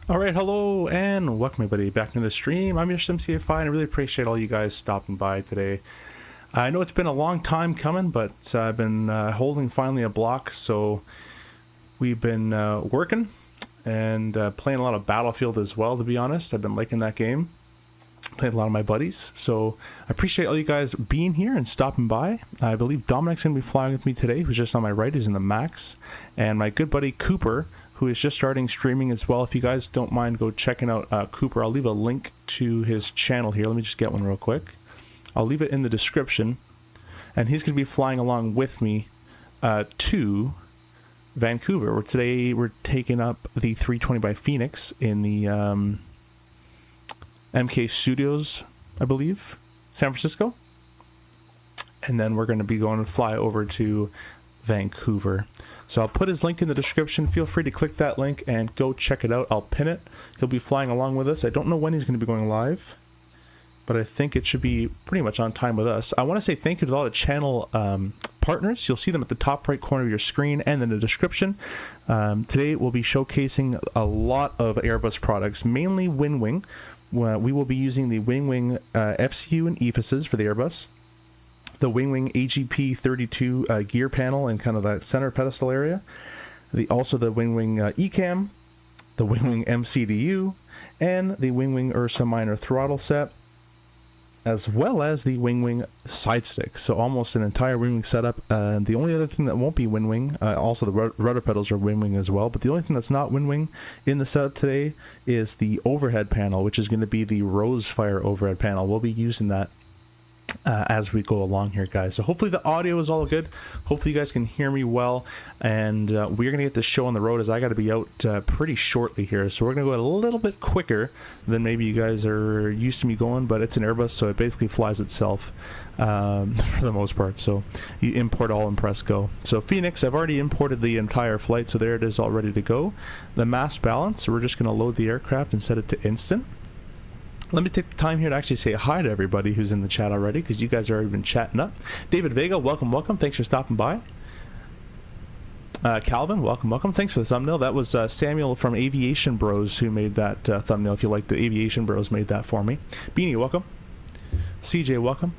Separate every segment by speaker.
Speaker 1: All right, hello and welcome everybody back to the stream. I'm your MCFI and I really appreciate all you guys stopping by today. I know it's been a long time coming, but I've been holding finally a block, so we've been working and playing a lot of Battlefield as well, to be honest. I've been liking that game, playing a lot of my buddies, so I appreciate all you guys being here and stopping by. I believe Dominic's going to be flying with me today, who's just on my right, he's in the Max, and my good buddy Cooper, who is just starting streaming as well. If you guys don't mind, go checking out Cooper. I'll leave a link to his channel here. Let me just get one real quick. I'll leave it in the description. And he's going to be flying along with me to Vancouver, where today we're taking up the 320 by Fenix in the MK Studios, I believe, San Francisco. And then we're going to be going to fly over to Vancouver. So I'll put his link in the description. Feel free to click that link and go check it out. I'll pin it. He'll be flying along with us. I don't know when he's going to be going live, but I think it should be pretty much on time with us. I want to say thank you to all the channel partners. You'll see them at the top right corner of your screen and in the description. Today we'll be showcasing a lot of Airbus products, mainly Winwing. We will be using the Winwing FCU and EFISs for the Airbus, the Winwing AGP 32 gear panel and kind of that center pedestal area, also the Winwing ECAM, the Winwing MCDU, and the Winwing Ursa minor throttle set, as well as the Winwing side stick. So almost an entire Winwing setup. The only other thing that won't be Winwing, also the rudder pedals are Winwing as well, but the only thing that's not Winwing in the setup today is the overhead panel, which is going to be the Rosefire overhead panel. We'll be using that as we go along here, guys. So hopefully the audio is all good. Hopefully you guys can hear me well, and we're gonna get this show on the road, as I got to be out pretty shortly here, so we're gonna go a little bit quicker than maybe you guys are used to me going, but it's an Airbus, so it basically flies itself for the most part. So you import all and press go. So Fenix, I've already imported the entire flight, so there it is all ready to go. The mass balance, we're just gonna load the aircraft and set it to instant. Let me take the time here to actually say hi to everybody who's in the chat already, because you guys have already been chatting up. David Vega, welcome, welcome. Thanks for stopping by. Calvin, welcome, welcome. Thanks for the thumbnail. That was Samuel from Aviation Bros who made that thumbnail. If you like, the Aviation Bros made that for me. Beanie, welcome. CJ, welcome.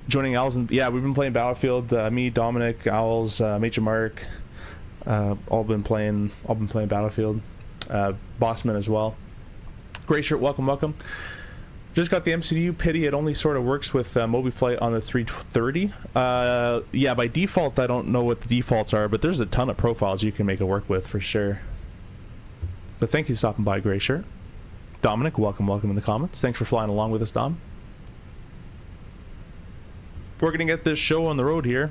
Speaker 1: Joining Owls, and yeah, we've been playing Battlefield. Me, Dominic, Owls, Major Mark, all been playing Battlefield. Bossman as well. Gray shirt, welcome, welcome. Just got the MCDU. Pity it only sort of works with MobiFlight on the 330. Yeah, by default, I don't know what the defaults are, but there's a ton of profiles you can make it work with for sure. But thank you for stopping by, Gray shirt. Dominic, welcome, welcome in the comments. Thanks for flying along with us, Dom. We're gonna get this show on the road here.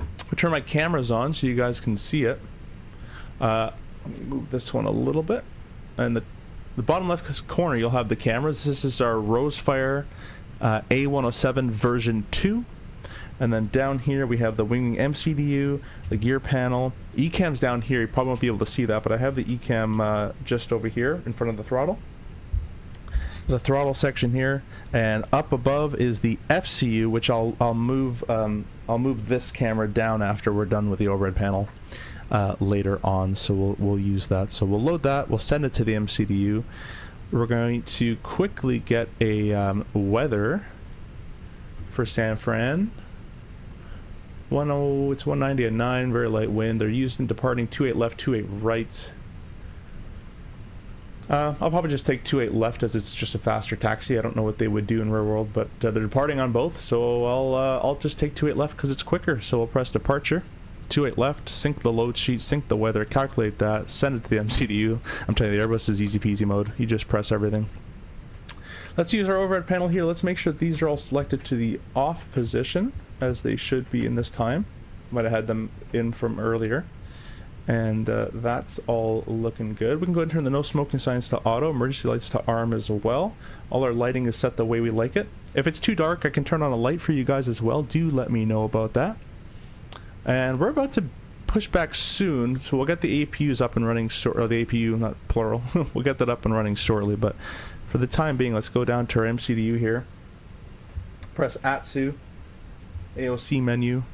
Speaker 1: I'll turn my cameras on so you guys can see it. Let me move this one a little bit, and the bottom left corner you'll have the cameras. This is our Rosefire A107 version 2, and then down here we have the Winwing MCDU, the gear panel. ECAM's down here, you probably won't be able to see that, but I have the ECAM just over here in front of the throttle. The throttle section here, and up above is the FCU, which I'll move this camera down after we're done with the overhead panel later on, so we'll use that. So we'll load that, we'll send it to the MCDU. We're going to quickly get a weather for San Fran. It's 190 at 9, very light wind. They're used in departing 28 left, 28 right. I'll probably just take 28 left, as it's just a faster taxi. I don't know what they would do in real world, but they're departing on both, so I'll just take 28 left because it's quicker. So we'll press departure. 28 left, sync the load sheet, sync the weather, calculate that, send it to the MCDU. I'm telling you, the Airbus is easy peasy mode. You just press everything. Let's use our overhead panel here. Let's make sure that these are all selected to the off position, as they should be in this time. Might have had them in from earlier. And that's all looking good. We can go ahead and turn the no smoking signs to auto, emergency lights to arm as well. All our lighting is set the way we like it. If it's too dark, I can turn on a light for you guys as well. Do let me know about that. And we're about to push back soon, so we'll get the APUs up and running, or the APU, not plural. We'll get that up and running shortly, but for the time being, let's go down to our MCDU here. Press ATSU, AOC menu,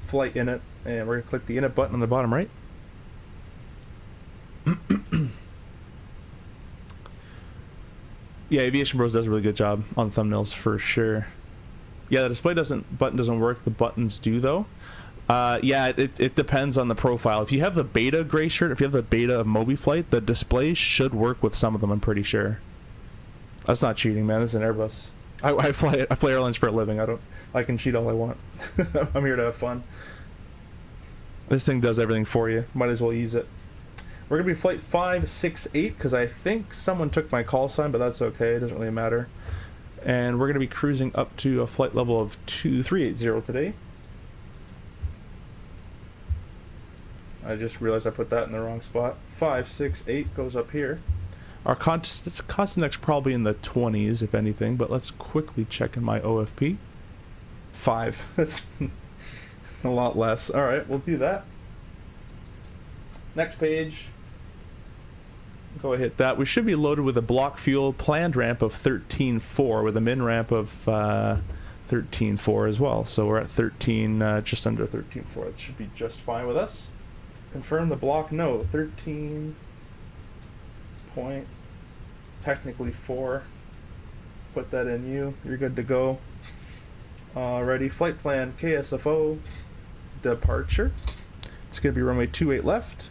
Speaker 1: flight init, and we're going to click the init button on the bottom right. Yeah, Aviation Bros does a really good job on thumbnails for sure. Yeah, the display button doesn't work. The buttons do though. Yeah, it depends on the profile. If you have the beta gray shirt, if you have the beta of Moby Flight, the display should work with some of them. I'm pretty sure. That's not cheating, man. This is an Airbus. I fly airlines for a living. I can cheat all I want. I'm here to have fun. This thing does everything for you. Might as well use it. We're gonna be flight 568 because I think someone took my call sign, but that's okay. It doesn't really matter. And we're gonna be cruising up to a flight level of 2380 today. I just realized I put that in the wrong spot. 568 goes up here. Our constant X probably in the 20s, if anything, but let's quickly check in my OFP. 5. That's a lot less. All right, we'll do that. Next page. Go ahead, hit that. We should be loaded with a block fuel planned ramp of 13.4 with a min ramp of 13.4 as well. So we're at 13, just under 13.4. That should be just fine with us. Confirm the block. No, 13 point, technically 4. Put that in you. You're good to go. Alrighty, flight plan KSFO departure. It's going to be runway 28 left.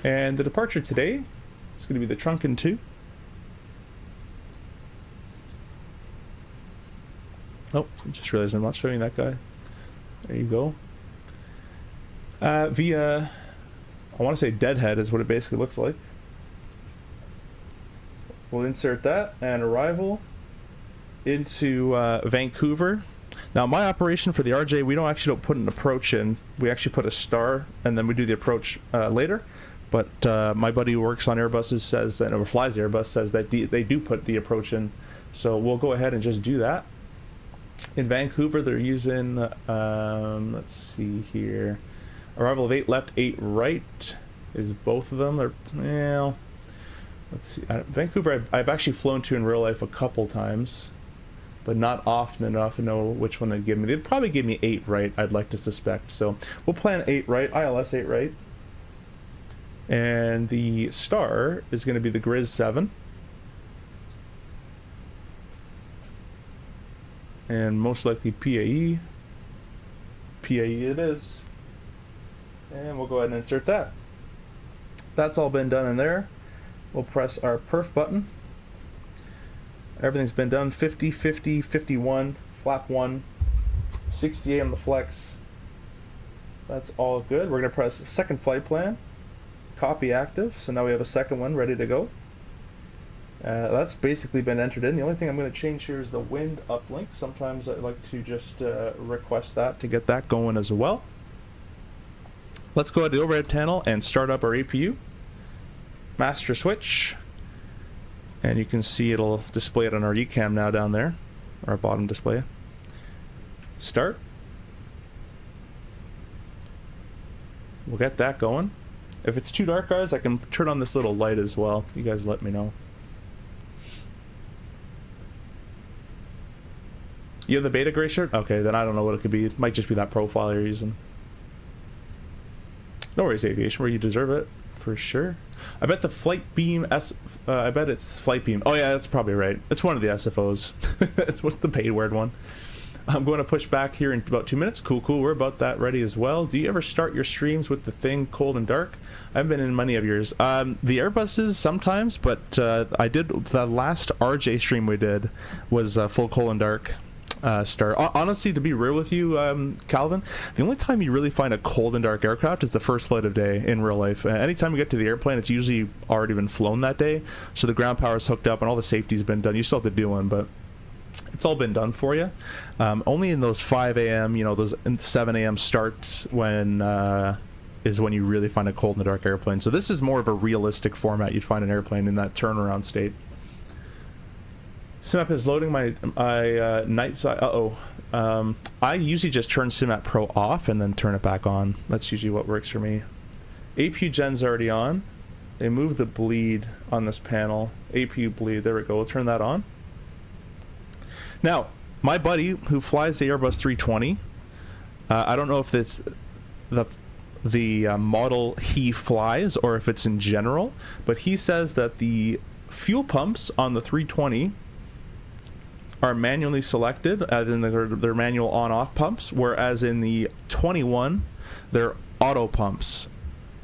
Speaker 1: And the departure today is going to be the Trunkin 2. Oh, just realized I'm not showing that guy. There you go. Via, I want to say Deadhead is what it basically looks like. We'll insert that and arrival into Vancouver. Now my operation for the RJ, we don't put an approach in. We actually put a star and then we do the approach later. But my buddy who works on Airbuses says that, or flies the Airbus, says that they do put the approach in. So we'll go ahead and just do that. In Vancouver, they're using, let's see here. Arrival of 8 left, 8 right is both of them. Or, well, let's see. Vancouver, I've actually flown to in real life a couple times, but not often enough to know which one they'd give me. They'd probably give me 8 right, I'd like to suspect. So we'll plan 8 right, ILS 8 right. And the star is going to be the Grizz 7. And most likely PAE. PAE it is. And we'll go ahead and insert that. That's all been done in there. We'll press our perf button. Everything's been done. 50, 50, 51, flap 1, 68 on the flex. That's all good. We're going to press second flight plan. Copy active. So now we have a second one ready to go. That's basically been entered in. The only thing I'm going to change here is the wind uplink. Sometimes I like to just request that to get that going as well. Let's go to the overhead panel and start up our APU. Master switch. And you can see it'll display it on our ECAM now down there. Our bottom display. Start. We'll get that going. If it's too dark, guys, I can turn on this little light as well. You guys let me know. You have the beta gray shirt? Okay, then I don't know what it could be. It might just be that profile you're using. No worries, Aviation, where you deserve it, for sure. I bet the flight beam, I bet it's flight beam. Oh yeah, that's probably right. It's one of the SFOs. It's the paid word one. I'm going to push back here in about 2 minutes. Cool, cool. We're about that ready as well. Do you ever start your streams with the thing cold and dark? I've been in many of yours. The Airbuses sometimes, but I did the last RJ stream we did was full cold and dark. Start. Honestly, to be real with you, Calvin, the only time you really find a cold and dark aircraft is the first flight of day in real life. Anytime you get to the airplane, it's usually already been flown that day, so the ground power is hooked up and all the safety's been done. You still have to do one, but it's all been done for you. Only in those 5 a.m., you know, those 7 a.m. starts when is when you really find a cold and dark airplane. So this is more of a realistic format you'd find an airplane in that turnaround state. SimApp is loading my night side. I usually just turn SimApp Pro off and then turn it back on. That's usually what works for me. APU gen's already on. They moved the bleed on this panel. APU bleed. There we go. We'll turn that on. Now, my buddy who flies the Airbus 320, I don't know if it's the model he flies or if it's in general, but he says that the fuel pumps on the 320 are manually selected, as in they're manual on-off pumps, whereas in the 21, they're auto pumps.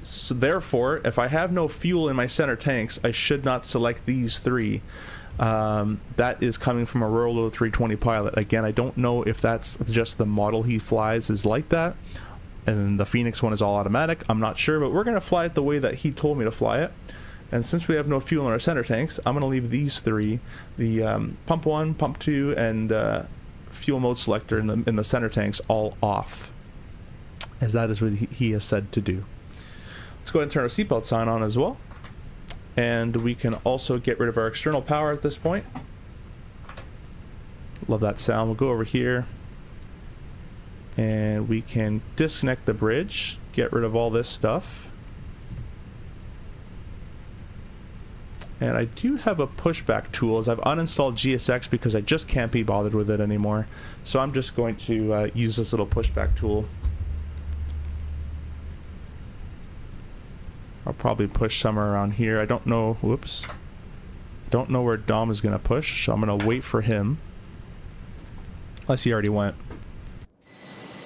Speaker 1: So therefore, if I have no fuel in my center tanks, I should not select these three. That is coming from a rural little 320 pilot. Again, I don't know if that's just the model he flies is like that, and the Fenix one is all automatic. I'm not sure, but we're going to fly it the way that he told me to fly it. And since we have no fuel in our center tanks, I'm going to leave these three, the pump 1, pump 2, and fuel mode selector in the center tanks all off, as that is what he has said to do. Let's go ahead and turn our seatbelt sign on as well. And we can also get rid of our external power at this point. Love that sound. We'll go over here and we can disconnect the bridge, get rid of all this stuff. And I do have a pushback tool, as I've uninstalled GSX because I just can't be bothered with it anymore. So I'm just going to use this little pushback tool. I'll probably push somewhere around here. I don't know, whoops. Don't know where Dom is going to push, so I'm going to wait for him. Unless he already went.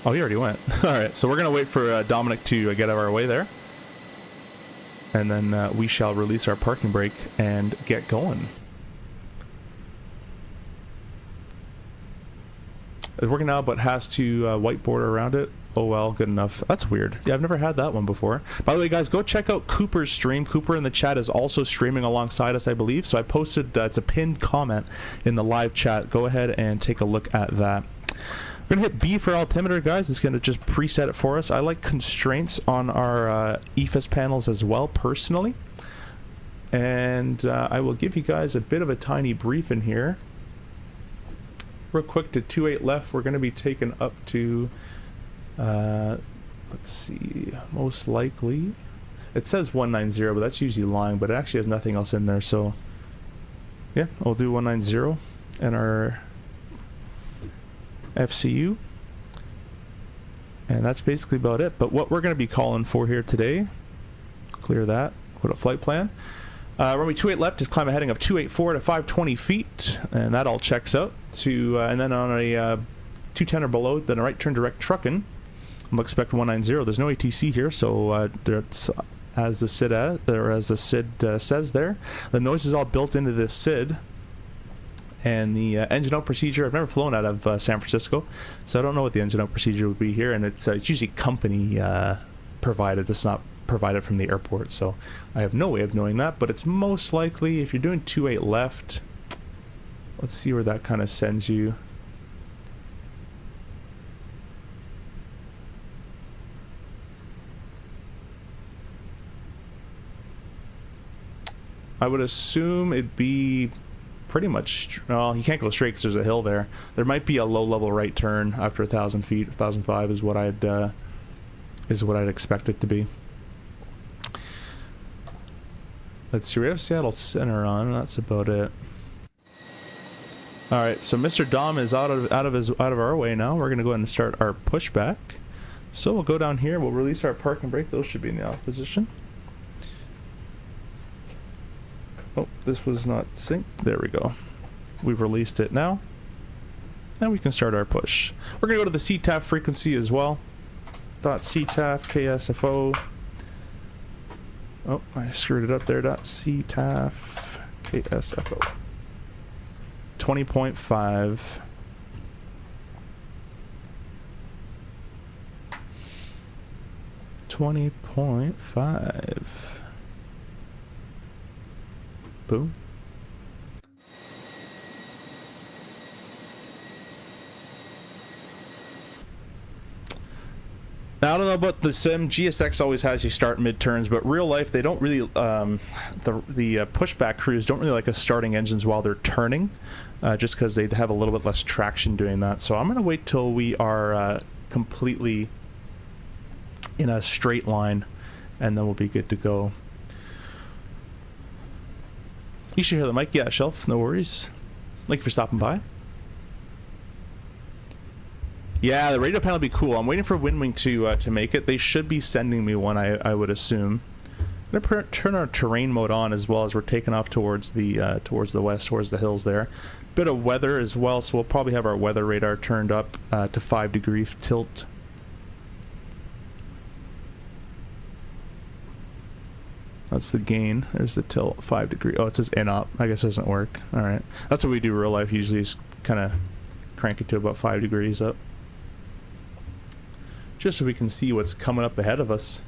Speaker 1: Oh, he already went. Alright, so we're going to wait for Dominic to get out of our way there. And then we shall release our parking brake and get going. It's working now, but has to whiteboard around it. Oh well, good enough. That's weird. Yeah, I've never had that one before. By the way, guys, go check out Cooper's stream. Cooper in the chat is also streaming alongside us, I believe. So I posted, it's a pinned comment in the live chat. Go ahead and take a look at that. We're going to hit B for altimeter, guys. It's going to just preset it for us. I like constraints on our EFS panels as well, personally. And I will give you guys a bit of a tiny brief in here. Real quick, to 28 left, we're going to be taken up to... let's see, most likely it says 190, but that's usually lying, but it actually has nothing else in there. So yeah, I'll do 190 and our FCU, and that's basically about it. But what we're going to be calling for here today, clear that, put a flight plan. Runway 28 left is climb a heading of 284 to 520 feet, and that all checks out to and then on a 210 or below, then a right turn direct trucking. I'm expecting 190. There's no ATC here, so as the SID says there, the noise is all built into this SID. And the engine out procedure, I've never flown out of San Francisco, so I don't know what the engine out procedure would be here, and it's usually company provided. It's not provided from the airport, so I have no way of knowing that, but it's most likely, if you're doing 28 left, let's see where that kind of sends you. I would assume it'd be pretty much, well, you can't go straight because there's a hill there. There might be a low-level right turn after 1,000 feet. 1,005 is what I'd expect it to be. Let's see, we have Seattle Center on. That's about it. All right, so Mr. Dom is out of our way now. We're gonna go ahead and start our pushback. So we'll go down here. We'll release our park and brake. Those should be in the off position. Oh, this was not synced. There we go. We've released it now. And we can start our push. We're going to go to the CTAF frequency as well. .CTAF KSFO. Oh, I screwed it up there. .CTAF KSFO. 20.5. Boom. Now, I don't know about the sim. GSX always has you start mid-turns, but real life, they don't really, the pushback crews don't really like us starting engines while they're turning, just because they'd have a little bit less traction doing that. So I'm going to wait till we are completely in a straight line, and then we'll be good to go. You should hear the mic. Yeah, Shelf, no worries. Thank you for stopping by. Yeah, the radio panel would be cool. I'm waiting for Winwing to make it. They should be sending me one, I would assume. I'm gonna turn our terrain mode on as well as we're taking off towards the west, towards the hills there. Bit of weather as well, so we'll probably have our weather radar turned up to 5-degree tilt. That's the gain. There's the tilt, 5 degree. Oh, it says NOP. I guess it doesn't work. All right, that's what we do real life. Usually, is kind of crank it to about 5 degrees up, just so we can see what's coming up ahead of us.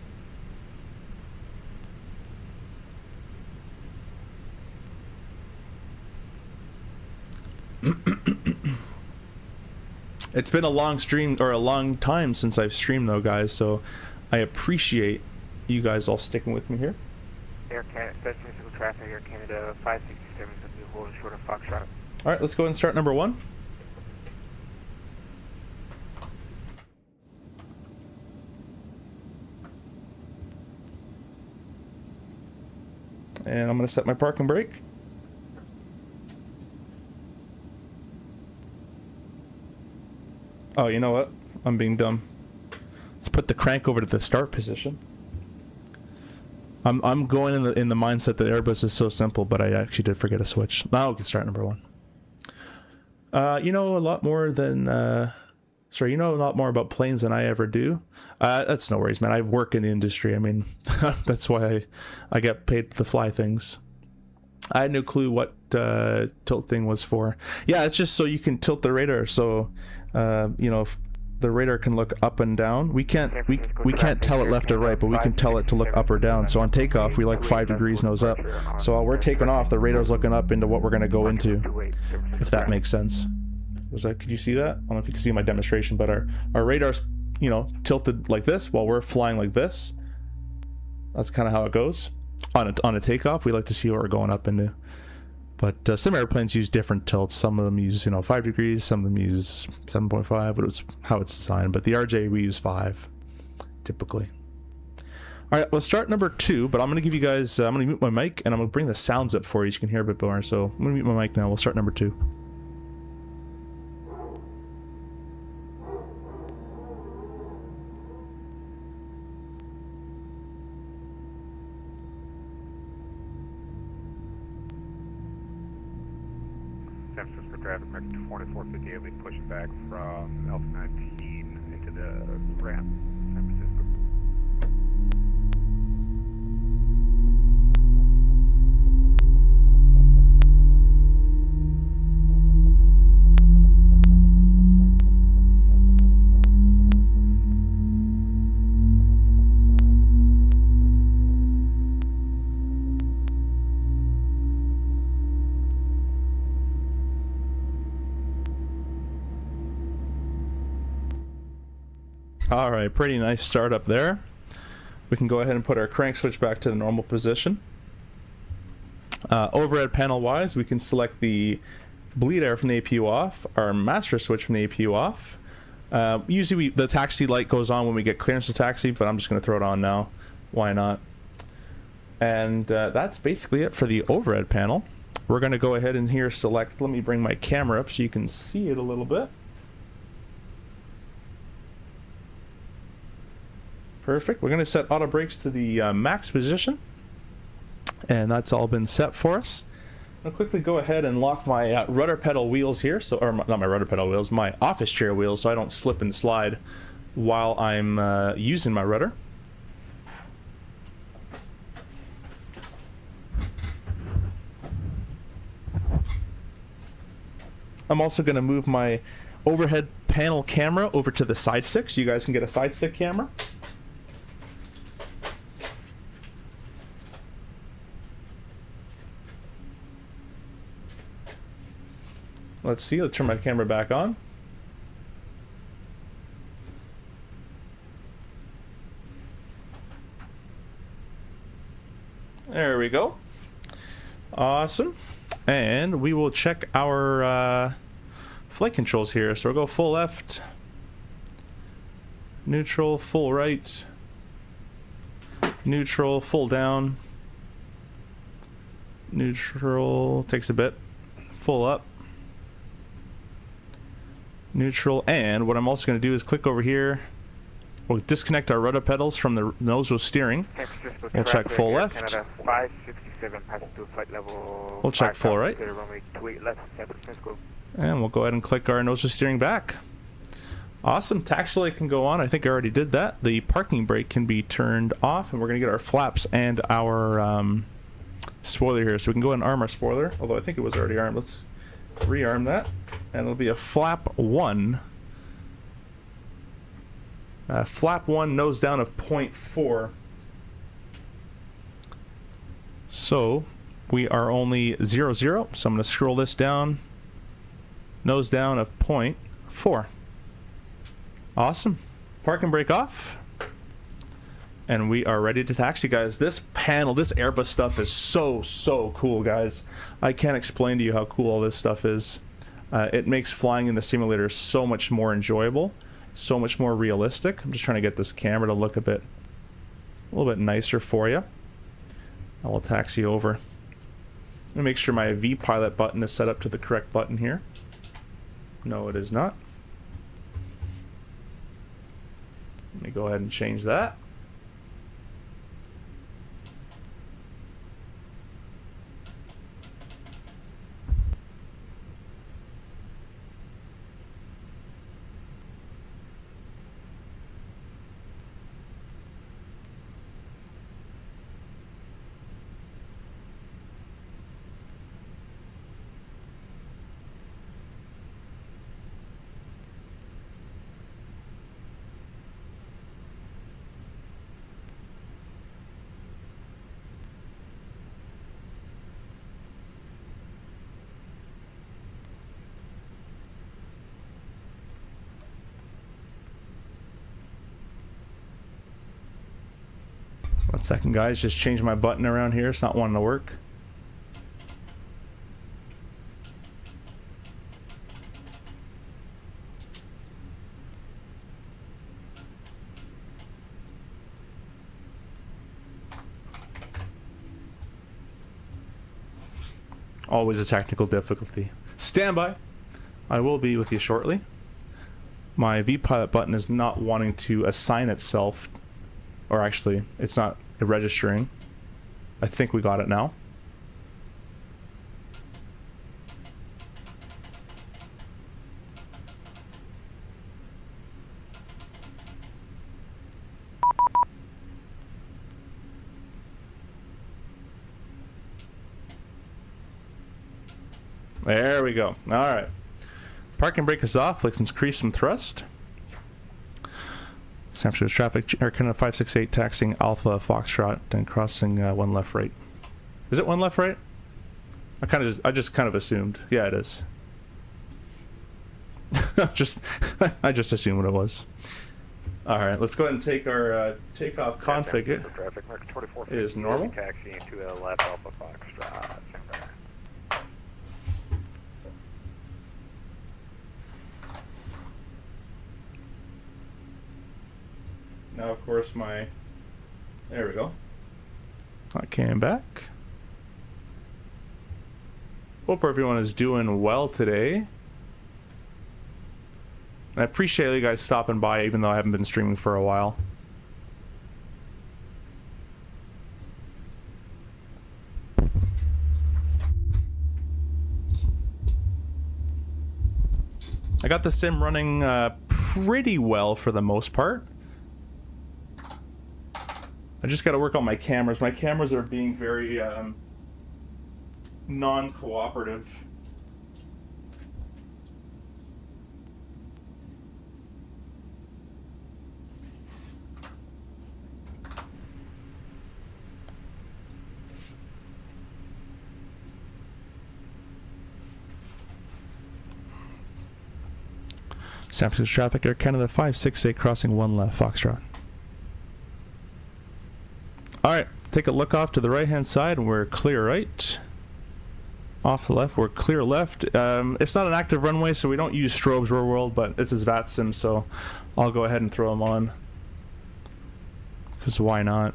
Speaker 1: It's been a long stream, or a long time since I've streamed though, guys, so I appreciate you guys all sticking with me here.
Speaker 2: Air Canada, Physical Traffic, Air Canada 567 is a new hold short of Foxtrot.
Speaker 1: Alright, let's go ahead and start number 1. And I'm going to set my parking brake. Oh, you know what? I'm being dumb. Let's put the crank over to the start position. I'm going in the mindset that Airbus is so simple, but I actually did forget a switch. Now we can start number 1. You know a lot more than sorry, you know a lot more about planes than I ever do. That's no worries, man. I work in the industry. I mean, that's why I get paid to fly things. I had no clue what tilt thing was for. Yeah, it's just so you can tilt the radar. So, you know, if the radar can look up and down. We can't tell it left or right, but we can tell it to look up or down. So on takeoff, we like 5 degrees nose up. So while we're taking off, the radar's looking up into what we're going to go into, if that makes sense. Could you see that? I don't know if you can see my demonstration, but our radar's, you know, tilted like this while we're flying like this. That's kind of how it goes. On a takeoff, we like to see what we're going up into. But some airplanes use different tilts. Some of them use, you know, 5 degrees. Some of them use 7.5. But it's how it's designed. But the RJ, we use 5, typically. All right, let's start number 2. But I'm going to give you guys, I'm going to mute my mic, and I'm going to bring the sounds up for you so you can hear a bit more. So I'm going to mute my mic now. We'll start number 2.
Speaker 2: San Francisco traffic, American 2450, will be pushing back from Alpha 19 into the ramp, San Francisco.
Speaker 1: All right, pretty nice start up there. We can go ahead and put our crank switch back to the normal position. Overhead panel wise, we can select the bleed air from the APU off, our master switch from the APU off. Usually the taxi light goes on when we get clearance to taxi, but I'm just going to throw it on now. Why not? And that's basically it for the overhead panel. We're going to go ahead and here select, let me bring my camera up so you can see it a little bit. Perfect. We're going to set auto brakes to the max position. And that's all been set for us. I'll quickly go ahead and lock my rudder pedal wheels here. So, or not my rudder pedal wheels, my office chair wheels, so I don't slip and slide while I'm using my rudder. I'm also going to move my overhead panel camera over to the side stick so you guys can get a side stick camera. Let's see, let's turn my camera back on. There we go. Awesome. And we will check our flight controls here. So we'll go full left, neutral, full right, neutral, full down, neutral, takes a bit, full up, neutral, and what I'm also going to do is click over here We'll disconnect our rudder pedals from the nose wheel steering. We'll check full left.
Speaker 2: Canada 567, passing to flight level.
Speaker 1: We'll check full right.
Speaker 2: Runway 28 left, San Francisco.
Speaker 1: And we'll go ahead and click our nose wheel steering back. Awesome. Taxi light can go on. I think I already did that. The parking brake can be turned off, and we're going to get our flaps and our spoiler here. So we can go ahead and arm our spoiler, although I think it was already armed. Let's rearm that, and it'll be a flap 1. Flap 1 nose down of 0.4. So we are only 0, 0. So I'm going to scroll this down. Nose down of 0.4. Awesome. Parking brake off. And we are ready to taxi, guys. This panel, this Airbus stuff is so cool, guys. I can't explain to you how cool all this stuff is. It makes flying in the simulator so much more enjoyable, so much more realistic. I'm just trying to get this camera to look a little bit nicer for you. I will taxi over. Let me make sure my V-Pilot button is set up to the correct button here. No, it is not. Let me go ahead and change that. One second, guys. Just change my button around here. It's not wanting to work. Always a technical difficulty. Stand by. I will be with you shortly. My V-Pilot button is not wanting to assign itself, or actually, it's not registering. I think we got it now. There we go. All right. Parking brake is off. Let's increase some thrust. San Francisco traffic, Air Canada 568 taxiing Alpha Foxtrot and crossing 1 left right. Is it 1 left right? I just kind of assumed. Yeah, it is. I just assumed what it was. All right, let's go ahead and take our takeoff config. It is normal.
Speaker 2: Taxiing to the left, Alpha Foxtrot.
Speaker 1: Now, of course, there we go. I came back. Hope everyone is doing well today. And I appreciate you guys stopping by, even though I haven't been streaming for a while. I got the sim running pretty well for the most part. I just got to work on my cameras. My cameras are being very non-cooperative. San Francisco traffic, Air Canada 568 crossing 1 left, Foxtrot. Alright, take a look off to the right hand side and we're clear right. Off the left, we're clear left. It's not an active runway, so we don't use strobes real world, but it's his VAT sim, so I'll go ahead and throw them on. Because why not?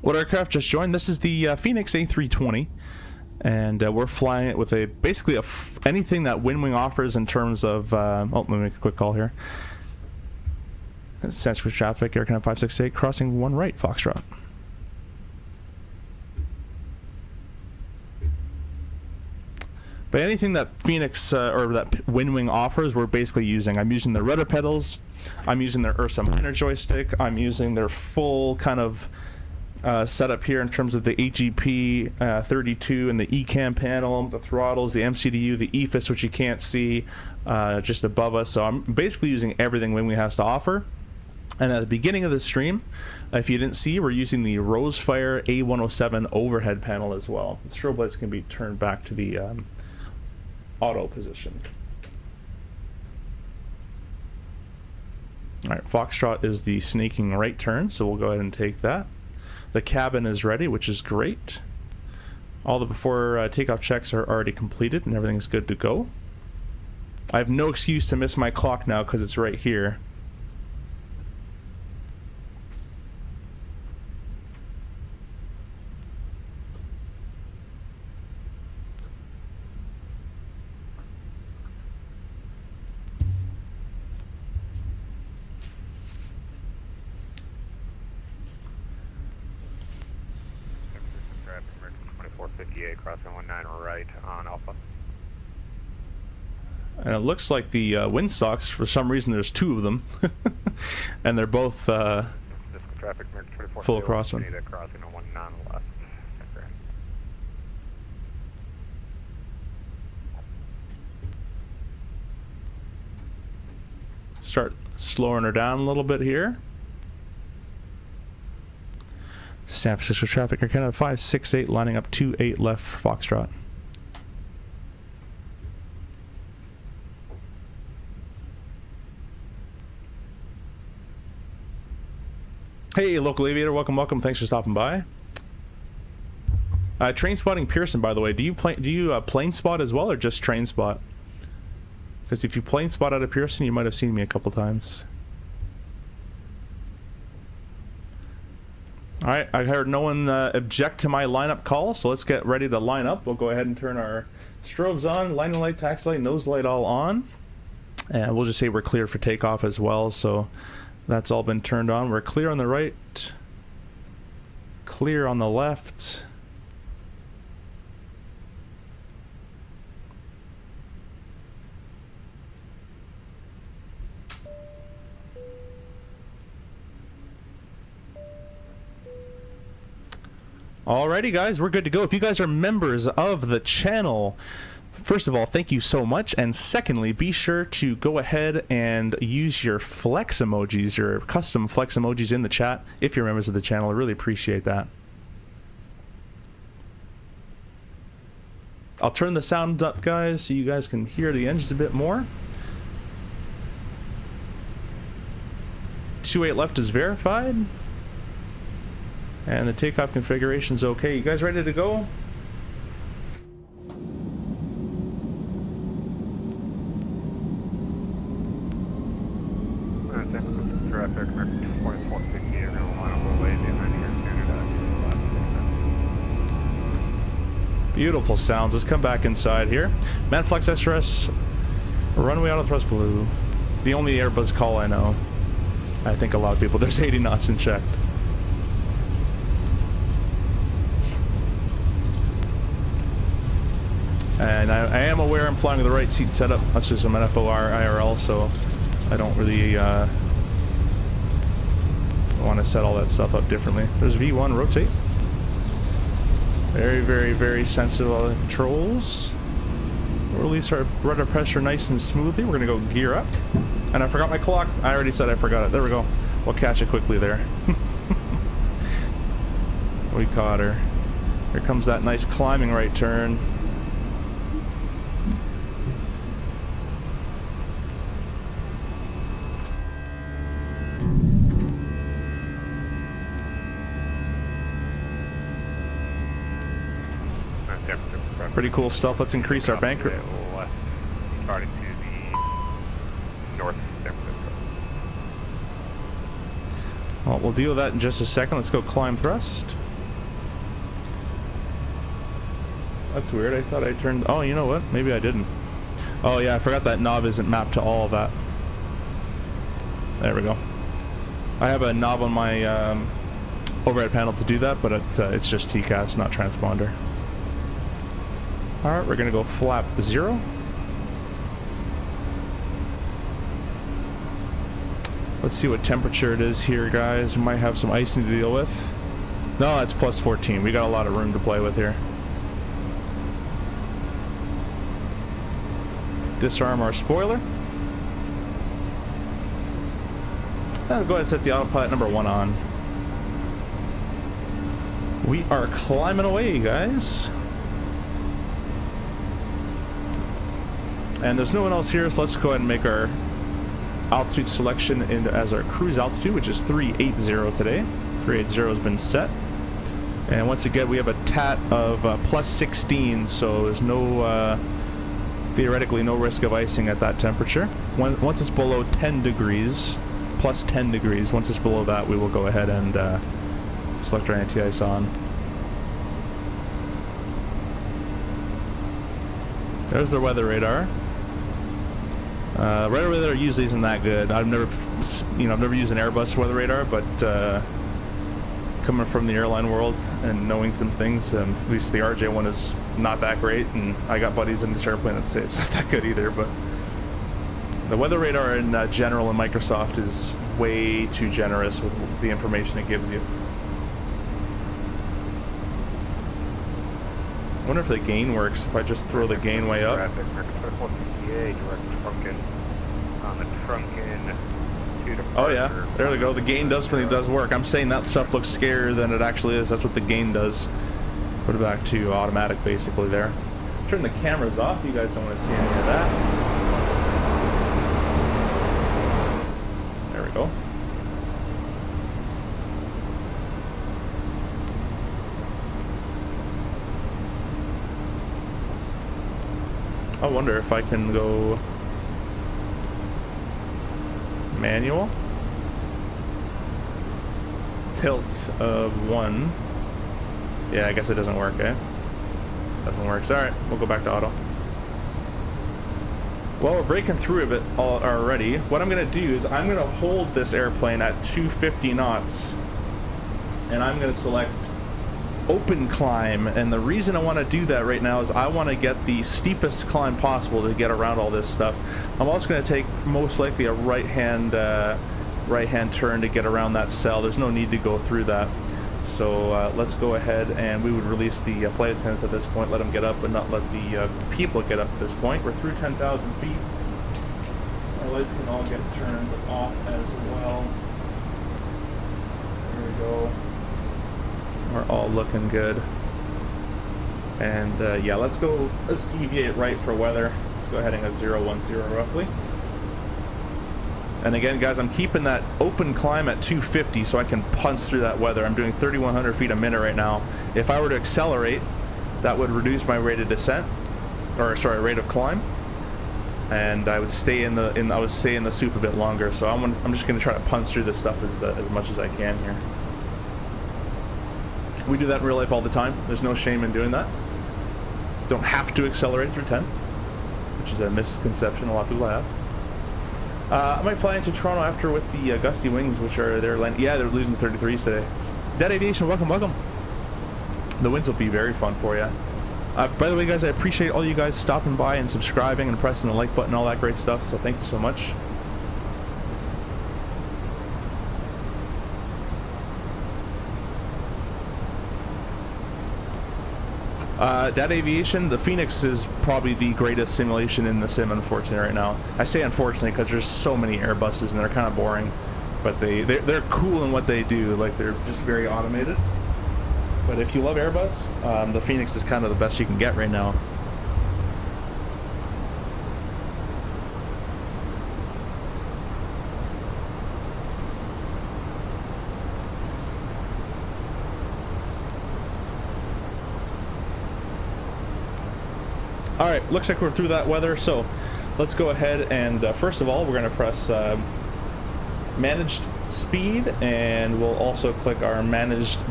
Speaker 1: What aircraft just joined? This is the Fenix A320, and we're flying it with basically anything that Winwing offers in terms of. Oh, let me make a quick call here. Sense for traffic, Air Canada 568, crossing 1 right, Foxtrot. But anything that Fenix or that Winwing offers, we're basically using. I'm using the rudder pedals, I'm using their Ursa Minor joystick, I'm using their full kind of setup here in terms of the AGP 32 and the ECAM panel, the throttles, the MCDU, the EFIS, which you can't see just above us. So I'm basically using everything Winwing has to offer. And at the beginning of the stream, if you didn't see, we're using the Rosefire A107 overhead panel as well. The strobe lights can be turned back to the auto position. Alright, Foxtrot is the snaking right turn, so we'll go ahead and take that. The cabin is ready, which is great. All the before takeoff checks are already completed and everything's good to go. I have no excuse to miss my clock now because it's right here.
Speaker 2: Crossing 19 right on Alpha.
Speaker 1: And it looks like the windstocks, for some reason there's 2 of them, and they're both
Speaker 2: traffic,
Speaker 1: full crossing.
Speaker 2: Crossing on 19 left.
Speaker 1: Start slowing her down a little bit here. San Francisco traffic, Air Canada 568 lining up 28 left for Foxtrot. Hey, local aviator, welcome, welcome. Thanks for stopping by. Train spotting Pearson, by the way. Do you plane spot as well, or just train spot? Because if you plane spot out of Pearson, you might have seen me a couple times. Alright, I heard no one object to my lineup call, so let's get ready to line up. We'll go ahead and turn our strobes on, landing light, taxi light, nose light all on. And we'll just say we're clear for takeoff as well, so that's all been turned on. We're clear on the right, clear on the left. Alrighty guys, we're good to go. If you guys are members of the channel, first of all, thank you so much, and secondly, be sure to go ahead and use your flex emojis, your custom flex emojis in the chat if you're members of the channel. I really appreciate that. I'll turn the sound up, guys, so you guys can hear the engines a bit more. 28 left is verified. And the takeoff configuration's okay. You guys ready to go?
Speaker 2: Traffic, 2450, you're going to line up away behind here.
Speaker 1: Beautiful sounds. Let's come back inside here. Manflex SRS, runway auto thrust blue. The only Airbus call I know. I think a lot of people. There's 80 knots in check. And I am aware I'm flying with the right seat setup. That's just an FOR-IRL, so I don't really want to set all that stuff up differently. There's V1, rotate. Very, very, very sensitive on the controls. We'll release our rudder pressure nice and smoothly. We're going to go gear up. And I forgot my clock. I already said I forgot it. There we go. We'll catch it quickly there. We caught her. Here comes that nice climbing right turn. Pretty cool stuff. Let's increase our bank rate.
Speaker 2: Starting to the north San Francisco.
Speaker 1: Well, we'll deal with that in just a second. Let's go climb thrust. That's weird. I thought I turned... Oh, you know what? Maybe I didn't. Oh, yeah, I forgot that knob isn't mapped to all of that. There we go. I have a knob on my overhead panel to do that, but it's just TCAS, not transponder. Alright, we're going to go flap 0. Let's see what temperature it is here, guys. We might have some icing to deal with. No, it's plus 14. We got a lot of room to play with here. Disarm our spoiler. I'll go ahead and set the autopilot number 1 on. We are climbing away, guys. And there's no one else here, so let's go ahead and make our altitude selection as our cruise altitude, which is 380 today. 380 has been set. And once again, we have a TAT of plus 16, so there's no, theoretically, no risk of icing at that temperature. Once it's below 10 degrees, plus 10 degrees, once it's below that, we will go ahead and select our anti-ice on. There's the weather radar. Radar radar usually isn't that good. I've never used an Airbus weather radar, but coming from the airline world and knowing some things, at least the RJ one is not that great, and I got buddies in this airplane that say it's not that good either. But the weather radar in general in Microsoft is way too generous with the information it gives you. I wonder if the gain works if I just throw the gain way up. Oh yeah, there we go. The gain definitely does work. I'm saying that stuff looks scarier than it actually is. That's what the gain does. Put it back to automatic basically there. Turn the cameras off. You guys don't want to see any of that. There we go. I wonder if I can go manual. Tilt of 1. Yeah, I guess it doesn't work, eh? Doesn't work. So, alright, we'll go back to auto. Well, we're breaking through of it already. What I'm going to do is I'm going to hold this airplane at 250 knots. And I'm going to select open climb, and the reason I want to do that right now is I want to get the steepest climb possible to get around all this stuff. I'm also going to take most likely a right hand turn to get around that cell. There's no need to go through that, so let's go ahead and we would release the flight attendants at this point, let them get up, but not let the people get up at this point. We're through 10,000 feet. Our lights can all get turned off as well. There we go. We're all looking good. And yeah, let's deviate right for weather. Let's go ahead and have 010 roughly. And again, guys, I'm keeping that open climb at 250 so I can punch through that weather. I'm doing 3,100 feet a minute right now. If I were to accelerate, that would reduce my rate of descent, or sorry, rate of climb, and I would stay in the soup a bit longer. So I'm just going to try to punch through this stuff as much as I can here. We do that in real life all the time. There's no shame in doing that. Don't have to accelerate through 10, which is a misconception a lot of people have. I might fly into Toronto after with the gusty wings, which are they're losing the 33s today. Dead Aviation, welcome, welcome. The winds will be very fun for you. By the way, guys, I appreciate all you guys stopping by and subscribing and pressing the like button, all that great stuff. So thank you so much. Dead Aviation, the Fenix is probably the greatest simulation in the sim, unfortunately, right now. I say unfortunately because there's so many Airbuses and they're kind of boring, but they're cool in what they do. Like, they're just very automated. But if you love Airbus, the Fenix is kind of the best you can get right now. Alright, looks like we're through that weather, so let's go ahead and first of all, we're going to press managed speed, and we'll also click our managed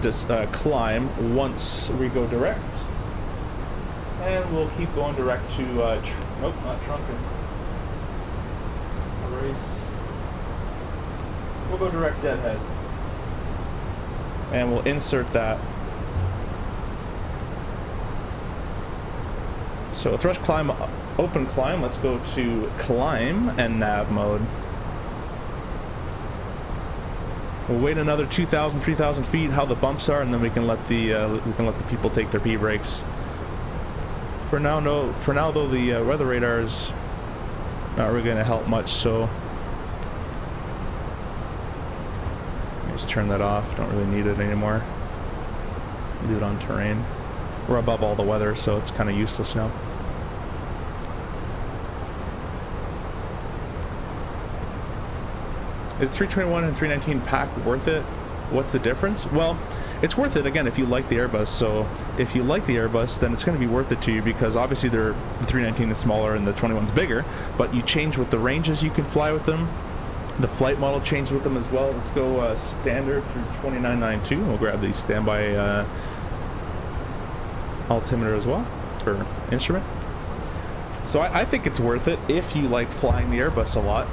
Speaker 1: climb once we go direct. And we'll keep going direct to, nope, not Trunken. Erase. We'll go direct deadhead. And we'll insert that. So thrust climb, open climb. Let's go to climb and nav mode. We'll wait another 2,000, 3,000 feet, how the bumps are, and then we can let the people take their pee breaks. For now, no. For now, though, the weather radar is not really going to help much. So just turn that off. Don't really need it anymore. Leave it on terrain. We're above all the weather, so it's kind of useless now. Is 321 and 319 pack worth it? What's the difference? Well, it's worth it again if you like the Airbus. So if you like the Airbus, then it's going to be worth it to you, because obviously the 319 is smaller and the 21's bigger, but you change with the ranges you can fly with them. The flight model changed with them as well. Let's go standard through 2992. We'll grab the standby altimeter as well, or instrument. So I think it's worth it if you like flying the Airbus a lot.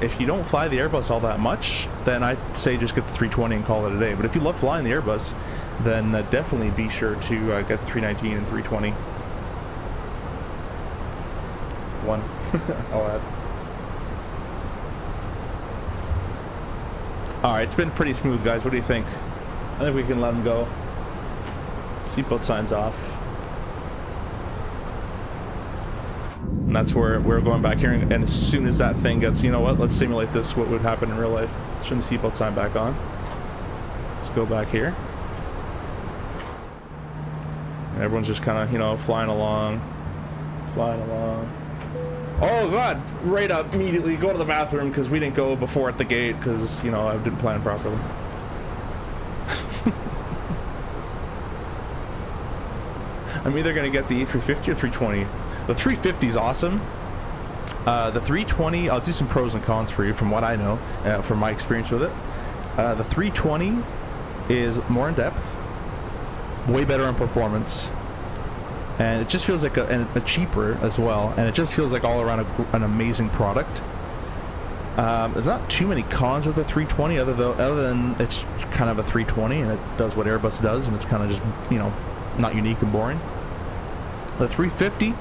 Speaker 1: If you don't fly the Airbus all that much, then I'd say just get the 320 and call it a day. But if you love flying the Airbus, then definitely be sure to get the 319 and 320. One, I'll add. Alright, it's been pretty smooth, guys. What do you think? I think we can let them go. Seatbelt signs off. And that's where we're going back here, and as soon as that thing gets, you know what, let's simulate this, what would happen in real life. Let's turn the seatbelt sign back on. Let's go back here. And everyone's just kind of, you know, flying along. Flying along. Oh god, right up immediately, go to the bathroom, because we didn't go before at the gate, because, you know, I didn't plan properly. I'm either going to get the A350 or 320. The 350 is awesome. The 320, I'll do some pros and cons for you from what I know, from my experience with it. The 320 is more in depth, way better in performance, and it just feels like a cheaper as well, and it just feels like all around an amazing product. There's not too many cons with the 320 other than it's kind of a 320 and it does what Airbus does, and it's kind of just, you know, not unique and boring. The 350,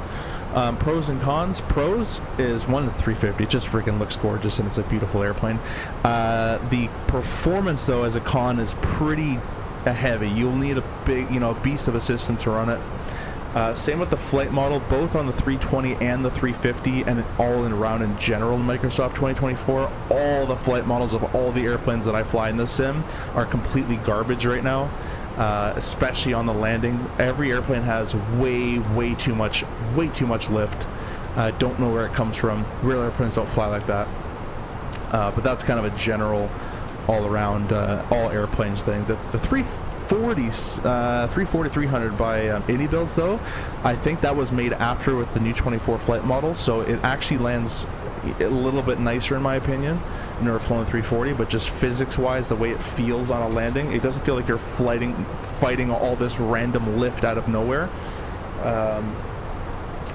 Speaker 1: pros and cons. Pros is one, the 350 it just freaking looks gorgeous and it's a beautiful airplane. The performance though as a con is pretty heavy. You'll need a big, you know, beast of a system to run it. Same with the flight model, both on the 320 and the 350, and all in around in general in Microsoft 2024. All the flight models of all the airplanes that I fly in this sim are completely garbage right now. Especially on the landing. Every airplane has way too much lift. Don't know where it comes from. Real airplanes don't fly like that. But that's kind of a general all around all airplanes thing. The 340s, 340-300 by Indie Builds though, I think that was made after with the new 24 flight model, so it actually lands a little bit nicer in my opinion. I've never flown a 340, but just physics wise, the way it feels on a landing, it doesn't feel like you're fighting all this random lift out of nowhere.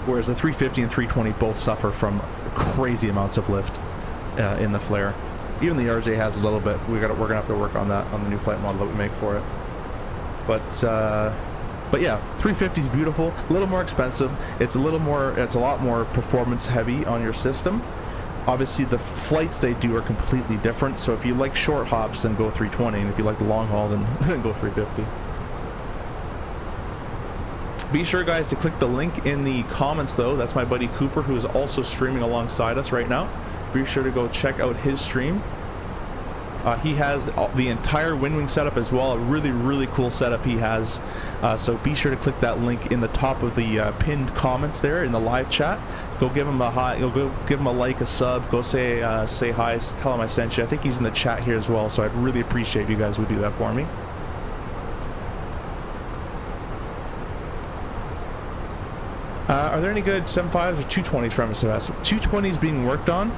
Speaker 1: Whereas the 350 and 320 both suffer from crazy amounts of lift in the flare. Even the RJ has a little bit. We're gonna have to work on that on the new flight model that we make for it. But yeah, 350 is beautiful. A little more expensive. It's a lot more performance heavy on your system. Obviously, the flights they do are completely different. So if you like short hops, then go 320, and if you like the long haul, then go 350. Be sure, guys, to click the link in the comments, though. That's my buddy Cooper, who is also streaming alongside us right now. Be sure to go check out his stream. He has the entire Winwing setup as well. A really cool setup he has. So be sure to click that link in the top of the pinned comments there in the live chat. Go give him a hi. Go give him a like, a sub. Go say hi. Tell him I sent you. I think he's in the chat here as well. So I'd really appreciate if you guys would do that for me. Are there any good 75s or 220s for MSFS? 220s being worked on.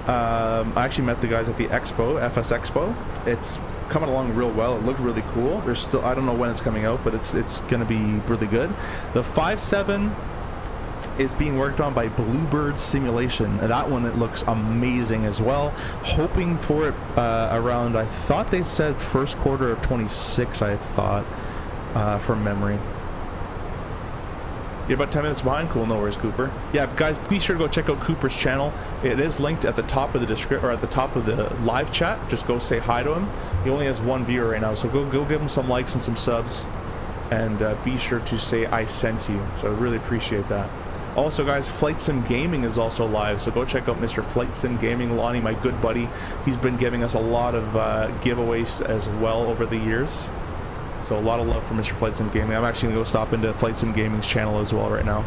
Speaker 1: I actually met the guys at the EXPO, FS Expo. It's coming along real well. It looked really cool. There's still, I don't know when it's coming out, but it's gonna be really good. The 5.7 is being worked on by Bluebird Simulation, and that one, it looks amazing as well. Hoping for it around, I thought they said first quarter of 26, I thought, from memory. You're about 10 minutes behind. Cool, no worries, Cooper. Yeah, guys, be sure to go check out Cooper's channel. It is linked at the top of the description, or at the top of the live chat. Just go say hi to him. He only has 1 viewer right now, so go give him some likes and some subs, and be sure to say I sent you. So I really appreciate that. Also, guys, Flight Sim Gaming is also live, so go check out Mr. Flight Sim Gaming. Lonnie, my good buddy, he's been giving us a lot of giveaways as well over the years. So a lot of love for Mr. Flight Sim Gaming. I'm actually going to go stop into Flight Sim Gaming's channel as well right now.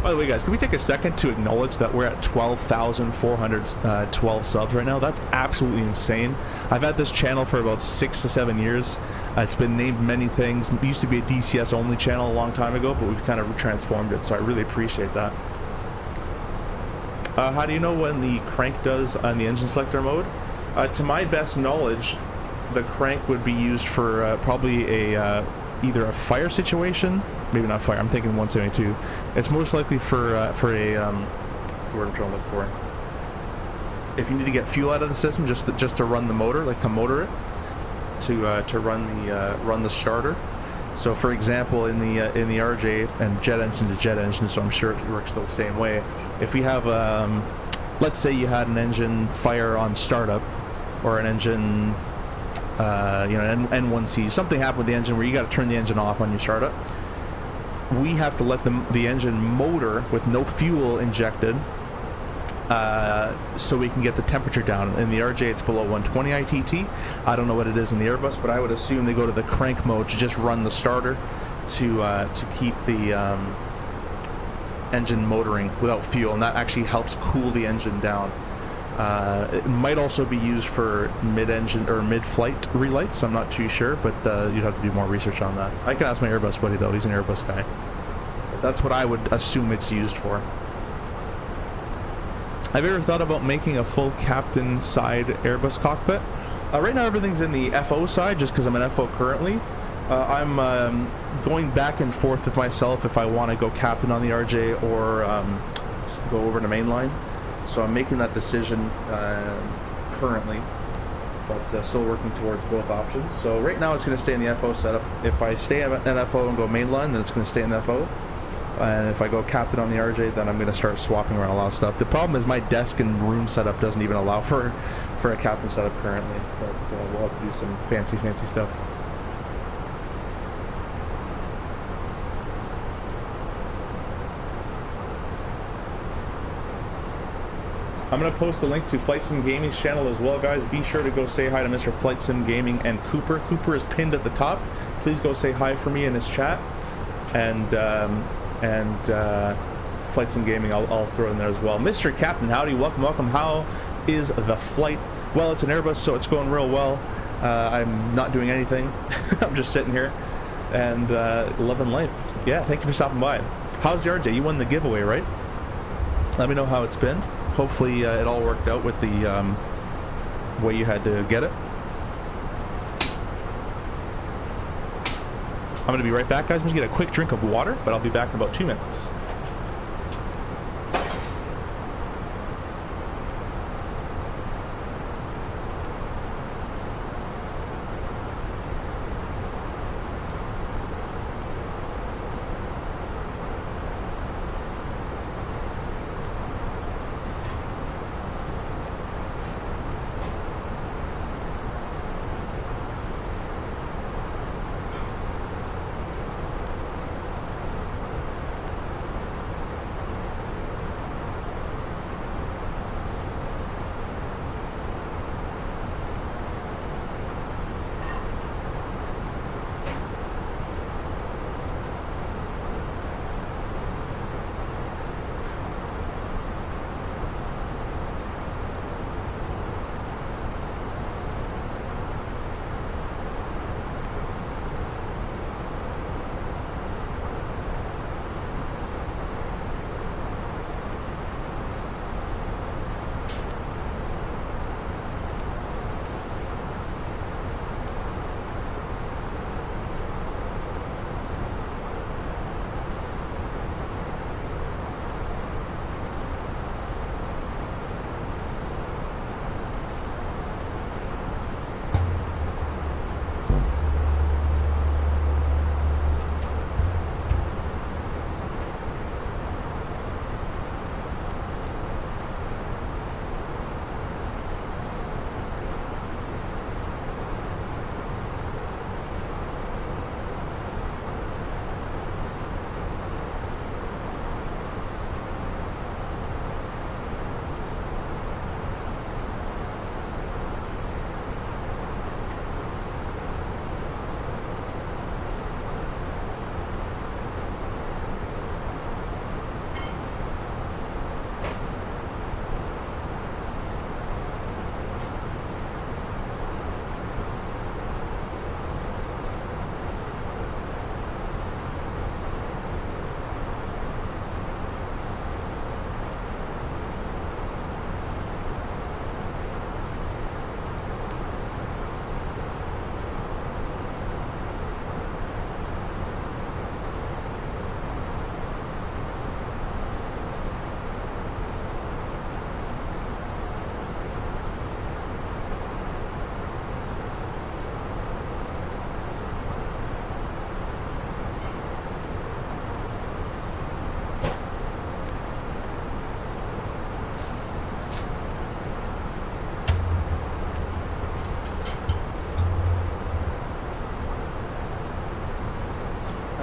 Speaker 1: By the way, guys, can we take a second to acknowledge that we're at 12,412 subs right now? That's absolutely insane. I've had this channel for about 6 to 7 years. It's been named many things. It used to be a DCS only channel a long time ago, but we've kind of transformed it, so I really appreciate that. How do you know when the crank does on the engine selector mode? To my best knowledge, the crank would be used for probably a either a fire situation, maybe not fire. I'm thinking 172. It's most likely for a what's the word I'm trying to look for? If you need to get fuel out of the system, just to run the motor, like to motor it, to run the starter. So, for example, in the RJ, and jet engine to jet engine, so I'm sure it works the same way. If we have, let's say you had an engine fire on startup, or an engine, an N1C, something happened with the engine where you got to turn the engine off on your startup. We have to let the engine motor with no fuel injected, so we can get the temperature down. In the RJ, it's below 120 ITT. I don't know what it is in the Airbus, but I would assume they go to the crank mode to just run the starter to keep the engine motoring without fuel, and that actually helps cool the engine down. It might also be used for mid-engine or mid-flight relights. I'm not too sure, but you'd have to do more research on that. I can ask my Airbus buddy, though. He's an Airbus guy. But that's what I would assume it's used for. Have you ever thought about making a full captain side Airbus cockpit? Right now everything's in the FO side, just because I'm an FO currently. I'm going back and forth with myself if I want to go captain on the RJ or go over to mainline. So I'm making that decision currently, but still working towards both options. So right now it's going to stay in the FO setup. If I stay in FO and go mainline, then it's going to stay in FO. And if I go captain on the RJ, then I'm going to start swapping around a lot of stuff. The problem is my desk and room setup doesn't even allow for a captain setup currently, but we'll have to do some fancy stuff. I'm going to post a link to Flight Sim Gaming's channel as well, guys. Be sure to go say hi to Mr. Flight Sim Gaming and Cooper. Cooper is pinned at the top. Please go say hi for me in his chat. And Flight Sim Gaming, I'll throw in there as well. Mr. Captain, howdy, welcome. How is the flight? Well, it's an Airbus, so it's going real well. I'm not doing anything. I'm just sitting here and loving life. Yeah, thank you for stopping by. How's the RJ? You won the giveaway, right? Let me know how it's been. Hopefully it all worked out with the way you had to get it. I'm going to be right back, guys. I'm just going to get a quick drink of water, but I'll be back in about 2 minutes.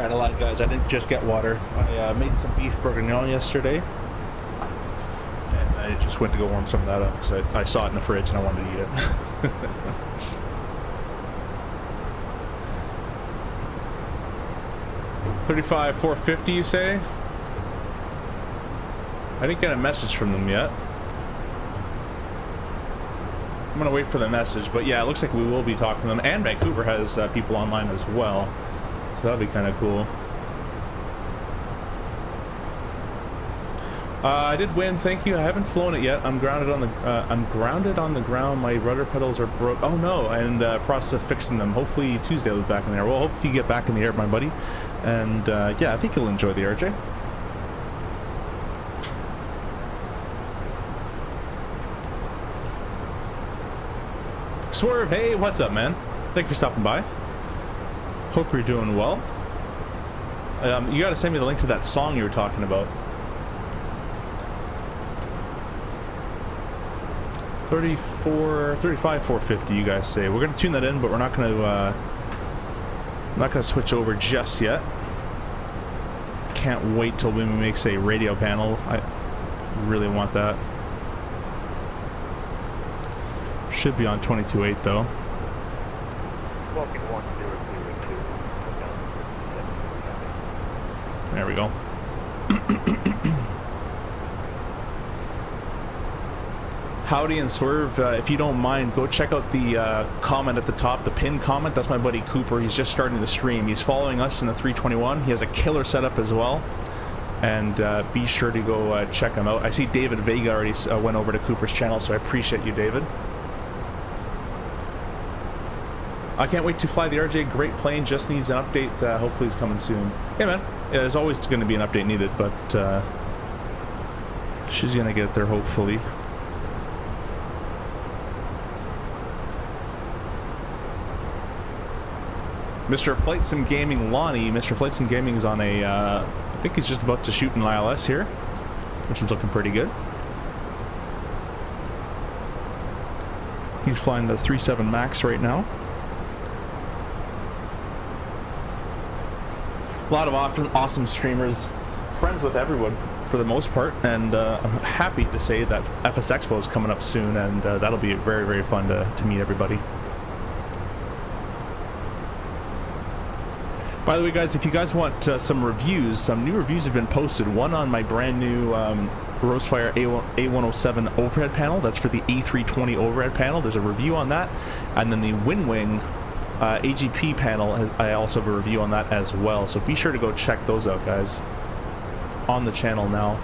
Speaker 1: had a lot, guys. I didn't just get water. I made some beef bourguignon yesterday. And I just went to go warm some of that up because I saw it in the fridge and I wanted to eat it. 35,450, you say? I didn't get a message from them yet. I'm gonna wait for the message, but yeah, it looks like we will be talking to them. And Vancouver has people online as well, so that'll be kind of cool. I did win, thank you. I haven't flown it yet. I'm grounded on the ground. My rudder pedals are broke. Oh no! And process of fixing them. Hopefully Tuesday I'll be back in the air. Well, hopefully you get back in the air, my buddy. And yeah, I think you'll enjoy the RJ. Swerve, hey, what's up, man? Thank you for stopping by. Hope you're doing well. You gotta send me the link to that song you were talking about. 35,450, you guys say. We're gonna tune that in, but we're not gonna switch over just yet. Can't wait till Winwing makes a radio panel. I really want that. Should be on 22.8 though. There we go. Howdy and Swerve, if you don't mind, go check out the comment at the top, the pinned comment. That's my buddy Cooper. He's just starting the stream. He's following us in the 321. He has a killer setup as well. And be sure to go check him out. I see David Vega already went over to Cooper's channel, so I appreciate you, David. I can't wait to fly the RJ. Great plane, just needs an update. Hopefully it's coming soon. Yeah, man. Yeah, there's always going to be an update needed, but she's going to get there, hopefully. Mr. Flight Sim Gaming Lonnie. Mr. Flight Sim Gaming is on a, I think he's just about to shoot an ILS here, which is looking pretty good. He's flying the 37 Max right now. A lot of awesome streamers, friends with everyone for the most part, and I'm happy to say that FS Expo is coming up soon, and that'll be very, very fun to meet everybody. By the way, guys, if you guys want some reviews, some new reviews have been posted. One on my brand new Rosefire A107 overhead panel. That's for the A320 overhead panel. There's a review on that. And then the Winwing AGP panel, I also have a review on that as well. So be sure to go check those out, guys, on the channel now.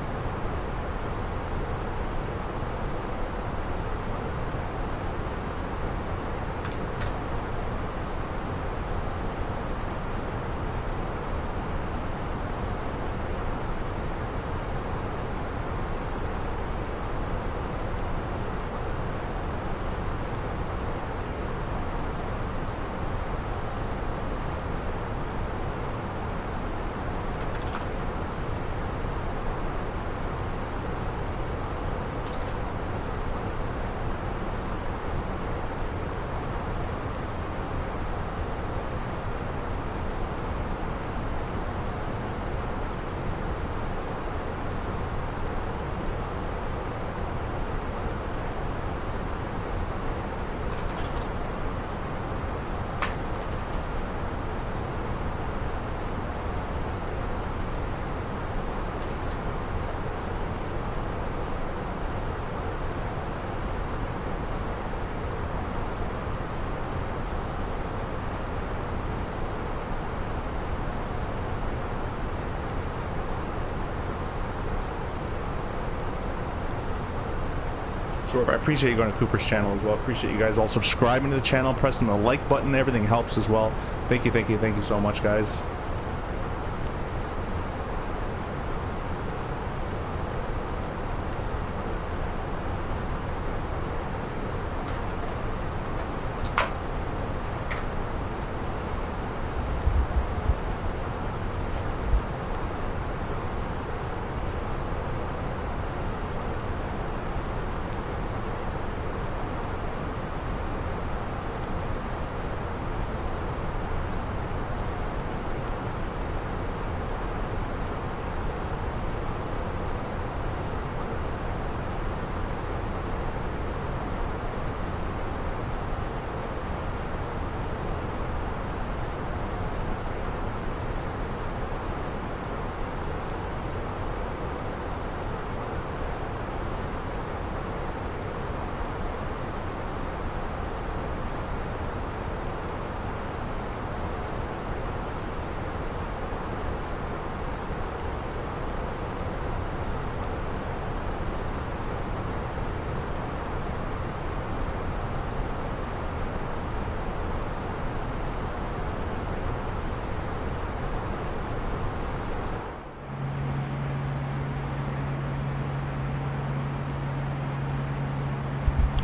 Speaker 1: I appreciate you going to Cooper's channel as well. Appreciate you guys all subscribing to the channel, pressing the like button. Everything helps as well. Thank you so much, guys.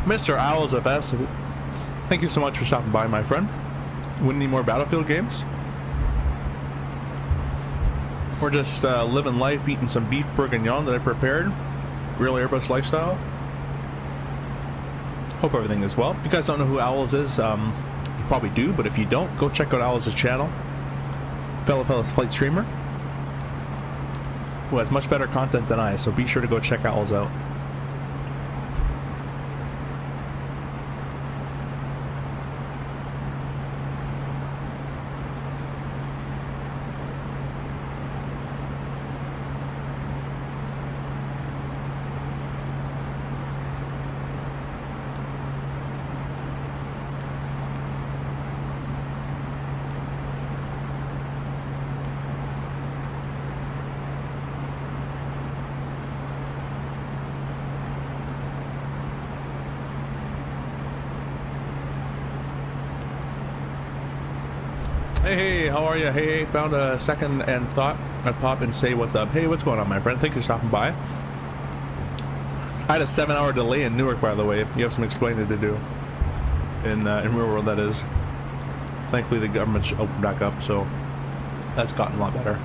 Speaker 1: Mr. Owls of S, thank you so much for stopping by, my friend. Wouldn't need more Battlefield games? We're just living life, eating some beef bourguignon that I prepared. Real Airbus lifestyle. Hope everything is well. If you guys don't know who Owls is, you probably do, but if you don't, go check out Owls' channel. Fellow flight streamer who has much better content than I, so be sure to go check Owls out. Hey, how are you? Hey, found a second and thought I'd pop and say what's up. Hey, what's going on, my friend? Thank you for stopping by. I had a 7-hour delay in Newark, by the way. You have some explaining to do in real world, that is. Thankfully, the government's opened back up, so that's gotten a lot better.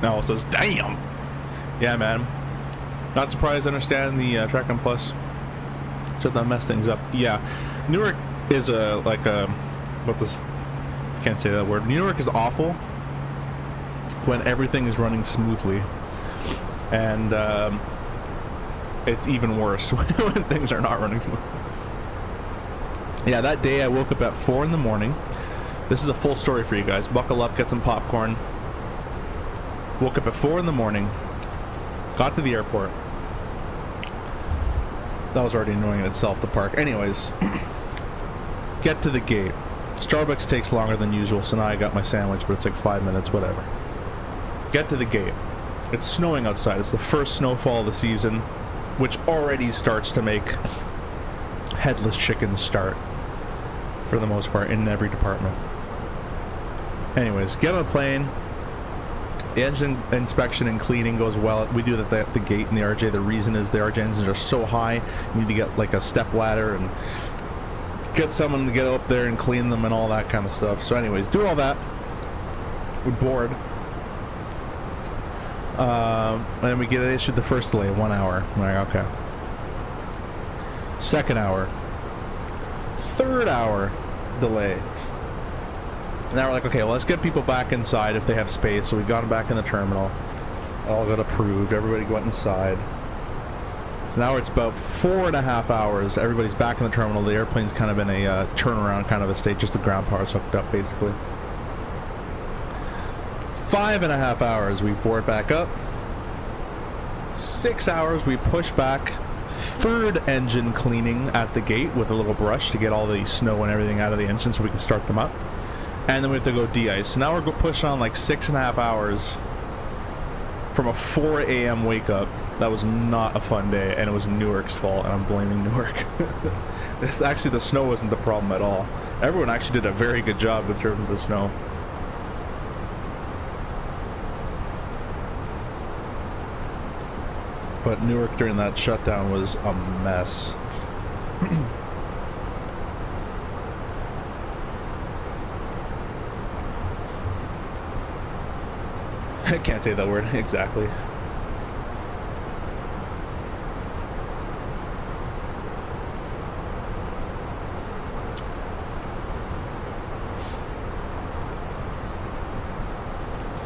Speaker 1: Now says, damn. Yeah, man. Not surprised. I understand the Track and Plus should not mess things up. Yeah, Newark is what this? Can't say that word. Newark is awful when everything is running smoothly, and it's even worse when things are not running smoothly. Yeah, that day I woke up at 4 in the morning. This is a full story for you guys. Buckle up, get some popcorn. Woke up at 4 in the morning, got to the airport. That was already annoying in itself to park. Anyways, get to the gate. Starbucks takes longer than usual, so now I got my sandwich, but it's like 5 minutes, whatever. Get to the gate. It's snowing outside. It's the first snowfall of the season, which already starts to make headless chickens start, for the most part, in every department. Anyways, get on the plane. The engine inspection and cleaning goes well. We do that at the gate in the RJ. The reason is the RJ engines are so high, you need to get like a step ladder and get someone to get up there and clean them and all that kind of stuff. So anyways, do all that. We're bored. And then we get issued the first delay, 1 hour. I'm like, okay. Second hour. Third hour delay. And now we're like, okay, well, let's get people back inside if they have space. So we got them back in the terminal. All got approved. Everybody went inside. Now it's about 4.5 hours. Everybody's back in the terminal. The airplane's kind of in a turnaround kind of a state. Just the ground power's hooked up, basically. 5.5 hours, we board back up. 6 hours, we push back. Third engine cleaning at the gate with a little brush to get all the snow and everything out of the engine so we can start them up. And then we have to go de-ice. So now we're pushing on like 6.5 hours from a 4 a.m. wake up. That was not a fun day, and it was Newark's fault, and I'm blaming Newark. Actually, the snow wasn't the problem at all. Everyone actually did a very good job in terms of the snow. But Newark during that shutdown was a mess. I can't say that word exactly.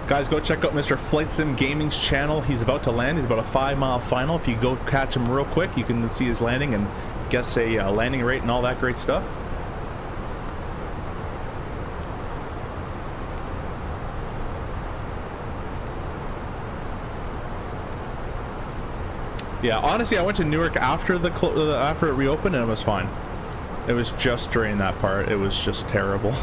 Speaker 1: Guys, go check out Mr. Flight Sim Gaming's channel. He's about to land. He's about a 5-mile final. If you go catch him real quick, you can see his landing and guess a landing rate and all that great stuff. Yeah, honestly, I went to Newark after after it reopened, and it was fine. It was just during that part. It was just terrible.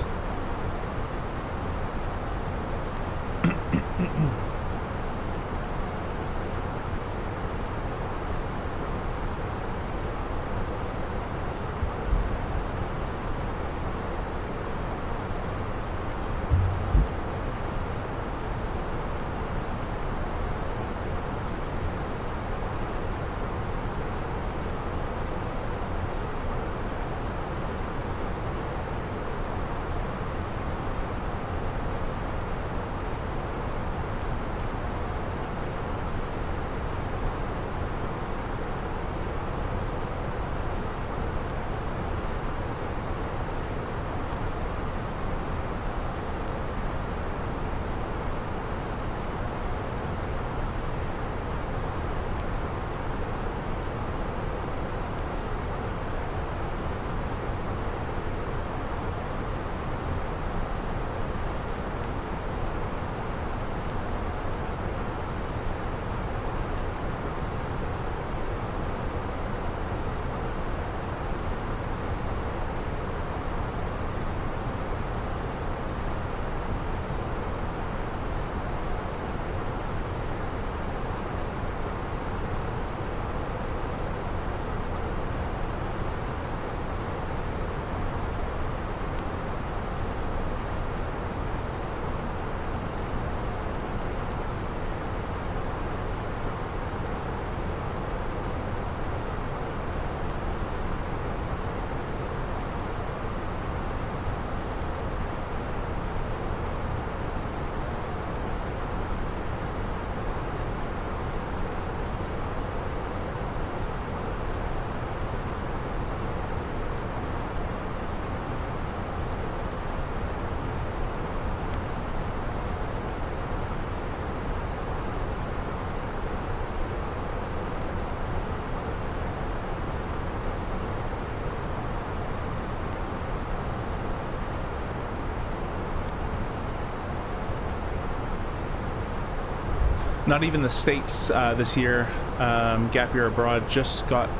Speaker 1: Not even the States this year, gap year abroad, just got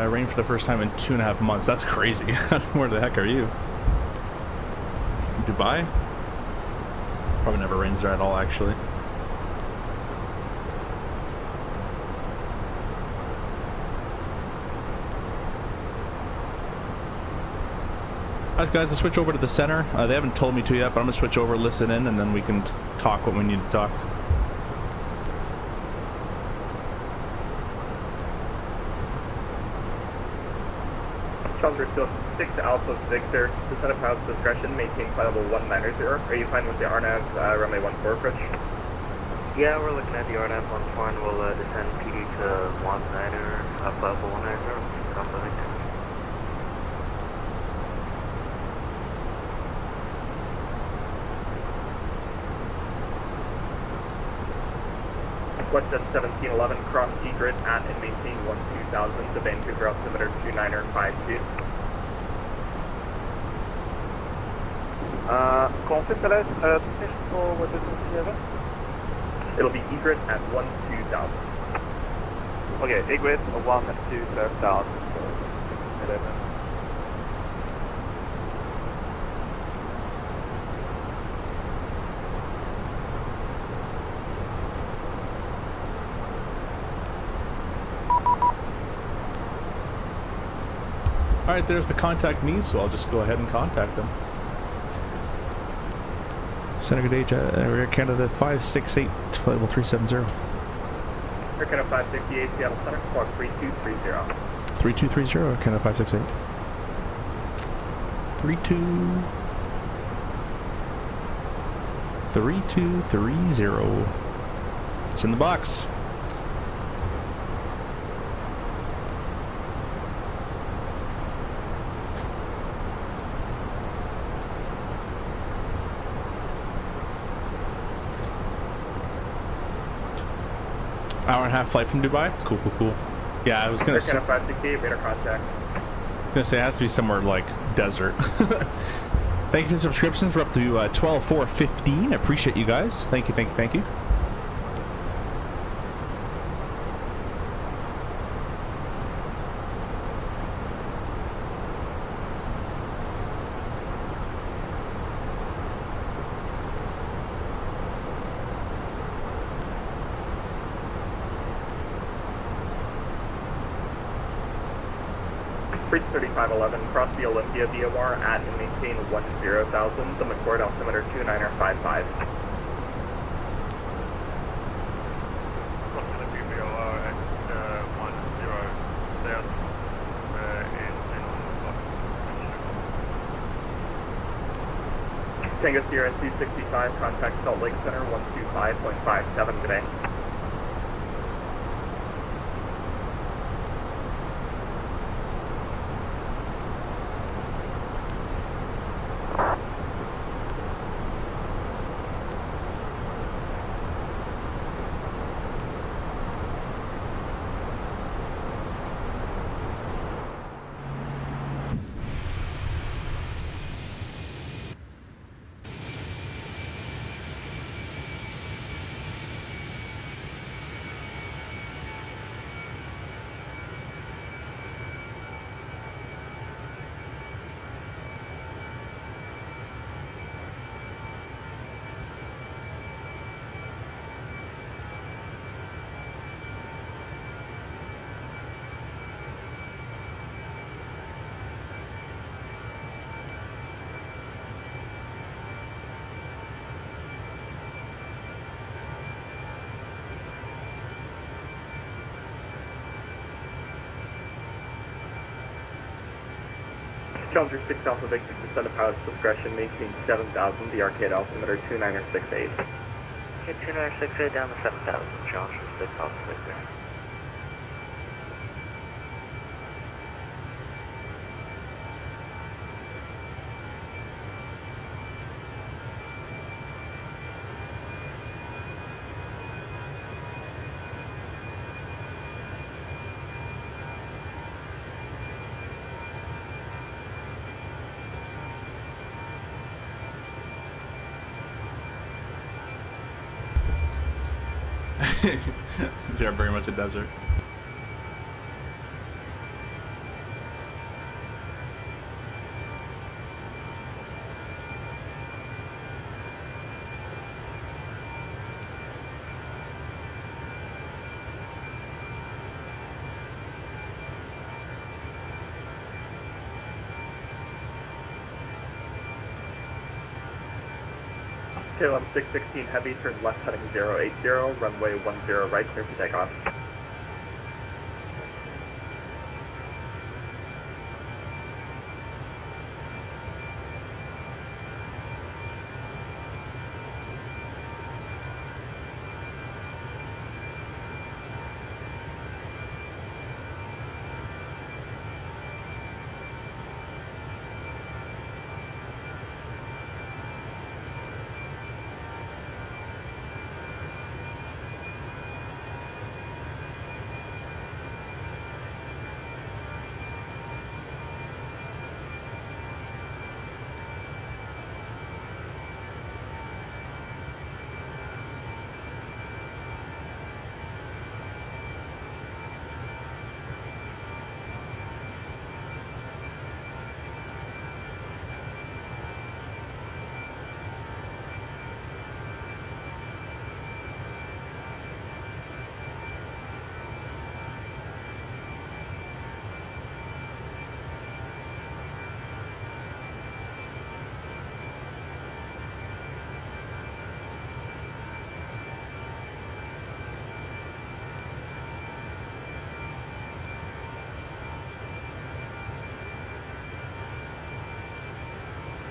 Speaker 1: rain for the first time in 2.5 months. That's crazy. Where the heck are you? Dubai? Probably never rains there at all, actually. Alright guys, let's switch over to the center. They haven't told me to yet, but I'm going to switch over, listen in, and then we can talk what we need to talk.
Speaker 3: Challenger still 6 Alpha Victor, descent of pilot's discretion, maintain flight level 190. Are you fine with the RNAV runway 14 approach?
Speaker 4: Yeah, we're looking at the RNAV 14. We'll descend PD to 19 up level 190, Alpha Victor.
Speaker 3: WestJet 1711, cross egret at and maintain 12,000 to Vancouver altimeter 2952.
Speaker 2: Confirm Palace, test for what is it?
Speaker 3: It'll be egret at 12,000.
Speaker 2: Okay, egret 12,000. 11.
Speaker 1: All right, there's the contact me, so I'll just go ahead and contact them. Center Gauge, Air Canada 568, flight 370.
Speaker 3: Air Canada 568, Seattle Center, squawk 3230.
Speaker 1: 3230, Air Canada 568. 3230. It's in the box. Hour and a half flight from Dubai. Cool, cool, cool. Yeah, I was gonna
Speaker 3: Air
Speaker 1: say,
Speaker 3: Canada 568, radar contact.
Speaker 1: it has to be somewhere like desert. Thank you for the subscriptions. We're up to 12,415. I appreciate you guys. Thank you, thank you, thank you.
Speaker 3: Freight 3511, cross the Olympia VOR at and maintain 10,000 to McCord altimeter 2955.
Speaker 2: Cross Olympia VOR at 10,000 and
Speaker 3: Tango Sierra 265, contact Salt Lake Center 125.57 today. Challenger 6 Alpha Victor, descend to pilot's discretion, maintain 7,000, the arcade altimeter 2968.
Speaker 4: Okay, 2968 down to 7,000, Challenger 6 Alpha Victor.
Speaker 1: They're very much a desert.
Speaker 3: KLM 616 Heavy, turn left heading 080, runway 10 right, clear for takeoff.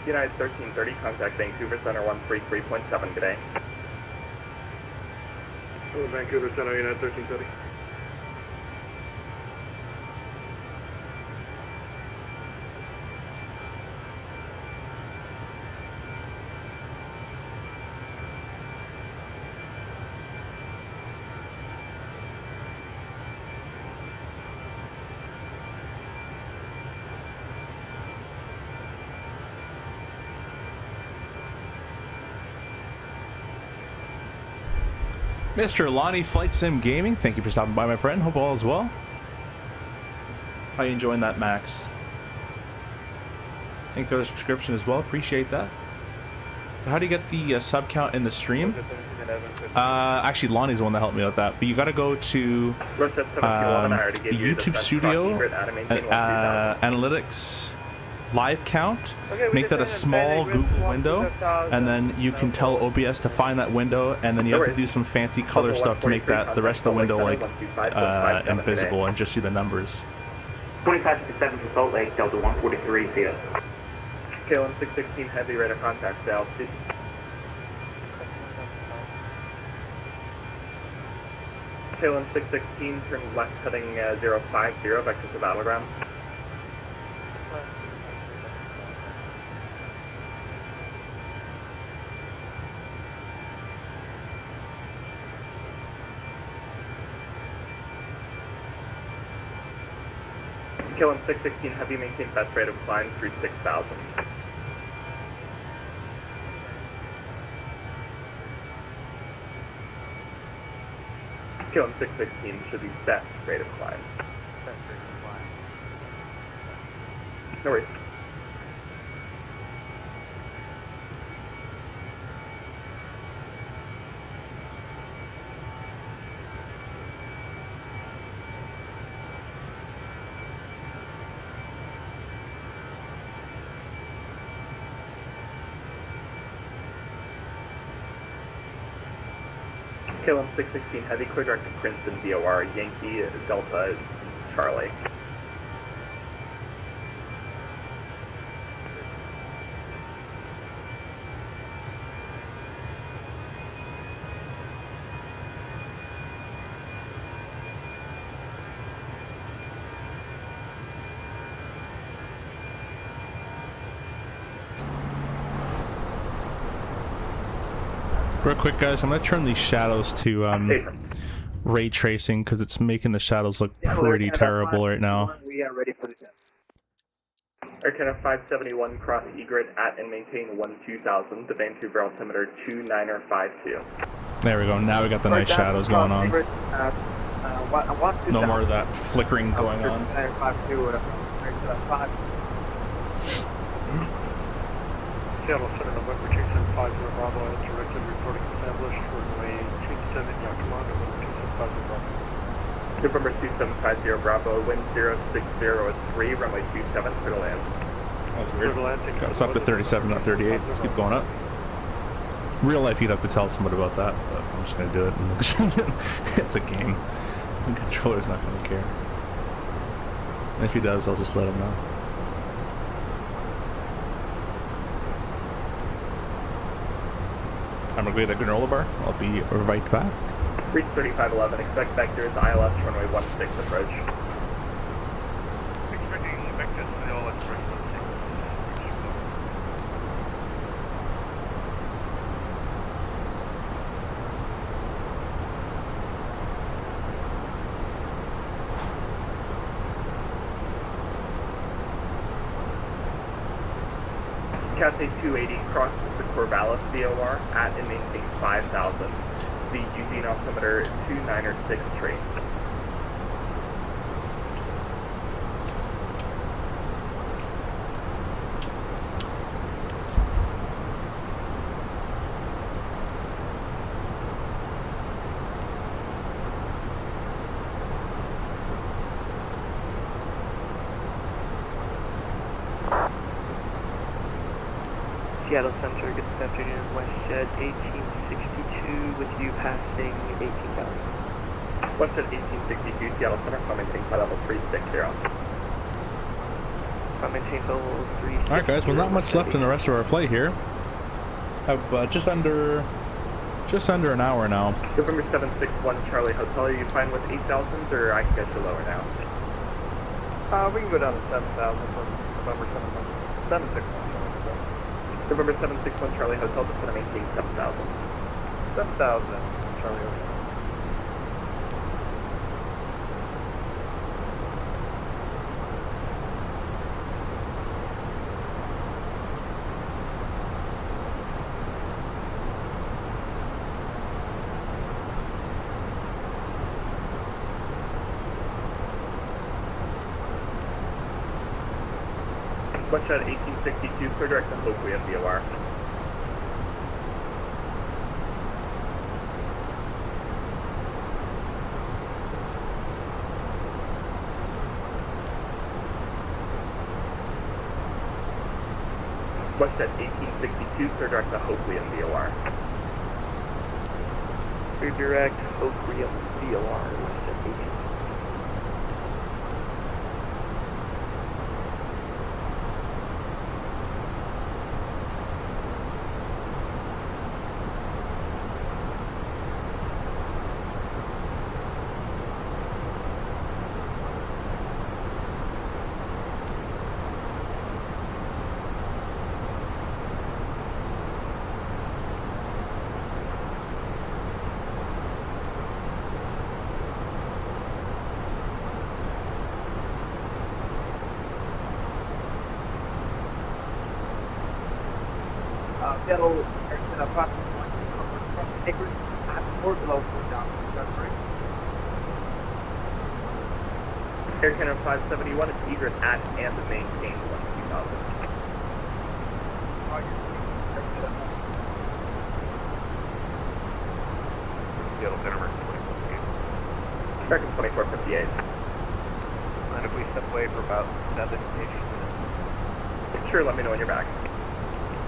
Speaker 3: United 1330, contact Vancouver Center 133.7, good day.
Speaker 5: Vancouver Center, United 1330.
Speaker 1: Mr. Lonnie Flight Sim Gaming, thank you for stopping by, my friend. Hope all is well. How you enjoying that, Max? Thank you for the subscription as well. Appreciate that. How do you get the sub count in the stream? Actually, Lonnie's the one that helped me with that. But you got to go to YouTube Studio, Analytics, Live Count. Make that a small Google window, and then you can tell OBS to find that window, and then you have to do some fancy color stuff to make that the rest of the window like invisible and just see the numbers.
Speaker 4: 2567 from Salt Lake, Delta 143, see us.
Speaker 3: KLM 616 Heavy, radar contact to altitude. KLM 616, turn left heading 050, vector to battleground. KLM 616 Heavy, maintain best rate of climb through 6,000. KLM 616 should be best rate of climb. Best rate of climb. No worries. KLM 616 Heavy, clear direct to Princeton, VOR, Yankee, Delta, Charlie.
Speaker 1: Real quick, guys, I'm going to turn these shadows to ray tracing because it's making the shadows look pretty terrible right now.
Speaker 3: We are ready for the test. Air Canada 571, cross egret at and maintain 12,000, the Vancouver altimeter 2952.
Speaker 1: There we go. Now we got the nice shadows going on. No more of that flickering going on.
Speaker 5: Seattle Center, November 2750 Bravo, as directed, reporting established, runway 27 Yakima, November 2750 Bravo.
Speaker 3: November 2750 Bravo, wind 060 runway 27, clear to land.
Speaker 1: That was weird. Got us up to 37, not 38. Let's keep going up. Real life, you'd have to tell someone about that, but I'm just going to do it. It's a game. The controller's not going to care. And if he does, I'll just let him know. I'm going to be at a granola bar. I'll be right back.
Speaker 3: Reach 3511, expect vectors, ILS, runway 16 approach.
Speaker 5: Expecting vectors, ILS, runway 16.
Speaker 3: Cathay 280 crosses the Corvallis VOR at and maintain 5,000. The Eugene altimeter 2963.
Speaker 4: Seattle Center, good afternoon, WestJet 1862 with you passing 18,000.
Speaker 3: WestJet 1862, Seattle Center, maintain flight level 360.
Speaker 4: maintain level 3.
Speaker 1: All right, guys. Well, not much left in the rest of our flight here. Have just under an hour now.
Speaker 3: November 761 Charlie Hotel, are you fine with 8,000 or I can get you lower now?
Speaker 5: We can go down to 7,000 from November 761.
Speaker 3: November 761 Charlie Hotel, just going to maintain 7,000.
Speaker 5: 7,000 Charlie Hotel.
Speaker 3: One shot 1862, clear direct to Hope, we have VOR. One shot 1862, clear direct to Hope, we have VOR.
Speaker 4: Clear direct, Oak Rio, VOR, west at 18.
Speaker 3: Seattle, Airton, approximately 1 acres, or below 4,000, that's right. Air Canada 571 is egress at and maintain 1,000.
Speaker 2: Seattle Center,
Speaker 3: American 2458.
Speaker 2: And if we step away for about 7-ish minutes,
Speaker 3: Sure, let me know when you're back.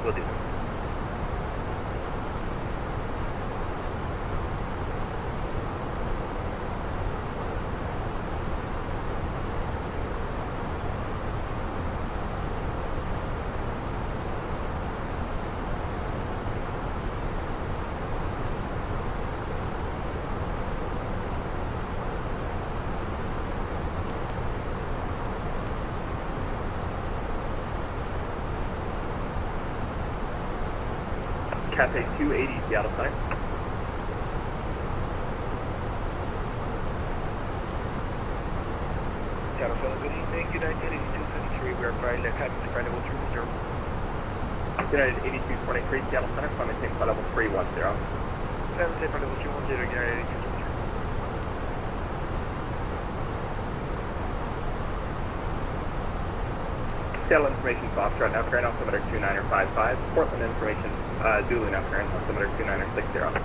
Speaker 2: we'll do that.
Speaker 3: Cafe 280, Seattle Center.
Speaker 4: Seattle Fellow, good evening. United 8223, we are flying the cabin to flight level 310.
Speaker 3: United 8223, Seattle Center, climb maintain flight level 310.
Speaker 4: Cabin to flight level 310, United 8223.
Speaker 3: Seattle information Foxtrot now current altimeter 29er55. Portland information Zulu now current altimeter 29er60.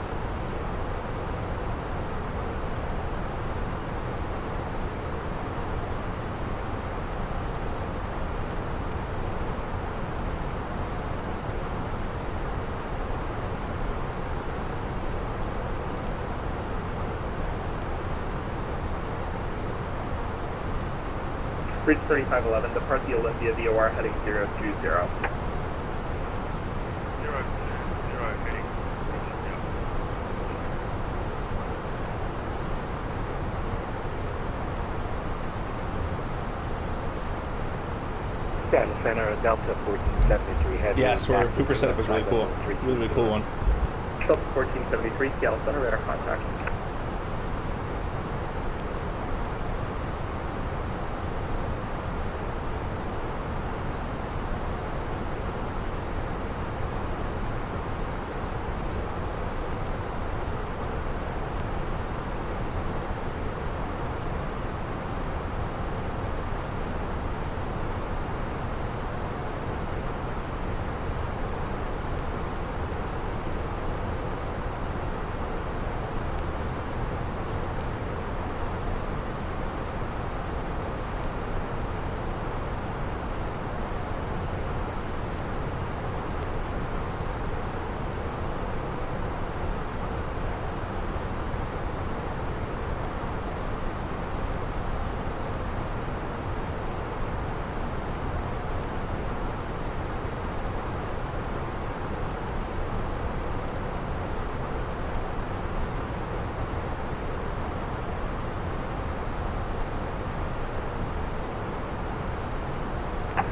Speaker 3: Bridge 3511, depart the Olympia VOR heading 020.
Speaker 4: Seattle Center, Delta 1473, heading.
Speaker 1: Yes, where Cooper setup was really cool. Really cool one.
Speaker 3: Delta 1473, Seattle Center, radar contact.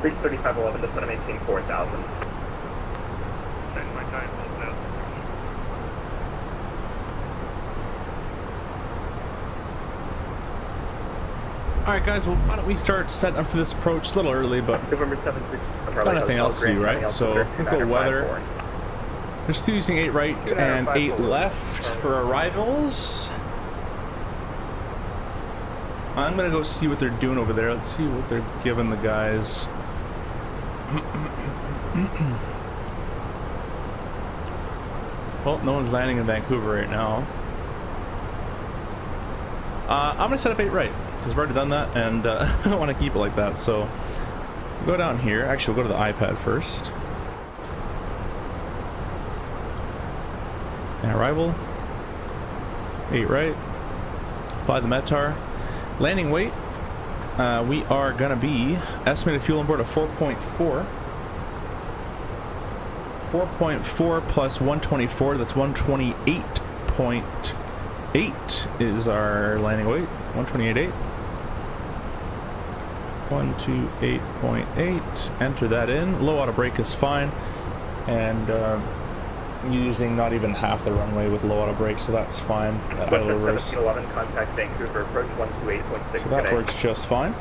Speaker 3: Reach 3511, descend and maintain 4000.
Speaker 5: Change my time, hold down.
Speaker 1: Alright guys, well why don't we start setting up for this approach? A little early, but
Speaker 3: November 7th,
Speaker 1: got nothing else to do, right? So we'll go weather. We're still using 8 right and 8 left for arrivals. I'm gonna go see what they're doing over there. Let's see what they're giving the guys. Well, no one's landing in Vancouver right now. I'm gonna set up 8 right because we've already done that, and I don't want to keep it like that. So go down here. Actually, we'll go to the iPad first. And arrival. 8 right. Apply the METAR. Landing weight. We are gonna be estimated fuel on board of 4.4. 4.4 plus 124, that's 128.8 is our landing weight. 128.8. 128.8. Enter that in. Low auto brake is fine. And using not even half the runway with low auto brake, so that's fine. At idle reverse.
Speaker 3: 1711, contact Vancouver, approach 128.6.
Speaker 1: So that works just fine.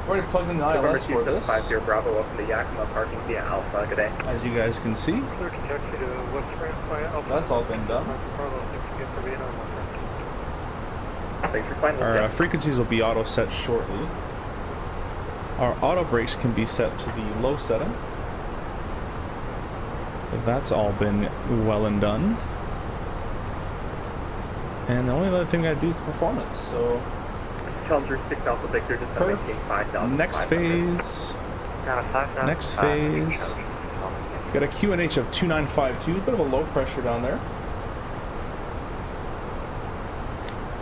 Speaker 1: Already plugged in the ILS for this.
Speaker 3: 50 Bravo, welcome to Yakima, parking via Alpha, good day.
Speaker 1: As you guys can see,
Speaker 5: Clear to taxi to West Ramp by Alpha.
Speaker 1: that's all been done.
Speaker 5: Bravo, thanks again for being on, my friend.
Speaker 3: Thanks for finding
Speaker 1: Our
Speaker 3: us.
Speaker 1: frequencies will be auto set shortly. Our auto brakes can be set to the low setting. So that's all been well and done. And the only other thing I gotta do is the performance. So
Speaker 3: Challenger 6 Alpha Victor, just maintain 5,000.
Speaker 1: next phase. Next phase. Got a QNH of 2952, bit of a low pressure down there.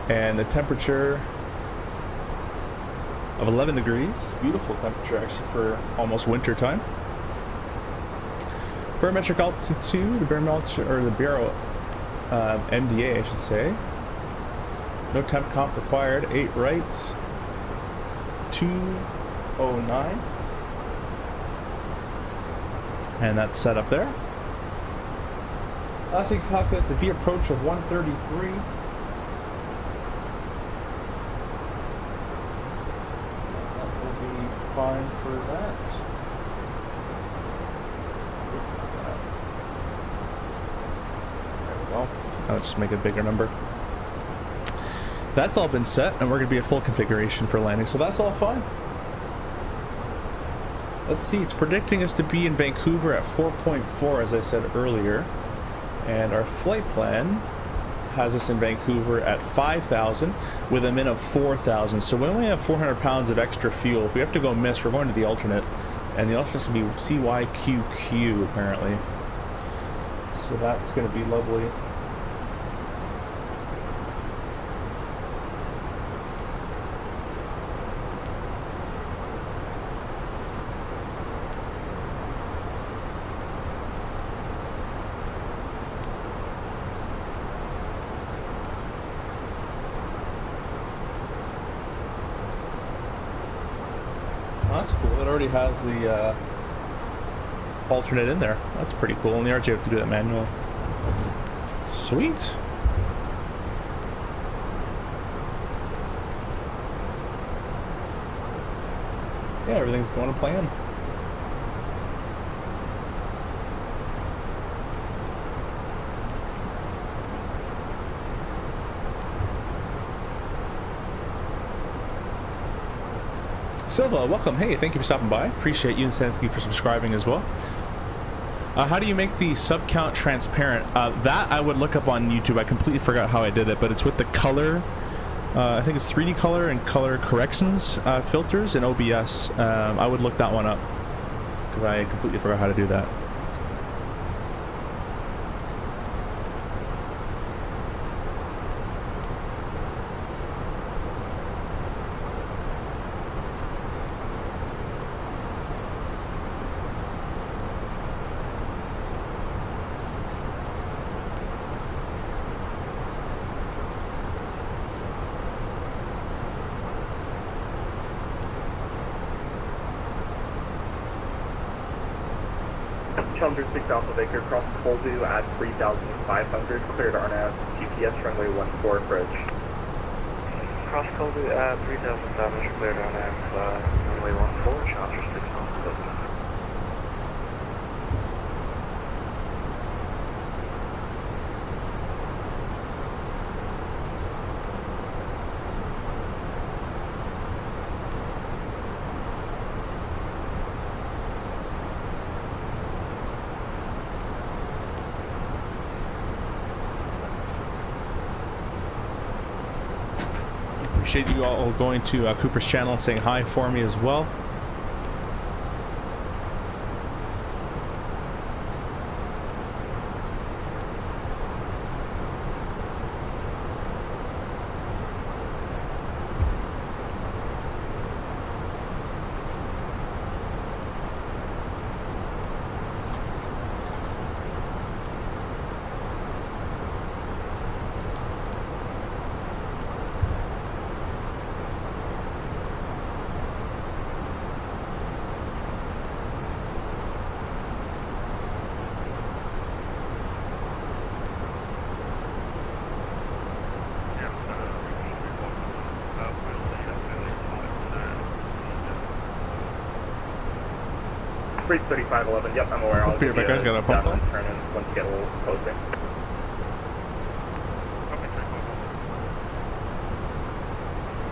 Speaker 1: And the temperature of 11 degrees. Beautiful temperature actually for almost winter time. Barometric altitude, the barometric, or the Bureau MDA I should say. No temp comp required. 8 right. 209. And that's set up there. Lastly, calculate the V approach of 133. That will be fine for that. There we go. Now let's just make a bigger number. That's all been set, and we're going to be a full configuration for landing, so that's all fine. Let's see, it's predicting us to be in Vancouver at 4.4, as I said earlier. And our flight plan has us in Vancouver at 5,000 with a min of 4,000. So we only have 400 pounds of extra fuel. If we have to go miss, we're going to the alternate. And the alternate's going to be CYQQ, apparently. So that's going to be lovely. That's cool. It already has the alternate in there. That's pretty cool. And the RJ have to do that manually. Sweet. Yeah, everything's going to plan. Silva, welcome. Hey, thank you for stopping by. Appreciate you, and thank you for subscribing as well. How do you make the sub count transparent? That I would look up on YouTube. I completely forgot how I did it, but it's with the color. I think it's 3D color and color corrections filters in OBS. I would look that one up because I completely forgot how to do that.
Speaker 3: Challenger 6 Alpha Victor, cross Poldu at 3,500, cleared RNAV, GPS runway 14 approach.
Speaker 4: Cross Colby at 3,500, cleared on runway 14, Challenger 6 Alpha Victor.
Speaker 1: Appreciate you all going to Cooper's channel and saying hi for me as well.
Speaker 3: Breach 3511, yep, I'm aware. I'll
Speaker 1: Beer,
Speaker 3: give you
Speaker 1: that guy's got a phone call.
Speaker 3: turn in once you get a little closer.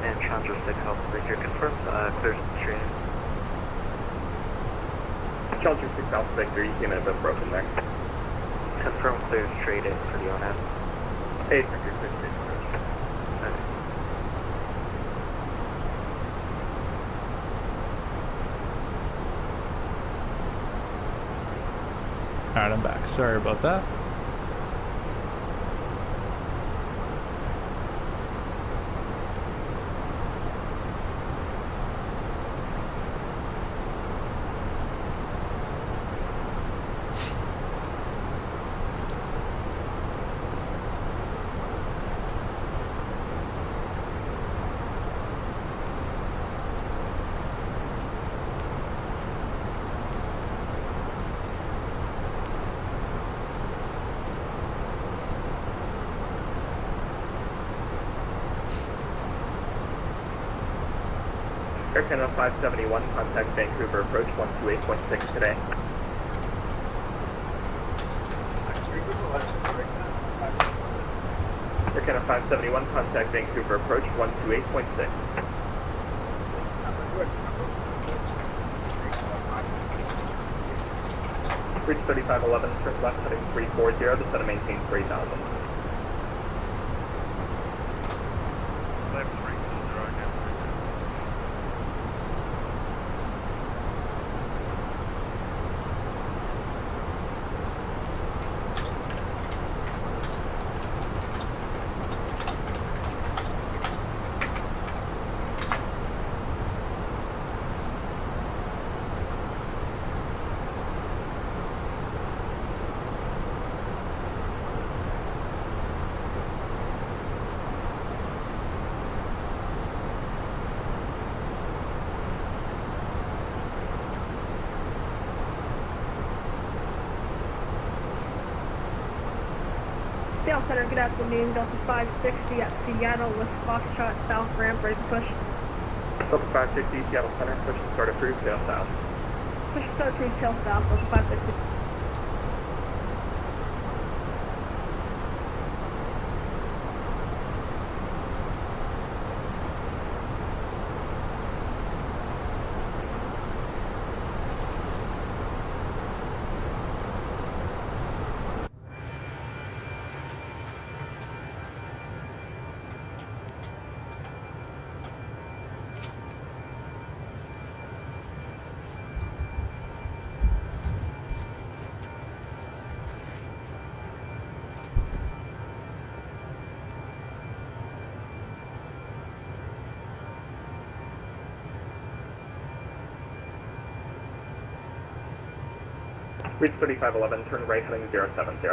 Speaker 4: And Challenger 6 Alpha Victor confirmed, clears straight in.
Speaker 3: Challenger 6 Alpha Victor, you came in a bit broken there.
Speaker 4: Confirmed clears straight in for the ONAV.
Speaker 3: Hey, Victor 6 approach.
Speaker 4: Okay.
Speaker 1: Alright, I'm back. Sorry about that.
Speaker 3: Air Canada 571, contact Vancouver approach 128.6 today. Air Canada 571, contact Vancouver approach 128.6. Breach 3511, turn left heading 340, descend and maintain 3000.
Speaker 6: Seattle Center, good afternoon. Delta 560 at Seattle with Foxtrot South ramp, ready to push.
Speaker 3: Delta 560, Seattle Center, push and start approved, tail south.
Speaker 6: Push and start approved, tail south, Delta 560. Reach 3511, turn right heading 070.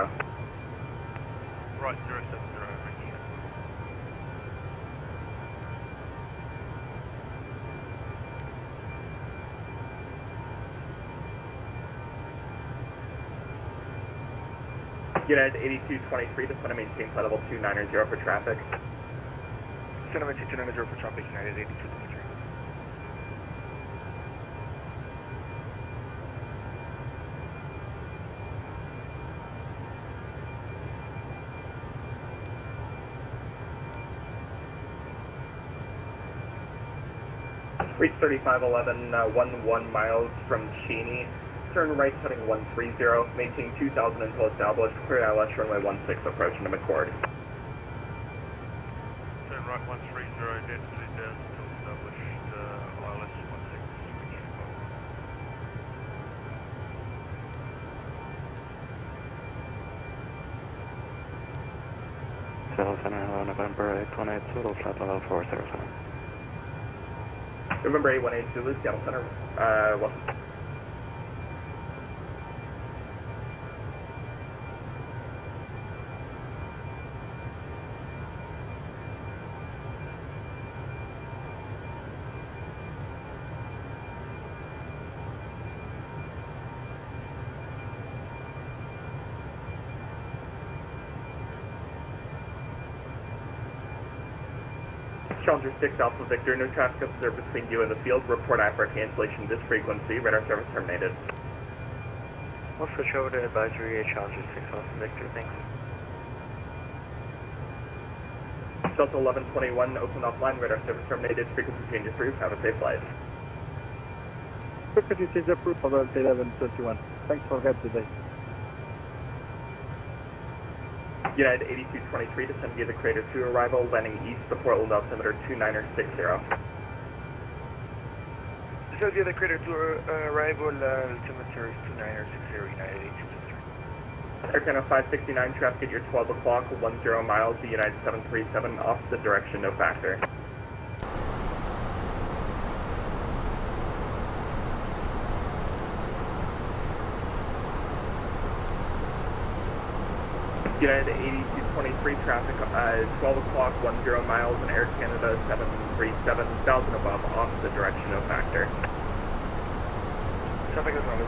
Speaker 2: Right, 070 over here.
Speaker 3: United 8223, descend and maintain flight level 290 for traffic.
Speaker 5: Descend and maintain 290 for traffic, United 8223.
Speaker 3: Reach 3511, 11 miles from Cheney. Turn right heading 130, maintain 2000 until established. Clear ILS runway 16 approach into McCord.
Speaker 5: Turn right 130, identity down until established, ILS 16, reach
Speaker 4: Seattle Center, hello, November 818 Zulu, flight level 407.
Speaker 3: November 818 Zulu, Seattle Center, welcome. Challenger 6 Alpha Victor, no traffic observed between you and the field. Report for cancellation this frequency. Radar service terminated.
Speaker 4: We'll switch over to advisory Challenger 6 Alpha Victor, thanks.
Speaker 3: Delta 1121, open offline. Radar service terminated. Frequency change approved. Have a safe flight.
Speaker 7: Frequency change approved for Delta 1121. Thanks for that today.
Speaker 3: United 8223, descend via the Crater 2 arrival, landing east before Old Altimeter 2960.
Speaker 5: Descend via the Crater 2 arrival, altimeter 2960, United 8223.
Speaker 3: Air Canada 569, traffic at your 12 o'clock, 10 miles, the United 737, opposite direction, no factor. United 8223, traffic 12 o'clock, 10 miles, and Air Canada 737, 1000 above, opposite direction, no factor.
Speaker 5: Traffic is on the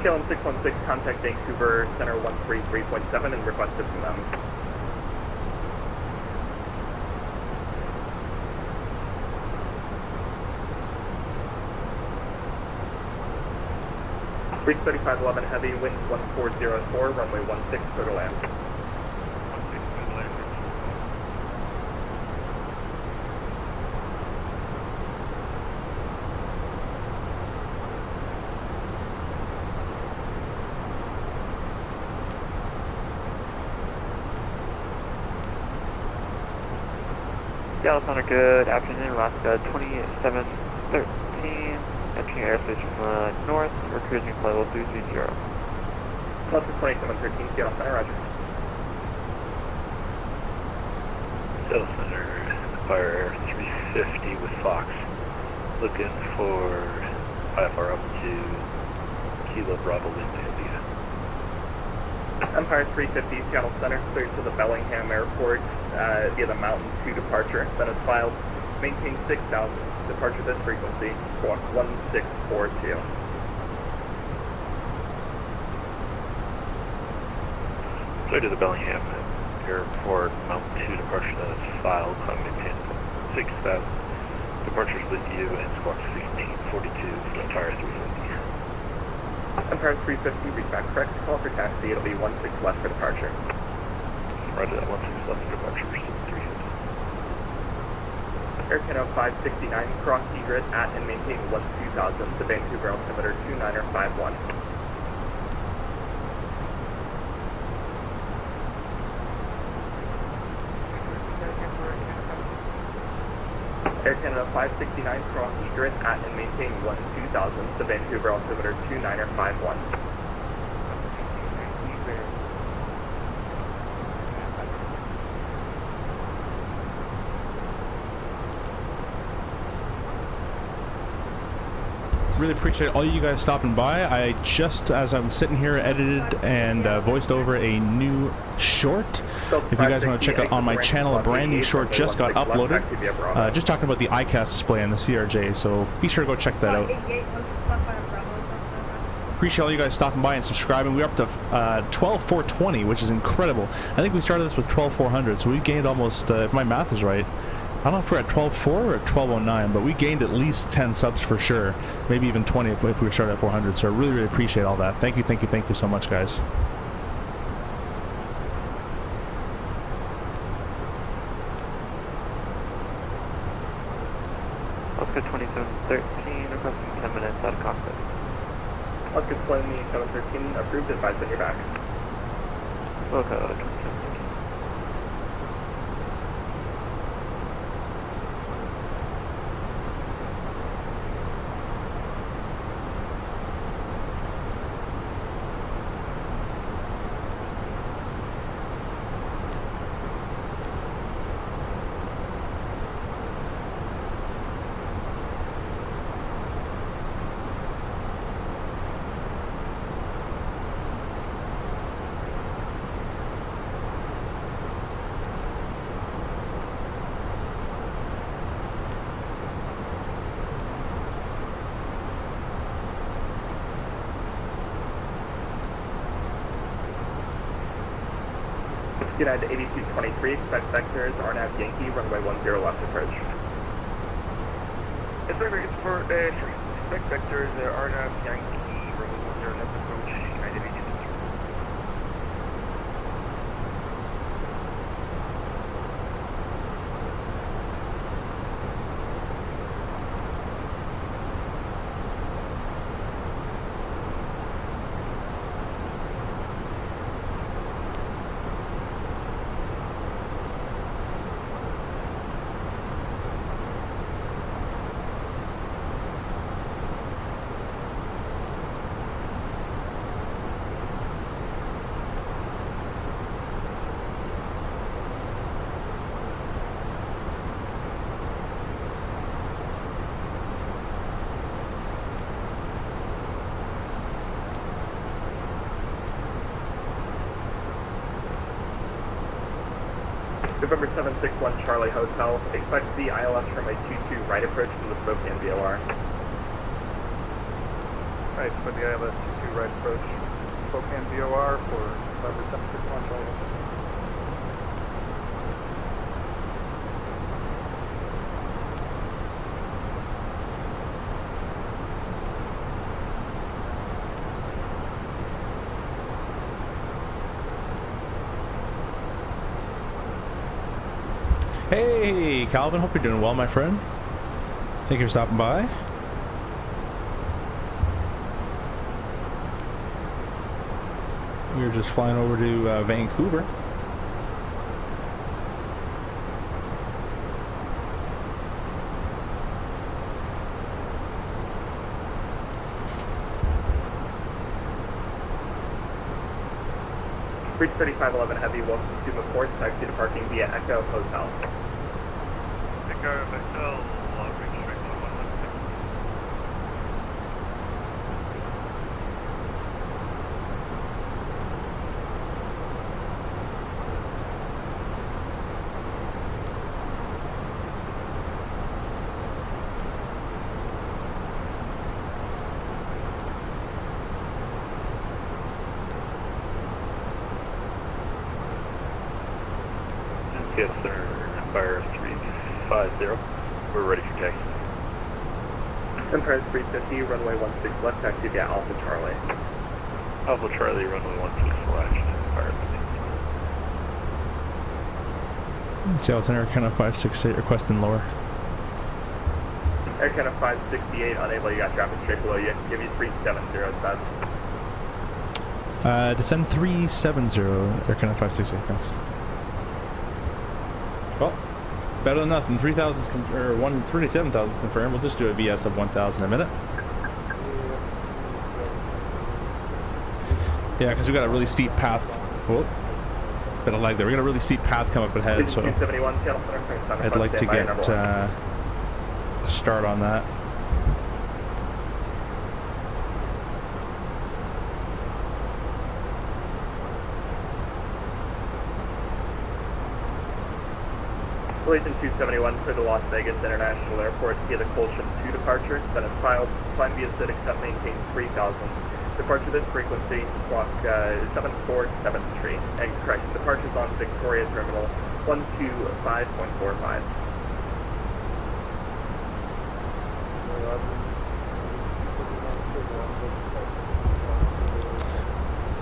Speaker 3: KLM 616, contact Vancouver Center 133.7 and requested from them. Reach 3511 heavy, wind 1404, runway 16, clear to land.
Speaker 5: 16, good land.
Speaker 4: Seattle Center, good afternoon, Alaska 2713, entering airspace from north, we're cruising flight level 330.
Speaker 3: Alaska 2713, Seattle Center, roger.
Speaker 8: Seattle Center, Fire 350 with Fox, looking for IFR up to Kilo Bravo Lima, India.
Speaker 3: Empire 350, Seattle Center, cleared to the Bellingham Airport via the Mountain 2 departure. Then it's filed. Maintain 6000. Departure this frequency, squawk 1642.
Speaker 8: Clear to the Bellingham Airport, Mountain 2 departure, then it's filed. Climb maintain 6000. Departures with you and squawk 1642 for Empire 350.
Speaker 3: Empire 350, reach back correct. Call for taxi. It'll be 16 left for departure.
Speaker 8: Roger that, 16 left for departure, 350.
Speaker 3: Air Canada 569, cross egret at and maintain 2000 to Vancouver altimeter 2951. Air Canada 569, cross egret at and maintain 2000 to Vancouver altimeter 2951.
Speaker 1: Really appreciate all you guys stopping by. I just, as I'm sitting here, edited and voiced over a new short. If you guys want to check out on my channel, a brand new short just got uploaded. Just talking about the ICAS display on the CRJ, so be sure to go check that out. appreciate all you guys stopping by and subscribing. We're up to 12,420, which is incredible. I think we started this with 12,400, so we gained almost, if my math is right, I don't know if we're at 12.4 or at 12.09, but we gained at least 10 subs for sure. Maybe even 20 if we started at 400. So I really, really appreciate all that. Thank you so much, guys.
Speaker 4: Oscar 2713, requesting 10 minutes out of cockpit.
Speaker 3: Oscar 2713, approved, advise when you're back.
Speaker 4: Loco 2713.
Speaker 3: United 8223, expect vectors, RNAV Yankee, runway 10 left approach.
Speaker 9: It's for expect vectors, RNAV Yankee, runway 10 left approach, United 8223.
Speaker 3: November 761 Charlie Hotel, expect the ILS from a 22 right approach from the Spokane VOR.
Speaker 7: Right, for the ILS 22 right approach, Spokane VOR for November 761 Charlie Hotel.
Speaker 1: Hey, Calvin. Hope you're doing well, my friend. Thank you for stopping by. We were just flying over to Vancouver.
Speaker 3: Bridge 3511 Heavy, welcome to McCourt, taxi to parking via Echo Hotel.
Speaker 9: Echo Hotel, bridge 3511.
Speaker 8: Yes, sir. Empire 350. We're ready for taxi.
Speaker 3: Empire 350, runway 16 left, taxi via Alpha Charlie.
Speaker 8: Alpha Charlie, runway 16 left. Empire 350.
Speaker 1: Seattle Center, Canada 568, requesting lower.
Speaker 3: Air Canada 568, unable, you got traffic straight below you. Give you 370 as best.
Speaker 1: Descend 370, Air Canada 568, thanks. Well, better than nothing. 3,000's or 37,000's confirmed. We'll just do a VS of 1,000 a minute. Yeah, because we got a really steep path. Whoa, bit of lag there. We got a really steep path come up ahead, so I'd like to get a start on that.
Speaker 3: Collision 271 for the Las Vegas International Airport via the Colchum 2 departure. That is filed. Climb via SID, except maintain 3,000. Departure this frequency, squawk 7473. And correction, departures on Victoria Terminal 125.45.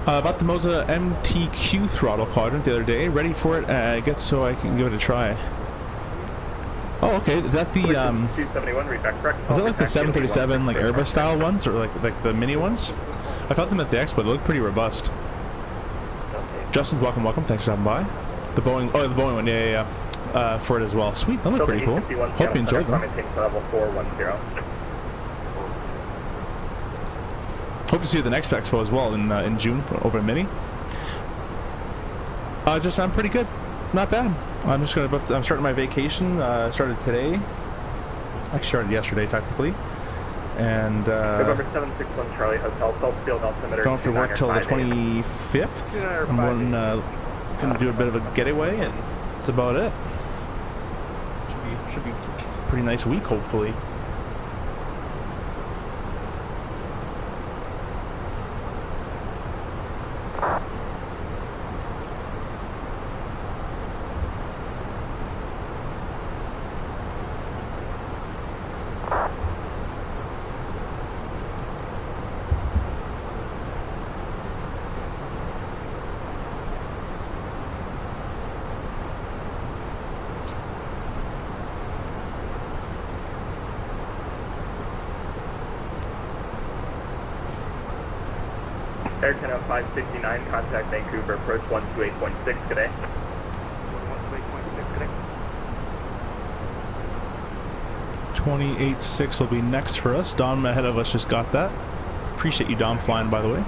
Speaker 1: About the Moza MTQ throttle quadrant the other day. Ready for it, I guess, so I can give it a try. Oh, okay. Is that the
Speaker 3: 271, read back correct.
Speaker 1: is that like the 737 like Airbus style ones, or like the mini ones? I felt them at the EXPO. They look pretty robust. Justin's welcome. Thanks for stopping by. The Boeing one, yeah. For it as well. Sweet, that looked pretty cool. Hope you enjoyed them.
Speaker 3: Level 410.
Speaker 1: Hope to see you at the next EXPO as well in June over in Mini. I'm pretty good, not bad. I'm starting my vacation. Started today. I started yesterday technically, and
Speaker 3: November 761 Charlie Hotel, Southfield altimeter.
Speaker 1: Don't have to work till the 25th. I'm gonna do a bit of a getaway, and that's about it. Should be a pretty nice week, hopefully.
Speaker 3: Air 100569, contact Vancouver, approach 128.6 today.
Speaker 4: 128.6 today.
Speaker 1: 28.6 will be next for us. Dom ahead of us just got that. Appreciate you, Dom, flying, by the way.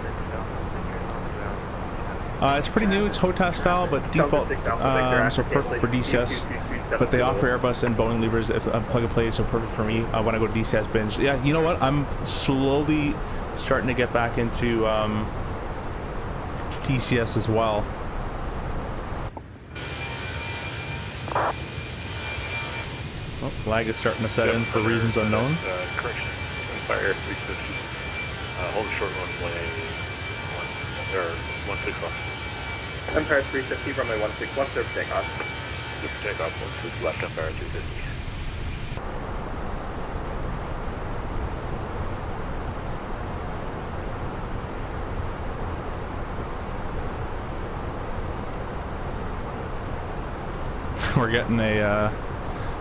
Speaker 1: It's pretty new. It's HOTAS style, but default, so perfect for DCS. But they offer Airbus and Boeing levers if plug and play, so perfect for me when I go to DCS binge. Yeah, you know what? I'm slowly starting to get back into DCS as well. Oh, lag is starting to set in for reasons unknown.
Speaker 8: Correction. Empire 350. Hold a short runway 16 left.
Speaker 3: Empire 350, runway 16 left, over takeoff.
Speaker 8: Just takeoff 16 left, Empire 350.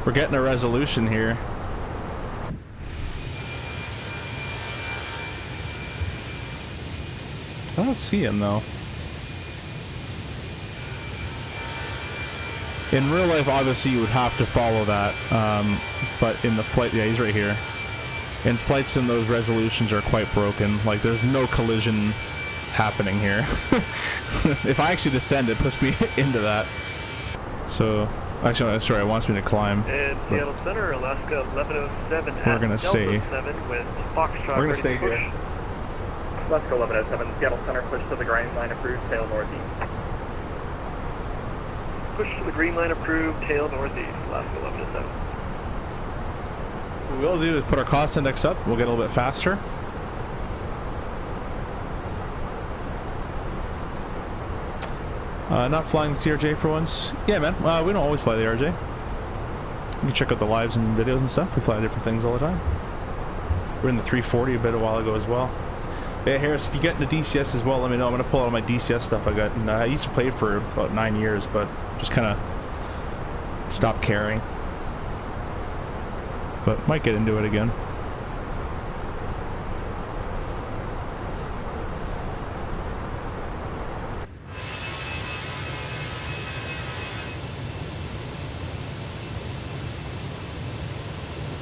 Speaker 1: We're getting a resolution here. I don't see him though. In real life, obviously, you would have to follow that, but in the flight, yeah, he's right here. In flights, and those resolutions are quite broken. Like, there's no collision happening here. If I actually descend, it puts me into that. So, actually, sorry, it wants me to climb.
Speaker 5: And Seattle Center, Alaska 1107.
Speaker 1: We're gonna stay.
Speaker 5: With Foxtrot.
Speaker 1: We're gonna stay here.
Speaker 3: Alaska 1107, Seattle Center, push to the green line approved, tail northeast.
Speaker 5: Push to the green line approved, tail northeast, Alaska 1107.
Speaker 1: What we'll do is put our cost index up. We'll get a little bit faster. Not flying the CRJ for once. Yeah, man. We don't always fly the RJ. You can check out the lives and videos and stuff. We fly different things all the time. We're in the 340 a bit a while ago as well. Yeah, Harris, if you get into DCS as well, let me know. I'm going to pull out all my DCS stuff I got. And, I used to play it for about 9 years, but just kind of stopped caring. But might get into it again.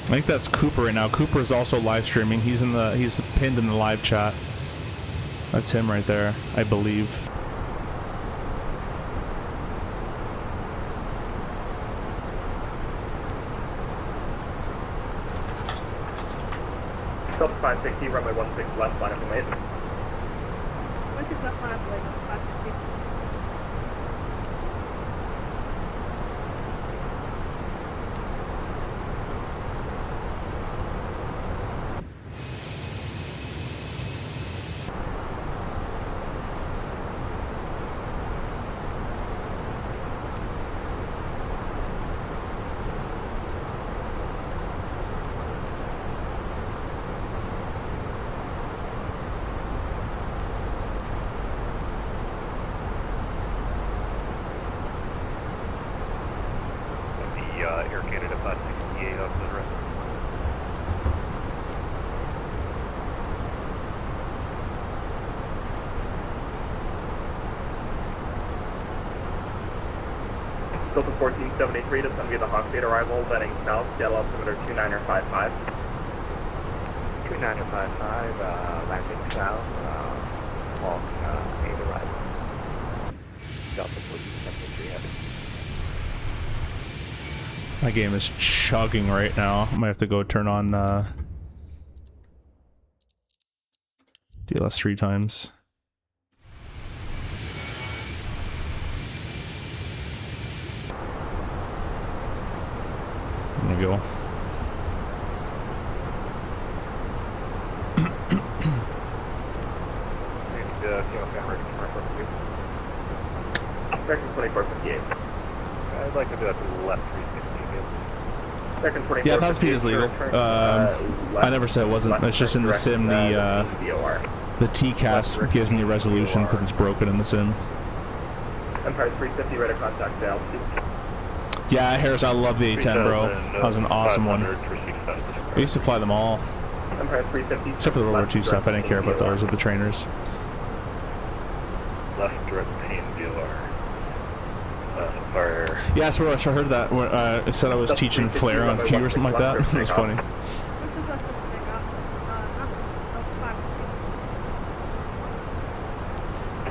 Speaker 1: I think that's Cooper right now. Cooper is also live streaming. He's pinned in the live chat. That's him right there, I believe.
Speaker 3: Delta 560, runway 16 left, line up the main.
Speaker 6: 16 left, line up the main, 560.
Speaker 3: Delta 1473 to send via the Hawk 8 arrival, heading south, Seattle altimeter 2955.
Speaker 4: 2955, landing south, Hawk 8 arrival. Delta 1473 heading.
Speaker 1: My game is chugging right now. I might have to go turn on DLS 3 times. There we go.
Speaker 3: Section 2458.
Speaker 2: I'd like to do that to the left 360.
Speaker 3: Section 2458.
Speaker 1: Yeah, top speed is legal. I never said it wasn't. It's just in the sim, the TCAS gives me a resolution because it's broken in the sim.
Speaker 3: Empire 350, radar contact to altitude.
Speaker 1: Yeah, Harris, I love the A10, bro. That was an awesome one. I used to fly them all.
Speaker 3: Empire 350.
Speaker 1: Except for the World War II stuff, I didn't care about those with the trainers.
Speaker 8: Left direct pain VOR. Fire.
Speaker 1: Yeah, so I heard that. It said I was teaching Flare on Q or something like that. It was funny.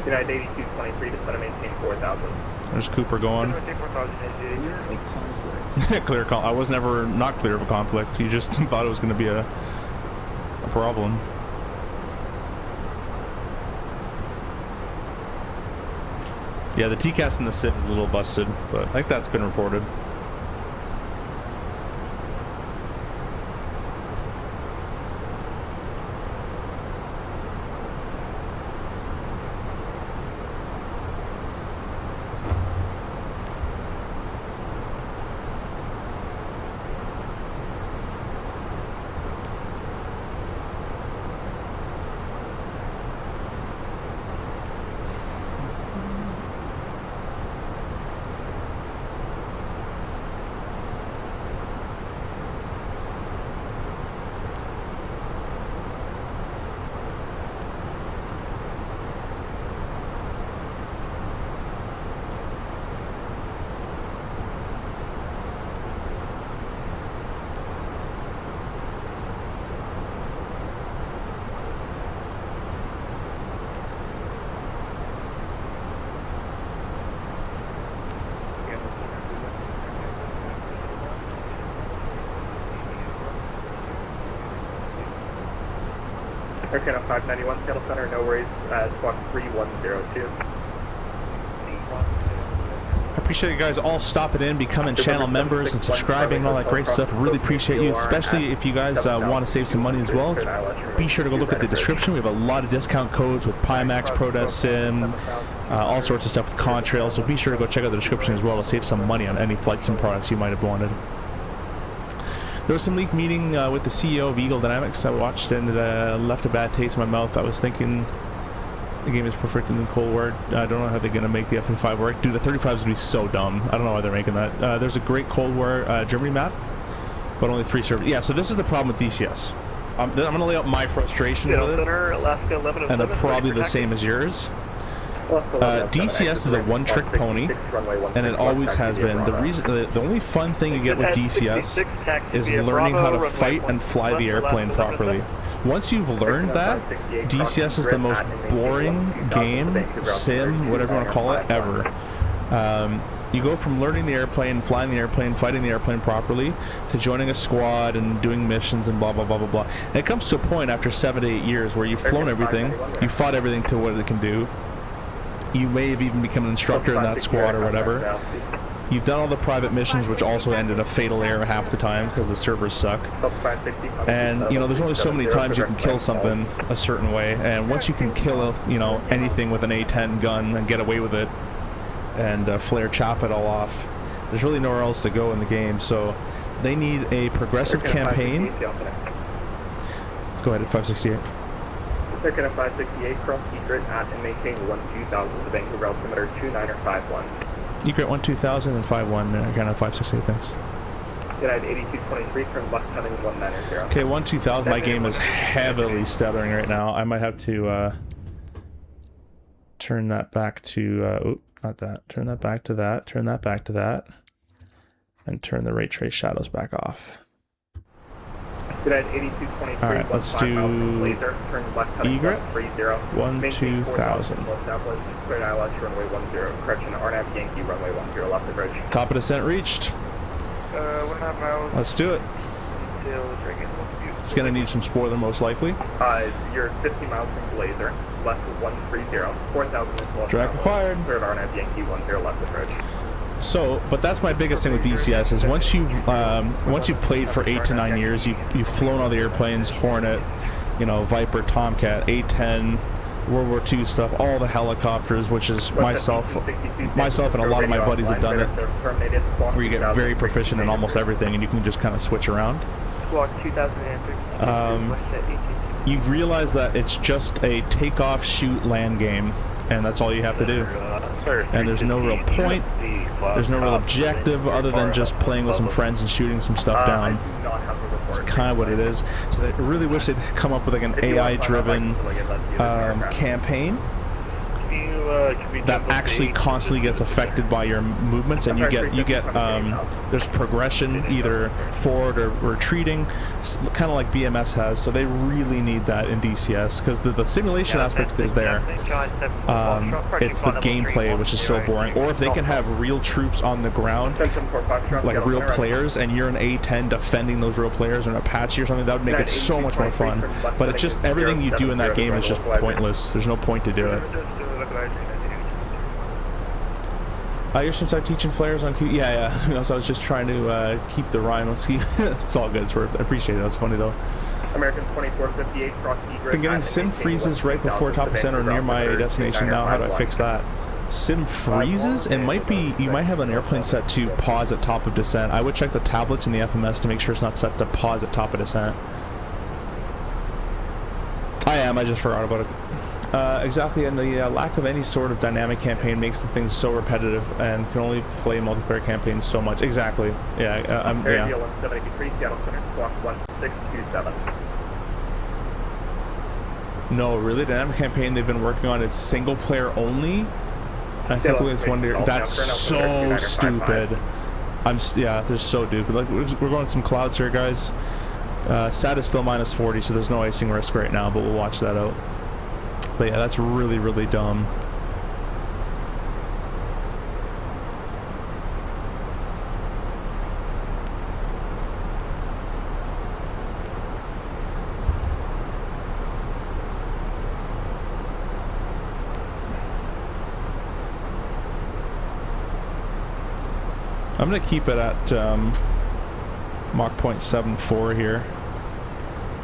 Speaker 3: United 8223 to set and maintain 4,000.
Speaker 1: There's Cooper going. Clear I was never not clear of a conflict. You just thought it was going to be a problem. Yeah, the TCAS in the SIP is a little busted, but I think that's been reported.
Speaker 3: Aircraft 591, Seattle Center, no worries, squawk 3102.
Speaker 1: I appreciate you guys all stopping in, becoming channel members and subscribing and all that great stuff. Really appreciate you, especially if you guys want to save some money as well. Be sure to go look at the description. We have a lot of discount codes with Pimax, ProDesk Sim, all sorts of stuff with Contrail, so be sure to go check out the description as well to save some money on any flights and products you might have wanted. There was some leaked meeting with the CEO of Eagle Dynamics I watched, and it left a bad taste in my mouth. I was thinking the game is perfect in the Cold War. I don't know how they're going to make the F-35 work. Dude, the 35 is going to be so dumb. I don't know why they're making that. There's a great Cold War Germany map, but only 3 servers. Yeah, so this is the problem with DCS. I'm going to lay out my frustrations with it, and they're probably the same as yours. DCS is a one-trick pony, and it always has been. The only fun thing you get with DCS is learning how to fight and fly the airplane properly. Once you've learned that, DCS is the most boring game, sim, whatever you want to call it, ever. You go from learning the airplane, flying the airplane, fighting the airplane properly, to joining a squad and doing missions and blah, blah, blah, blah, blah. And it comes to a point after 7 to 8 years where you've flown everything, you fought everything to what it can do. You may have even become an instructor in that squad or whatever. You've done all the private missions, which also ended a fatal error half the time because the servers suck. And, you know, there's only so many times you can kill something a certain way. And once you can kill, you know, anything with an A10 gun and get away with it and flare chop it all off, there's really nowhere else to go in the game. So they need a progressive campaign. Go ahead at 568.
Speaker 3: Circuit 568, cross egret at and maintain 12000, the Vancouver altimeter 2951.
Speaker 1: Egret 12000 and 51, kind of 568, thanks.
Speaker 3: United 8223, turn left heading 190.
Speaker 1: Okay, 12000, my game is heavily stuttering right now. I might have to turn that back to, not that. Turn that back to that. Turn that back to that. And turn the rate trace shadows back off.
Speaker 3: United 8223.
Speaker 1: All right, let's do
Speaker 3: laser. Turn left heading
Speaker 1: egret.
Speaker 3: 130.
Speaker 1: 12,000.
Speaker 3: Established. Cleared ILS runway 10. Correction, RNAV Yankee runway 10 left the bridge.
Speaker 1: Top of descent reached.
Speaker 9: 1.5 miles.
Speaker 1: Let's do it. It's gonna need some spoiler most likely.
Speaker 3: You're 50 miles from Blazer. Left 130. 4,000.
Speaker 1: Drag required.
Speaker 3: Cleared RNAV Yankee 10 left the bridge.
Speaker 1: So, but that's my biggest thing with DCS is once you've played for 8 to 9 years, you've flown all the airplanes, Hornet, you know, Viper, Tomcat, A-10, World War II stuff, all the helicopters, which is myself and a lot of my buddies have done it, where you get very proficient in almost everything and you can just kind of switch around. You've realized that it's just a takeoff, shoot, land game, and that's all you have to do. And there's no real point, there's no real objective other than just playing with some friends and shooting some stuff down. It's kind of what it is. So I really wish they'd come up with like an AI-driven campaign that actually constantly gets affected by your movements, and you get there's progression either forward or retreating, kind of like BMS has. So they really need that in DCS because the simulation aspect is there. It's the gameplay which is so boring. Or if they can have real troops on the ground, like real players, and you're an A-10 defending those real players or an Apache or something, that would make it so much more fun. But it's just everything you do in that game is just pointless. There's no point to do it. You're supposed to start teaching flares on Q. Yeah. So I was just trying to keep the rhyme. Let's see. It's all good. I appreciate it. That's funny though.
Speaker 3: American 2458 cross egret.
Speaker 1: Been getting sim freezes right before top of center near my destination now. How do I fix that? Sim freezes? It might be. You might have an airplane set to pause at top of descent. I would check the tablets in the FMS to make sure it's not set to pause at top of descent. I am. I just forgot about it. Exactly, and the lack of any sort of dynamic campaign makes the thing so repetitive and can only play multiplayer campaigns so much. Exactly. Yeah. Yeah. No, really, dynamic campaign they've been working on is single player only. I think it's one day. That's so stupid. They're so stupid. Like we're going some clouds here, guys. SAT is still -40, so there's no icing risk right now, but we'll watch that out. But yeah, that's really, really dumb. I'm going to keep it at Mach 0.74 here,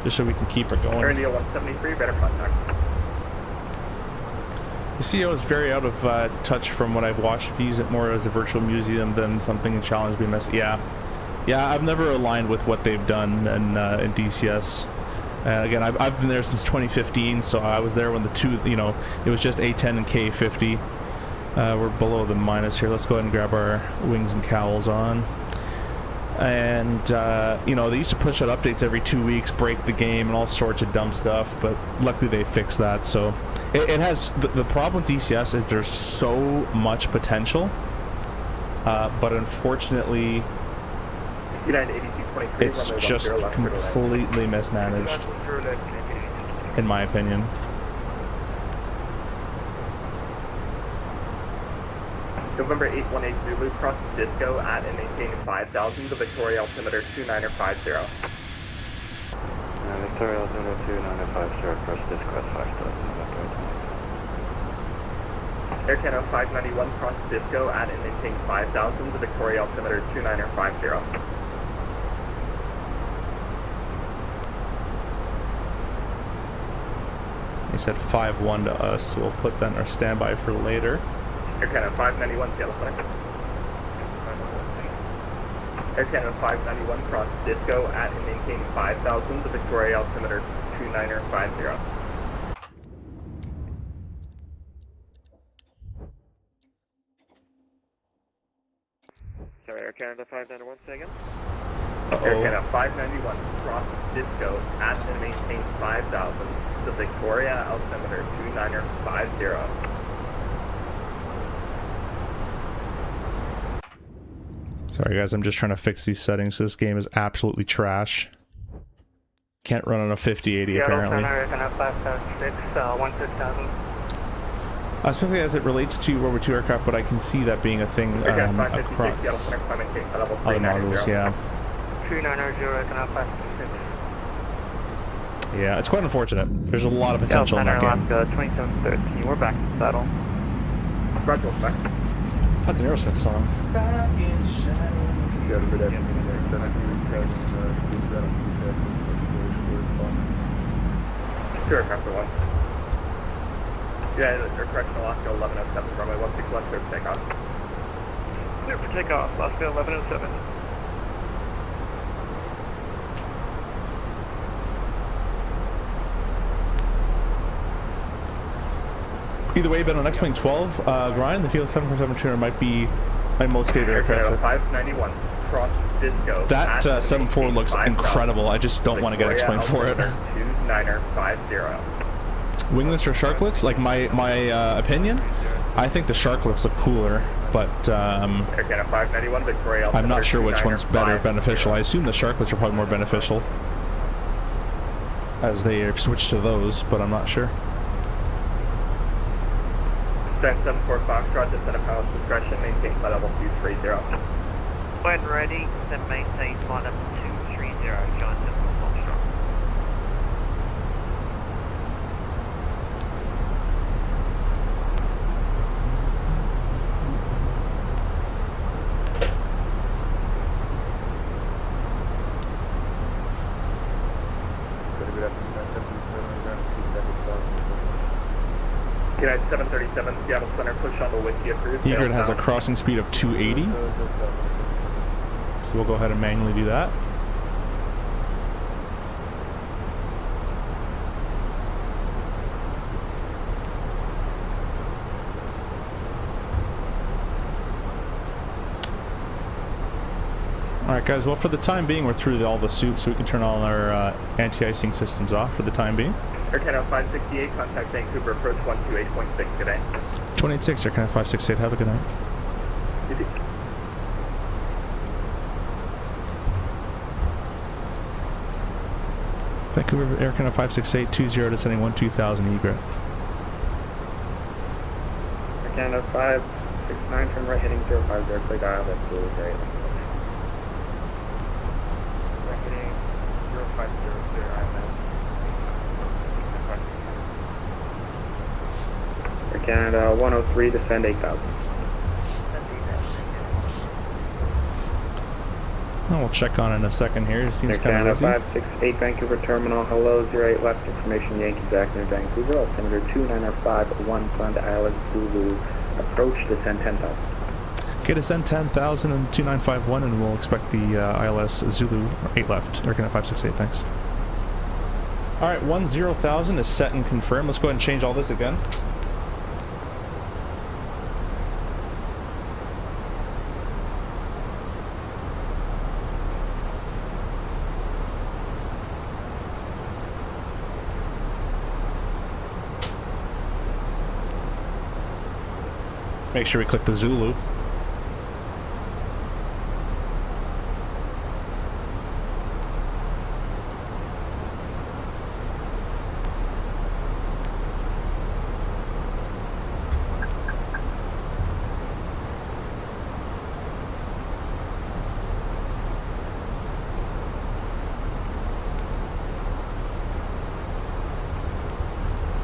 Speaker 1: just so we can keep it going.
Speaker 3: Deal 173, better contact.
Speaker 1: The CEO is very out of touch from what I've watched. If you use it more as a virtual museum than something in Challenge BMS, yeah, I've never aligned with what they've done in DCS. Again, I've been there since 2015, so I was there when the two, it was just A10 and K50. We're below the minus here. Let's go ahead and grab our wings and cowls on. And they used to push out updates every 2 weeks, break the game, and all sorts of dumb stuff. But luckily, they fixed that. So it has the problem with DCS is there's so much potential, but unfortunately, it's just completely mismanaged, in my opinion.
Speaker 3: November 818 Zulu, cross Disco at and maintain 5,000, the Victoria altimeter 2950.
Speaker 4: Victoria altimeter 2950, cross Disco at 5,000.
Speaker 3: Air Canada 591, cross Disco at and maintain 5,000, the Victoria altimeter 2950.
Speaker 1: He said 5-1 to us, so we'll put that in our standby for later.
Speaker 3: Air Canada 591, Seattle Center. Air Canada 591, cross Disco at and maintain 5,000, the Victoria altimeter 2950.
Speaker 9: Sorry, Air Canada 591, say again?
Speaker 3: Air Canada 591, cross Disco at and maintain 5,000, the Victoria altimeter 2950.
Speaker 1: Sorry guys, I'm just trying to fix these settings. This game is absolutely trash. Can't run on a 5080 apparently. Especially as it relates to World War II aircraft, but I can see that being a thing across other models, yeah.
Speaker 4: 390,
Speaker 1: Yeah, it's quite unfortunate. There's a lot of potential in that game.
Speaker 4: 2713, we're back to saddle.
Speaker 3: Roger, back.
Speaker 1: That's an Aerosmith song. Back in shadow.
Speaker 3: Two aircraft for one. Yeah, they're correction, Alaska 1107, runway 16 left, clear for takeoff.
Speaker 5: Clear for takeoff, Alaska 1107.
Speaker 1: Either way, but on X-Wing 12, Ryan, the Field 747 might be my most favorite aircraft.
Speaker 3: 591, cross disco.
Speaker 1: That 7.4 looks incredible. I just don't want to get X-Wing for it.
Speaker 3: 2950.
Speaker 1: Winglets or sharklets? Like my opinion, I think the sharklets look cooler, but I'm not sure which one's better beneficial. I assume the sharklets are probably more beneficial as they have switched to those, but I'm not sure.
Speaker 3: Descent 74 Foxtrot, descent of pilot's discretion, maintain flight level 230.
Speaker 4: When ready, then maintain flight level 230, John 74 Foxtrot.
Speaker 3: United 737, Seattle Center, push on the Whiskey approved.
Speaker 1: Egret has a crossing speed of 280. So we'll go ahead and manually do that. Alright guys, well for the time being we're through all the soup, so we can turn all our anti-icing systems off for the time being.
Speaker 3: Air Canada 568, contact Vancouver, approach 128.6 today.
Speaker 1: 286, Air Canada 568, have a good night. Vancouver, Air Canada 568, 20 descending 12,000 egret.
Speaker 3: Air Canada 569, turn right heading 050, play dial, that's blue, great. Reckoning 0500, ILS. Air Canada 103, descend 8,000.
Speaker 1: We'll check on it in a second here. It seems kind of easy.
Speaker 3: 568 Vancouver Terminal. Hello, 08 left information, Yankee Jack near Vancouver. Altimeter 2951, fund Island Zulu. Approach, descend 10,000.
Speaker 1: Okay, descend 10,000 and 2951, and we'll expect the ILS Zulu 8 left. Air Canada 568, thanks. Alright, 10,000 is set and confirmed. Let's go ahead and change all this again. Make sure we click the Zulu.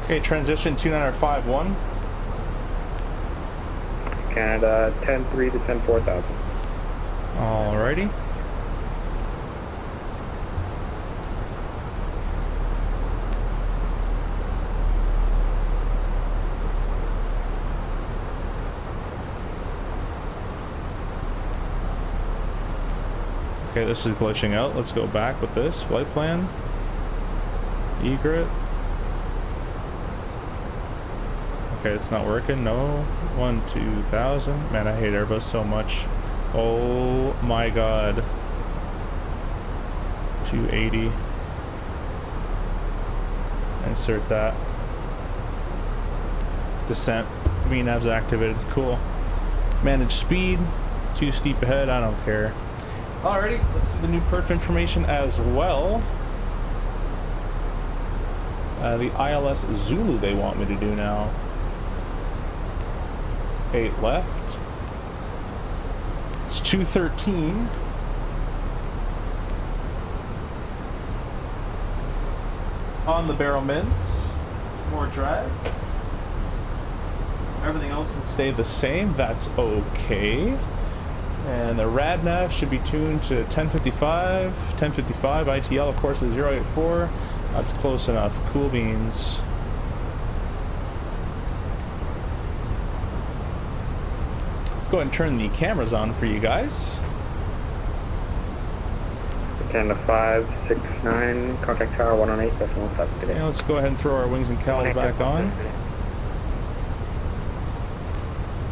Speaker 1: Okay, transition 2951.
Speaker 3: Canada 10-3, descend 4,000.
Speaker 1: Alrighty. Okay, this is glitching out. Let's go back with this flight plan. Egret. Okay, it's not working. No. 12,000. Man, I hate Airbus so much. Oh my god. 280. Insert that. Descent. VNAV's activated. Cool. Manage speed. Too steep ahead, I don't care. Alrighty, let's do the new perf information as well. The ILS Zulu they want me to do now. 8 left. It's 213. On the barrel mints. More drag. Everything else can stay the same. That's okay. And the RadNav should be tuned to 1055. 1055 ITL, of course, is 084. That's close enough. Cool beans. Let's go ahead and turn the cameras on for you guys.
Speaker 3: 10 to 569, contact tower 118.7 today.
Speaker 1: And let's go ahead and throw our wings and cowls back on.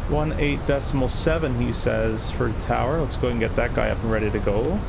Speaker 1: 18.7 he says for the tower. Let's go ahead and get that guy up and ready to go.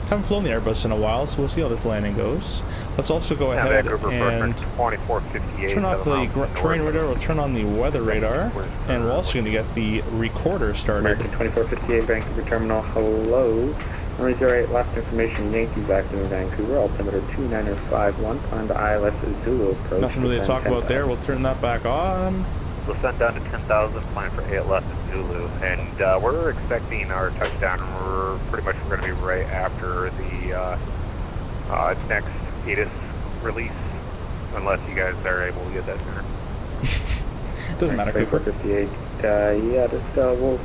Speaker 1: Haven't flown the Airbus in a while, so we'll see how this landing goes. Let's also go ahead and turn off the terrain radar. We'll turn on the weather radar, and we're also going to get the recorder started.
Speaker 3: American 2458, Vancouver Terminal, hello. 08 last information, Yankees active in Vancouver, altimeter 2951, plan to ILS Zulu approach.
Speaker 1: Nothing really to talk about there, we'll turn that back on.
Speaker 2: We'll send down to 10,000, plan for 8 left in Zulu, and we're expecting our touchdown. We're going to be right after the next ATIS release, unless you guys are able to get that sooner.
Speaker 1: Doesn't matter, Cooper.
Speaker 3: 58, yeah, just I'll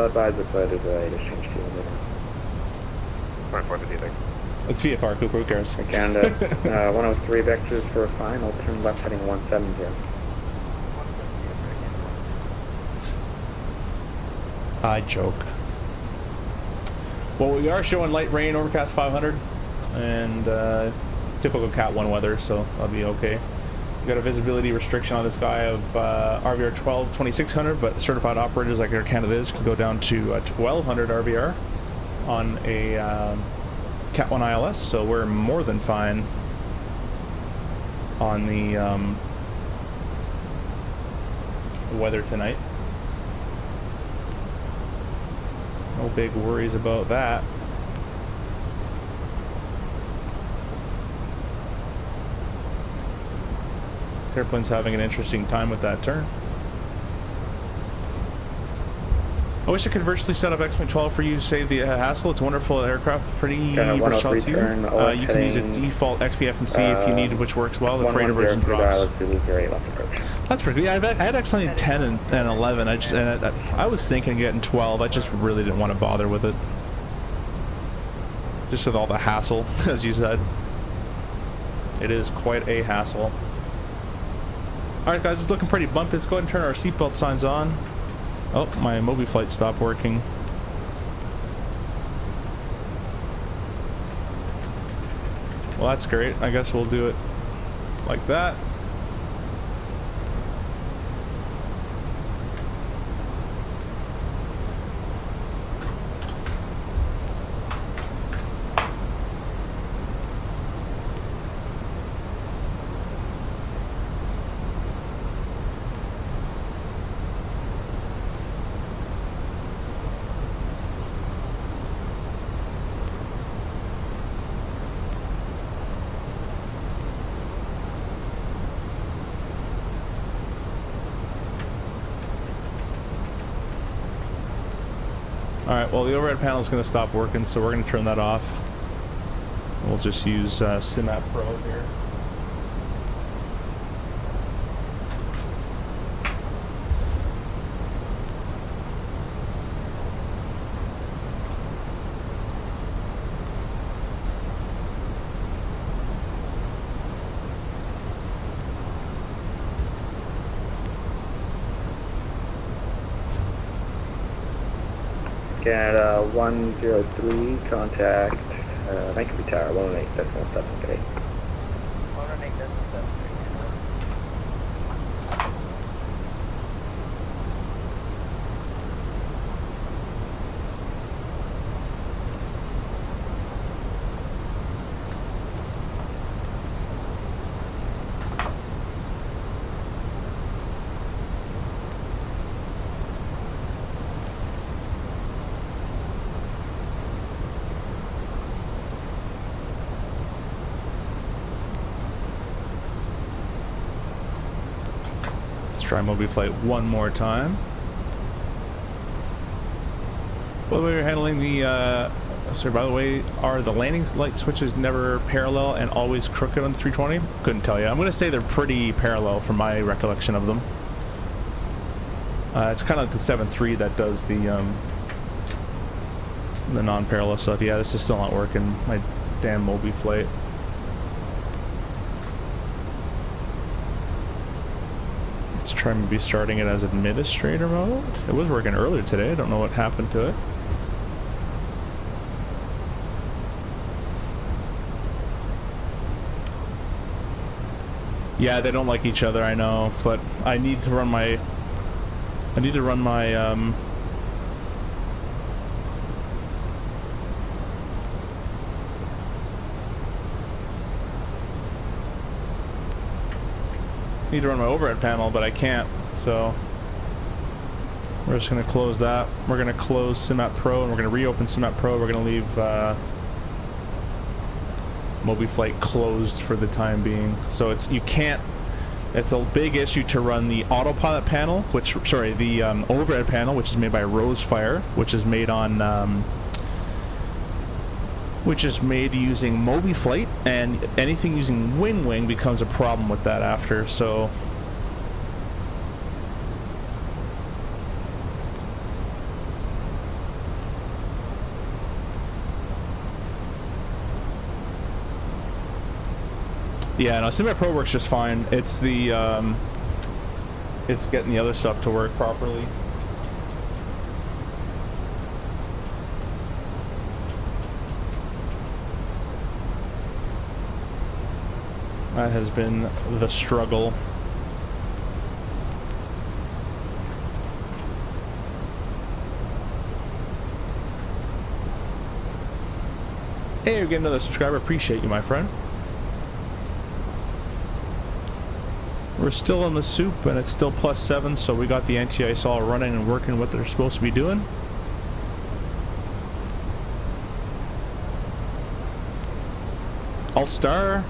Speaker 3: advise if I did ATIS change to you.
Speaker 2: 2458.
Speaker 1: It's VFR, Cooper, who cares?
Speaker 3: Canada, 103 vectors for a fine, I'll turn left heading 170.
Speaker 1: I joke. Well, we are showing light rain, overcast 500, and it's typical Cat 1 weather, so that'll be okay. We got a visibility restriction on this guy of RVR 12, 2600, but certified operators like Air Canada is can go down to 1200 RVR on a Cat 1 ILS, so we're more than fine on the weather tonight. No big worries about that. The airplane's having an interesting time with that turn. I wish I could virtually set up X-Wing 12 for you, save the hassle. It's a wonderful aircraft, pretty versatile too. You can use a default XPFMC if you need, which works well. The freighter version drops. That's pretty good. Yeah, I had X-Wing 10 and 11. I was thinking of getting 12. I just really didn't want to bother with it. Just with all the hassle, as you said. It is quite a hassle. Alright guys, it's looking pretty bumpy. Let's go ahead and turn our seatbelt signs on. Oh, my Mobi flight stopped working. Well, that's great. I guess we'll do it like that. Alright, well the overhead panel is going to stop working, so we're going to turn that off. We'll just use SimApp Pro here.
Speaker 3: Canada 103, contact Vancouver Tower 118.7 today.
Speaker 4: 118.7.
Speaker 1: Let's try Moby Flight one more time. By the way, we're handling the, sorry, by the way, are the landing light switches never parallel and always crooked on the 320? Couldn't tell you. I'm going to say they're pretty parallel from my recollection of them. It's kind of like the 7.3 that does the non-parallel stuff. Yeah, this is still not working. My damn Moby Flight. Let's try maybe starting it as administrator mode. It was working earlier today. I don't know what happened to it. Yeah, they don't like each other, I know, but I need to run my overhead panel, but I can't, so we're just going to close that. We're going to close SimMap Pro, and we're going to reopen SimMap Pro. We're going to leave Moby Flight closed for the time being. So it's a big issue to run the autopilot panel, the overhead panel, which is made by Rosefire, which is made on using Moby Flight, and anything using Winwing becomes a problem with that after. So yeah, no, SimMap Pro works just fine. It's the it's getting the other stuff to work properly. That has been the struggle. Hey, you're getting another subscriber. Appreciate you, my friend. We're still in the soup, and it's still +7, so we got the anti-ice all running and working what they're supposed to be doing. Alt-star.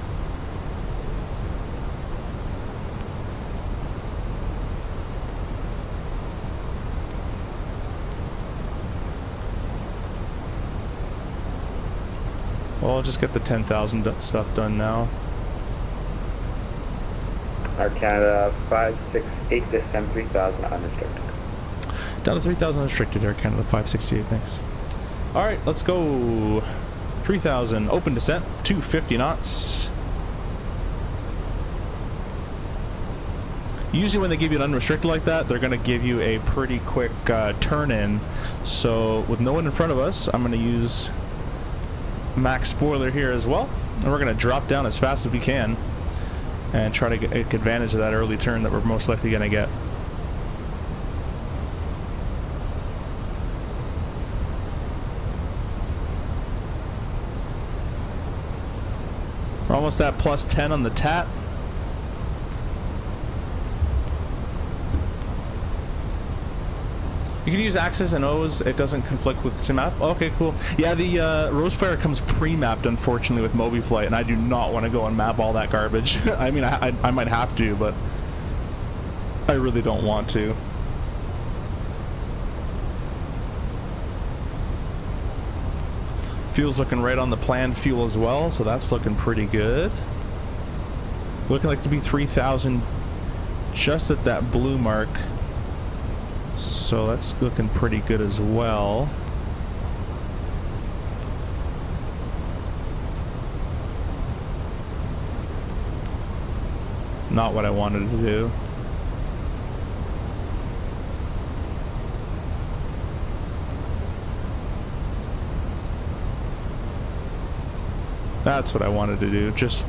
Speaker 1: Well, I'll just get the 10,000 stuff done now.
Speaker 10: Our Canada 568, descend 3,000 unrestricted.
Speaker 1: Down to 3,000 unrestricted, Air Canada 568, thanks. Alright, let's go. 3,000, open descent, 250 knots. Usually when they give you an unrestricted like that, they're going to give you a pretty quick turn-in. So with no one in front of us, I'm going to use max spoiler here as well. And we're going to drop down as fast as we can and try to take advantage of that early turn that we're most likely going to get. We're almost at +10 on the TAT. You can use Axis and O's. It doesn't conflict with SimMap. Okay, cool. Yeah, the Rosefire comes pre-mapped, unfortunately, with Moby Flight, and I do not want to go and map all that garbage. I mean, I might have to, but I really don't want to. Fuel's looking right on the planned fuel as well, so that's looking pretty good. Looking like to be 3,000 just at that blue mark. So that's looking pretty good as well. Not what I wanted to do. That's what I wanted to do, just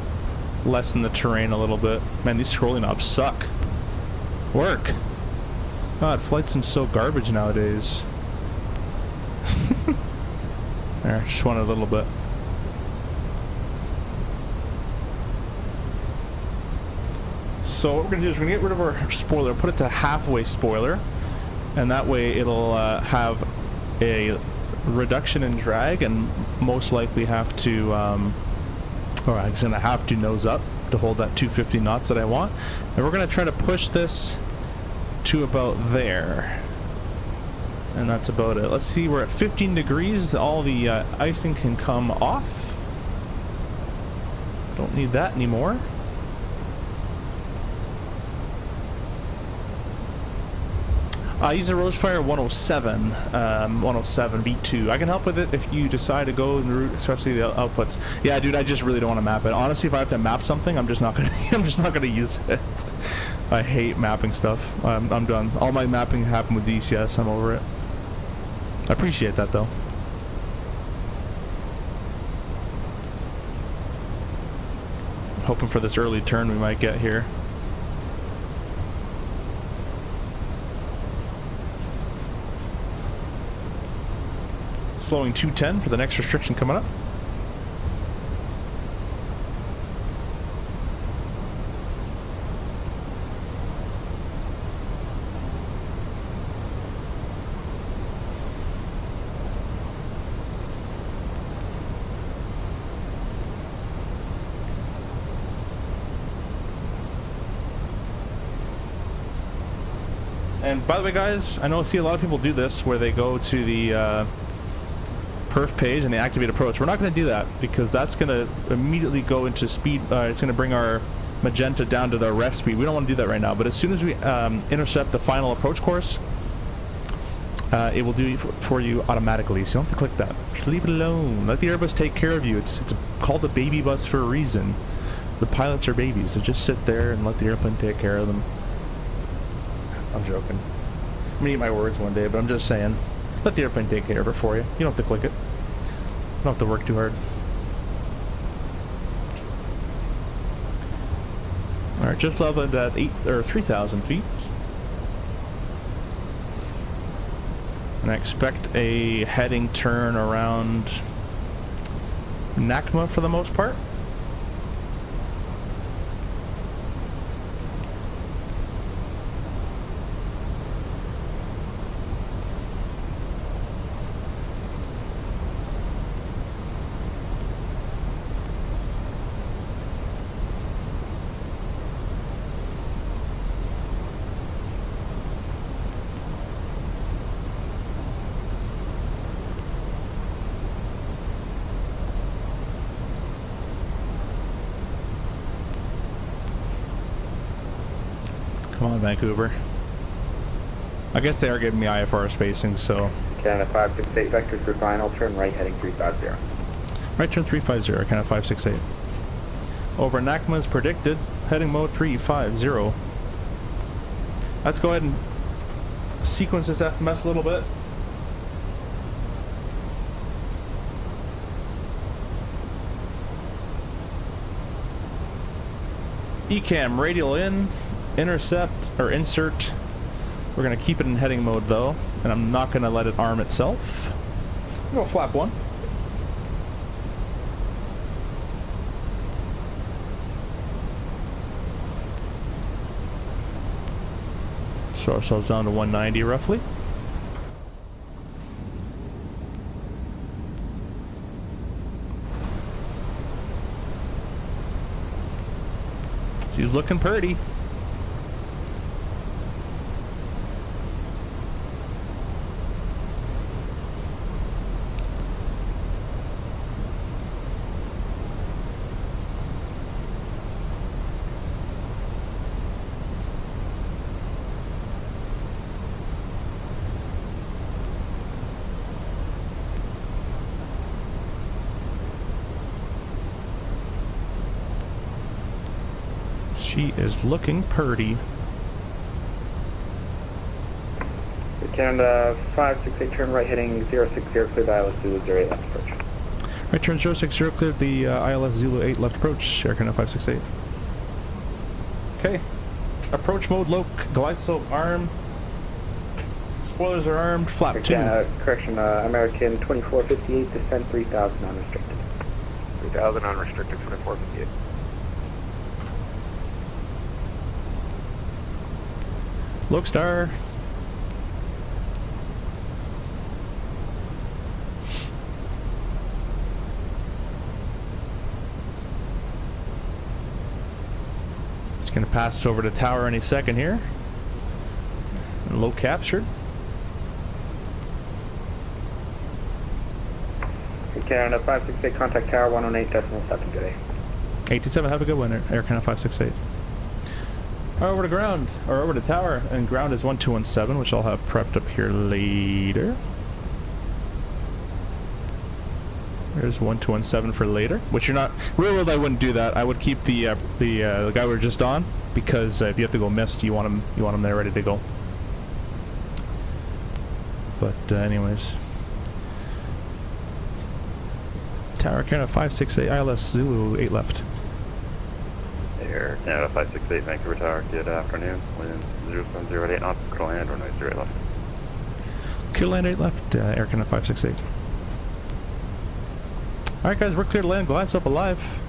Speaker 1: lessen the terrain a little bit. Man, these scrolling knobs suck. Work! God, flight sim's so garbage nowadays. There, just wanted a little bit. So what we're gonna do is we're gonna get rid of our spoiler, put it to halfway spoiler, and that way it'll have a reduction in drag and most likely have to, or I'm gonna have to nose up to hold that 250 knots that I want. And we're gonna try to push this to about there. And that's about it. Let's see, we're at 15 degrees. All the icing can come off. Don't need that anymore. I use a Rosefire 107, 107 V2. I can help with it if you decide to go in the route, especially the outputs. Yeah, dude, I just really don't want to map it. Honestly, if I have to map something, I'm just not gonna. I'm just not gonna use it. I hate mapping stuff. I'm done. All my mapping happened with DCS. I'm over it. I appreciate that though. Hoping for this early turn we might get here. Slowing 210 for the next restriction coming up. And by the way, guys, I see a lot of people do this where they go to the perf page and they activate approach. We're not going to do that because that's going to immediately go into speed. It's going to bring our magenta down to the ref speed. We don't want to do that right now, but as soon as we intercept the final approach course, it will do it for you automatically, so you don't have to click that. Just leave it alone. Let the Airbus take care of you. It's called a baby bus for a reason. The pilots are babies, so just sit there and let the airplane take care of them. I'm joking. I'm gonna eat my words one day, but I'm just saying, let the airplane take care of it for you. You don't have to click it. You don't have to work too hard. Alright, just leveled at 3,000 feet. And I expect a heading turn around NACMA for the most part. Come on, Vancouver. I guess they are giving me IFR spacing, so...
Speaker 10: Canada 568 vectors for final turn right heading 350.
Speaker 1: Right turn 350, Canada 568. Over NACMA is predicted, heading mode 350. Let's go ahead and sequence this FMS a little bit. ECAM radial in, intercept or insert. We're gonna keep it in heading mode though, and I'm not gonna let it arm itself. We'll go flap one. Show ourselves down to 190 roughly. She's looking pretty. She is looking purty.
Speaker 10: Canada 568 turn right heading 060 clear the ILS Zulu 08 left approach.
Speaker 1: Right turn 060 cleared the ILS Zulu 8 left approach, Air Canada 568. Okay. Approach mode low, glide slope arm. Spoilers are armed, flap 2.
Speaker 10: Correction, American 2458 descent 3000 unrestricted.
Speaker 2: 3000 unrestricted 2458.
Speaker 1: Lokestar. It's going to pass over to tower any second here. And low captured.
Speaker 10: Canada 568, contact tower 118.7 today.
Speaker 1: 87, have a good one, Air Canada 568. Over to ground, or over to tower, and ground is 1217, which I'll have prepped up here later. There's 1217 for later, which you're not. Real world, I wouldn't do that. I would keep the guy we were just on, because if you have to go missed, you want him there ready to go. But anyways, tower Canada 568 ILS Zulu 8 left.
Speaker 11: Air Canada 568 Vancouver Tower. Good afternoon. Wind 0708 knots. Clear land or noise 08 left.
Speaker 1: Clear land 8 left. Air Canada 568. All right, guys, we're clear to land. Glid's up alive.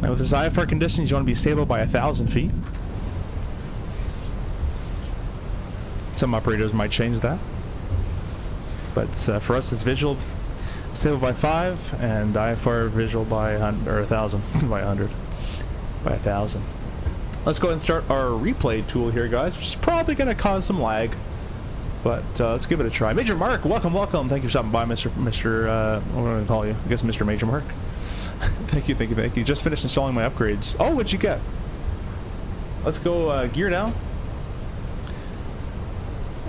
Speaker 1: And with this IFR conditions, you want to be stable by 1,000 feet. Some operators might change that, but for us, it's visual stable by 5, and IFR visual by 100 or 1,000 by 100 by 1,000. Let's go ahead and start our replay tool here, guys, which is probably going to cause some lag, but let's give it a try. Major Mark, welcome. Thank you for stopping by, Mr. what am I going to call you? I guess Mr. Major Mark. Thank you. Just finished installing my upgrades. Oh, what'd you get? Let's go gear down.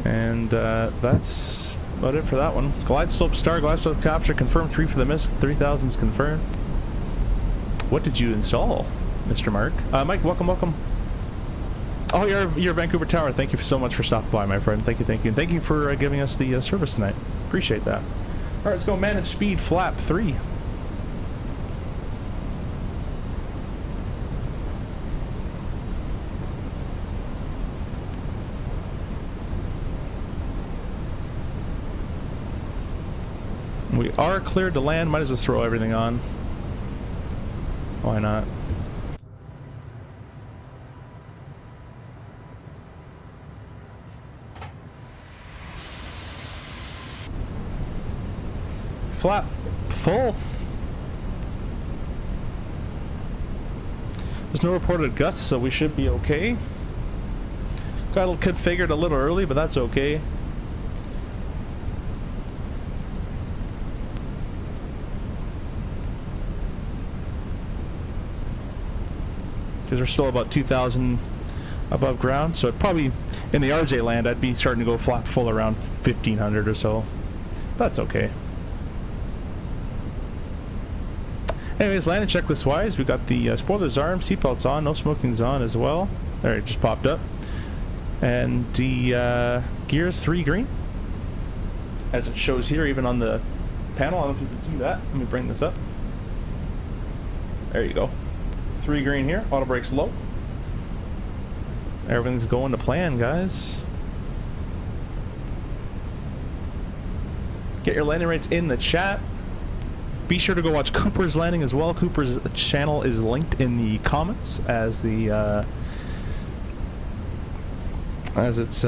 Speaker 1: And that's about it for that one. Glide slope star, glide slope capture, confirmed 3 for the miss, 3,000's confirmed. What did you install, Mr. Mark? Mike, welcome. Oh, you're Vancouver Tower. Thank you so much for stopping by, my friend. Thank you. And thank you for giving us the service tonight. Appreciate that. Alright, let's go manage speed, flap 3. We are cleared to land. Might as well throw everything on. Why not? Flap full. There's no reported gusts, so we should be okay. Got it configured a little early, but that's okay. Because we're still about 2,000 above ground, so probably in the RJ land I'd be starting to go flap full around 1,500 or so. That's okay. Anyways, landing checklist wise, we got the spoilers armed, seatbelts on, no smoking's on as well. There, it just popped up. And the gears 3 green, as it shows here, even on the panel. I don't know if you can see that. Let me bring this up. There you go. 3 green here, auto brakes low. Everything's going to plan, guys. Get your landing rates in the chat. Be sure to go watch Cooper's landing as well. Cooper's channel is linked in the comments as the as it's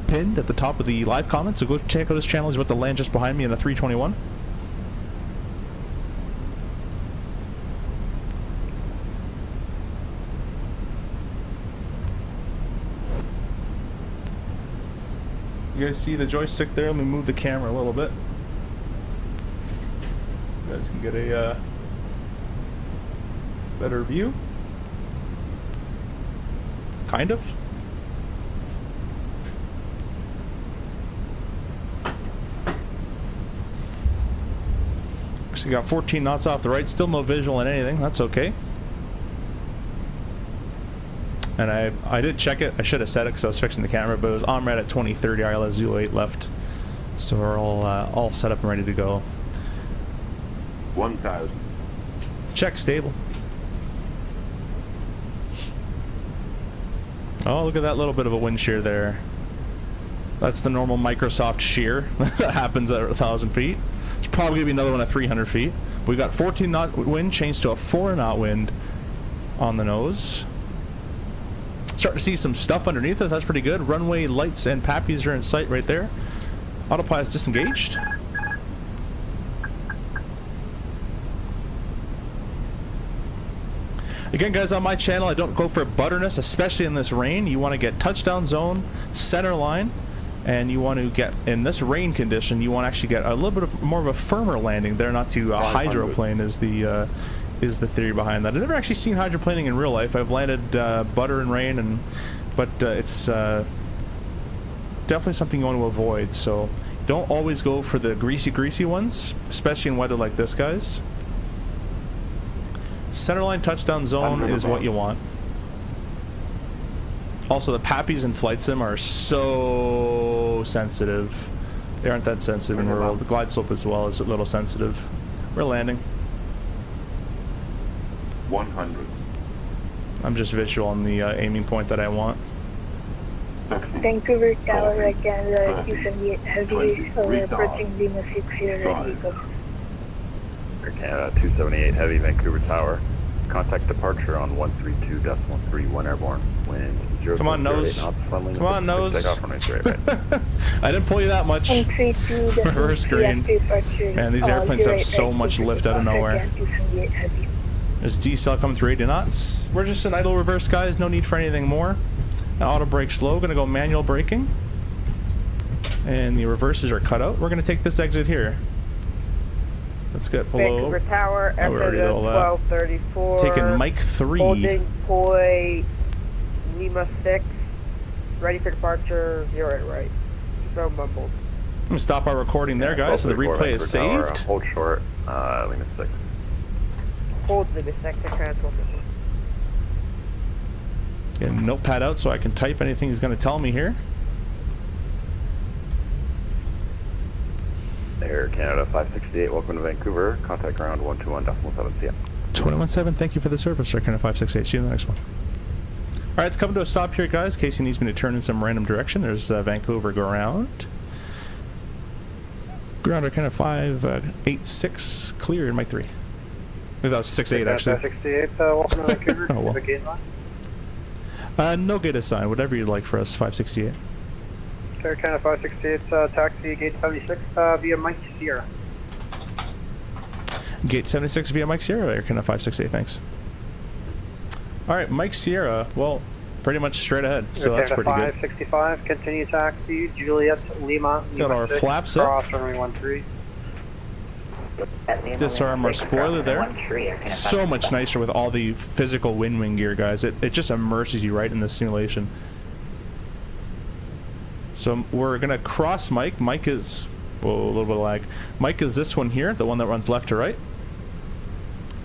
Speaker 1: pinned at the top of the live comments. So go check out his channel. He's about to land just behind me in a 321. You guys see the joystick there? Let me move the camera a little bit. You guys can get a better view. Kind of. So you got 14 knots off the right. Still no visual in anything. That's okay. And I did check it. I should have said it because I was fixing the camera, but it was on red at 2030 ILS 08 left. So we're all set up and ready to go.
Speaker 11: 1,000.
Speaker 1: Check stable. Oh, look at that little bit of a wind shear there. That's the normal Microsoft shear that happens at 1,000 feet. It's probably going to be another one at 300 feet. We got 14 knot wind changed to a 4 knot wind on the nose. Starting to see some stuff underneath us. That's pretty good. Runway lights and pappies are in sight right there. Autopilot's disengaged. Again, guys, on my channel, I don't go for butterness, especially in this rain. You want to get touchdown zone, center line, and you want to get, in this rain condition, you want to actually get a little bit of more of a firmer landing there, not to hydroplane is the theory behind that. I've never actually seen hydroplaning in real life. I've landed butter and rain, but it's definitely something you want to avoid. So don't always go for the greasy ones, especially in weather like this, guys. Centerline touchdown zone is what you want. Also, the PAPIs in Flight Sim are so sensitive. They aren't that sensitive in rural. The glide slope as well is a little sensitive. We're landing.
Speaker 12: 100.
Speaker 1: I'm just visual on the aiming point that I want.
Speaker 6: Vancouver Tower, Canada, 278 Heavy, approaching Lima 60 ready to go.
Speaker 11: Air Canada 278 Heavy, Vancouver Tower. Contact departure on 132.31 airborne. Wind 0.
Speaker 1: Come on, nose. Come on, nose. I didn't pull you that much. Reverse green. Man, these airplanes have so much lift out of nowhere. There's decel coming through 80 knots. We're just an idle reverse, guys. No need for anything more. Now, auto brake slow. Gonna go manual braking. And the reverses are cut out. We're gonna take this exit here. Let's get below.
Speaker 9: Vancouver Tower,
Speaker 1: FSO
Speaker 9: 1234.
Speaker 1: Taking Mike 3.
Speaker 9: Holding Poi Lima 6. Ready for departure, 0 right. So mumbled.
Speaker 1: I'm gonna stop our recording there, guys, so the replay is saved.
Speaker 11: Hold short, Lima 6.
Speaker 9: Hold Lima 6, I transfer.
Speaker 1: Get a notepad out so I can type anything he's gonna tell me here.
Speaker 11: Air Canada 568, welcome to Vancouver. Contact ground 121.7 CM.
Speaker 1: 217, thank you for the service, Air Canada 568. See you in the next one. Alright, it's coming to a stop here, guys. Casey needs me to turn in some random direction. There's Vancouver ground. Ground Air Canada 586, clear in Mike 3. I think that was 68 actually.
Speaker 5: 568, welcome to Vancouver.
Speaker 1: Oh, well.
Speaker 5: The gate line?
Speaker 1: No gate assigned, whatever you'd like for us, 568.
Speaker 5: Air Canada 568, taxi gate 76 via Mike Sierra.
Speaker 1: Gate 76 via Mike Sierra, Air Canada 568, thanks. Alright, Mike Sierra, well, pretty much straight ahead, so that's pretty good.
Speaker 5: 565, continue taxi, Juliet, Lima.
Speaker 1: Got our flaps up.
Speaker 5: Cross runway 13.
Speaker 1: Disarm our spoiler there. So much nicer with all the physical Winwing gear, guys. It just immerses you right in the simulation. So we're gonna cross Mike. Mike is, whoa, a little bit of lag. Mike is this one here, the one that runs left to right.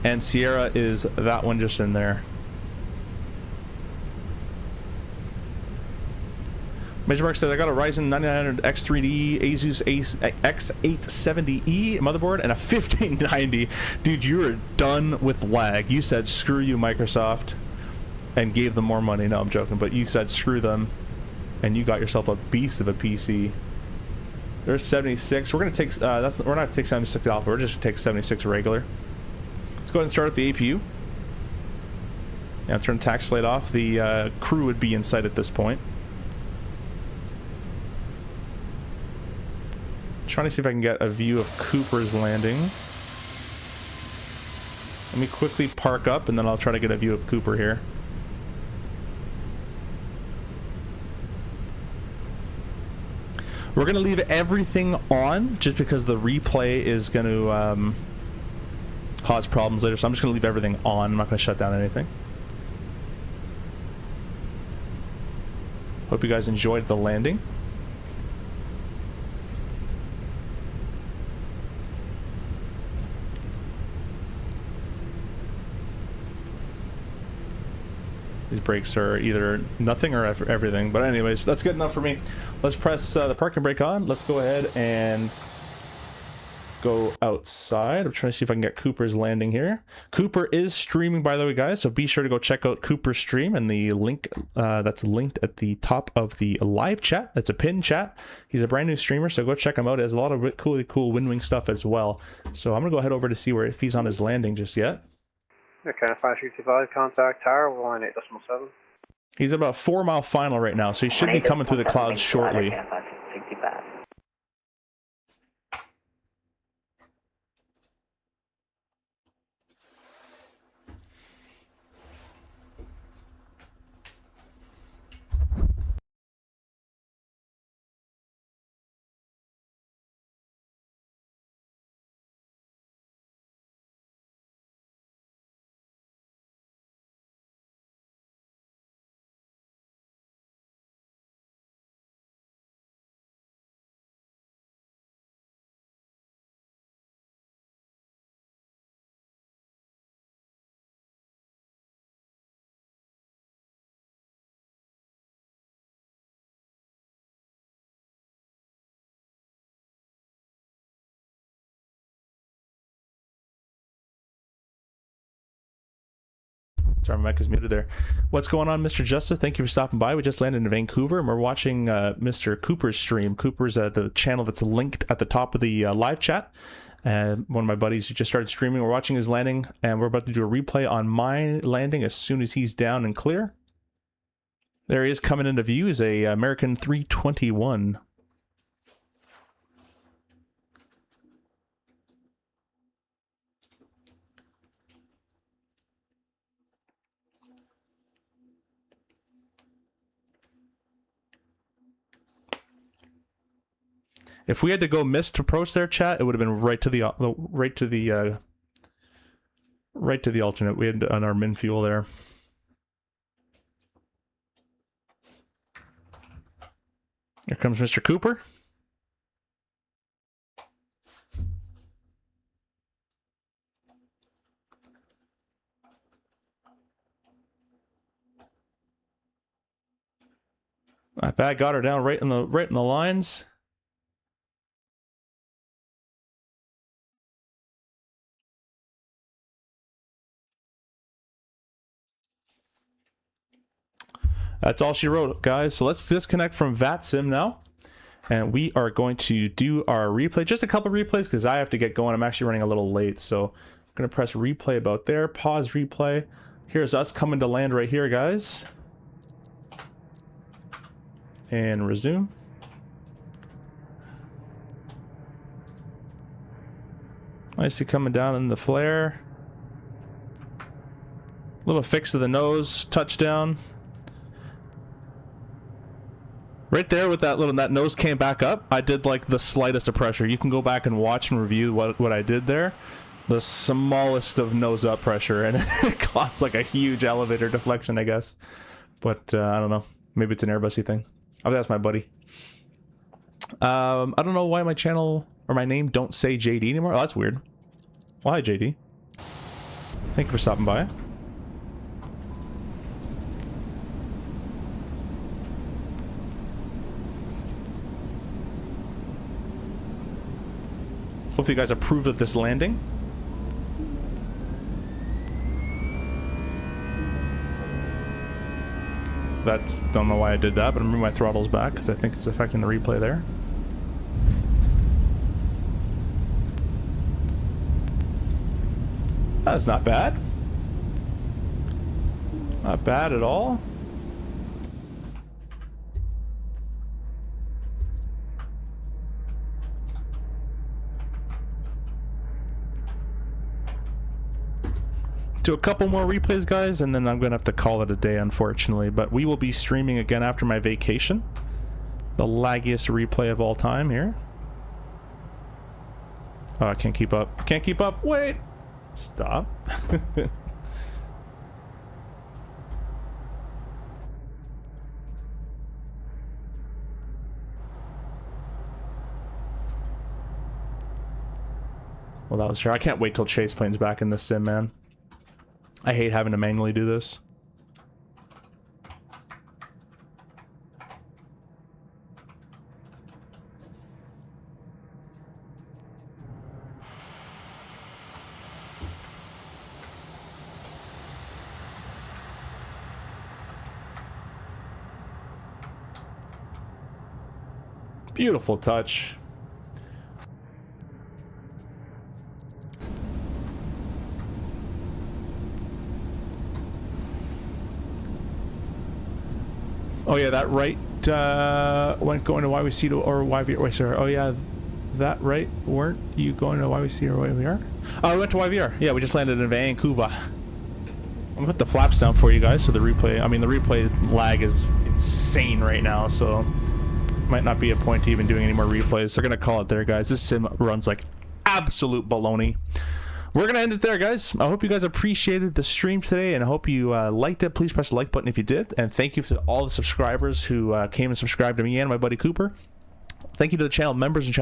Speaker 1: And Sierra is that one just in there. Major Mark said, I got a Ryzen 9900 X3D Asus X870E motherboard and a 1590. Dude, you were done with lag. You said, screw you, Microsoft, and gave them more money. No, I'm joking, but you said, screw them, and you got yourself a beast of a PC. There's 76. We're going to take, we're not going to take 76 Alpha, we're just going to take 76 regular. Let's go ahead and start up the APU. Now turn tax slate off. The crew would be in sight at this point. Trying to see if I can get a view of Cooper's landing. Let me quickly park up and then I'll try to get a view of Cooper here. We're going to leave everything on just because the replay is going to cause problems later, so I'm just going to leave everything on. I'm not going to shut down anything. Hope you guys enjoyed the landing. These brakes are either nothing or everything, but anyways, that's good enough for me. Let's press the parking brake on. Let's go ahead and go outside. I'm trying to see if I can get Cooper's landing here. Cooper is streaming, by the way, guys, so be sure to go check out Cooper's stream and the link that's linked at the top of the live chat. That's a pinned chat. He's a brand new streamer, so go check him out. He has a lot of really cool Winwing stuff as well. So I'm gonna go head over to see if he's on his landing just yet.
Speaker 5: Okay, 565, contact tower, we'll line 8.7.
Speaker 1: He's about 4-mile final right now, so he should be coming through the clouds shortly. Sorry, my mic is muted there. What's going on, Mr. Justice? Thank you for stopping by. We just landed in Vancouver, and we're watching Mr. Cooper's stream. Cooper's the channel that's linked at the top of the live chat. One of my buddies who just started streaming, we're watching his landing, and we're about to do a replay on my landing as soon as he's down and clear. There he is coming into view, is a American 321. If we had to go missed approach there, chat, it would have been right to the alternate. We had on our min fuel there. Here comes Mr. Cooper. Not bad. Got her down right in the lines. That's all she wrote, guys. So let's disconnect from VATSIM now. And we are going to do our replay. Just a couple replays because I have to get going. I'm actually running a little late. So I'm going to press replay about there. Pause replay. Here's us coming to land right here, guys. And resume. Nicely coming down in the flare. Little fix to the nose. Touchdown. Right there with that that nose came back up, I did like the slightest of pressure. You can go back and watch and review what I did there. The smallest of nose up pressure, and it caused like a huge elevator deflection, I guess. But I don't know. Maybe it's an Airbusy thing. Oh, that's my buddy. I don't know why my channel or my name don't say JD anymore. Oh, that's weird. Well, hi, JD. Thank you for stopping by. Hopefully you guys approve of this landing. Don't know why I did that, but I'm moving my throttles back because I think it's affecting the replay there. That's not bad. Not bad at all. Do a couple more replays, guys, and then I'm gonna have to call it a day, unfortunately. But we will be streaming again after my vacation. The laggiest replay of all time here. Oh, I can't keep up. Can't keep up. Wait. Stop. Well, that was sure. I can't wait till Chase Plane's back in this sim, man. I hate having to manually do this. Beautiful touch. Oh yeah, that right went going to YVC to or YVR. Wait, sorry. Oh yeah, that right. Weren't you going to YVC or YVR? Oh, we went to YVR. Yeah, we just landed in Vancouver. I'm gonna put the flaps down for you guys so the replay. I mean, the replay lag is insane right now, so might not be a point to even doing any more replays. So we're gonna call it there, guys. This sim runs like absolute baloney. We're gonna end it there, guys. I hope you guys appreciated the stream today, and I hope you liked it. Please press the like button if you did, and thank you to all the subscribers who came and subscribed to me and my buddy Cooper. Thank you to the channel members and channel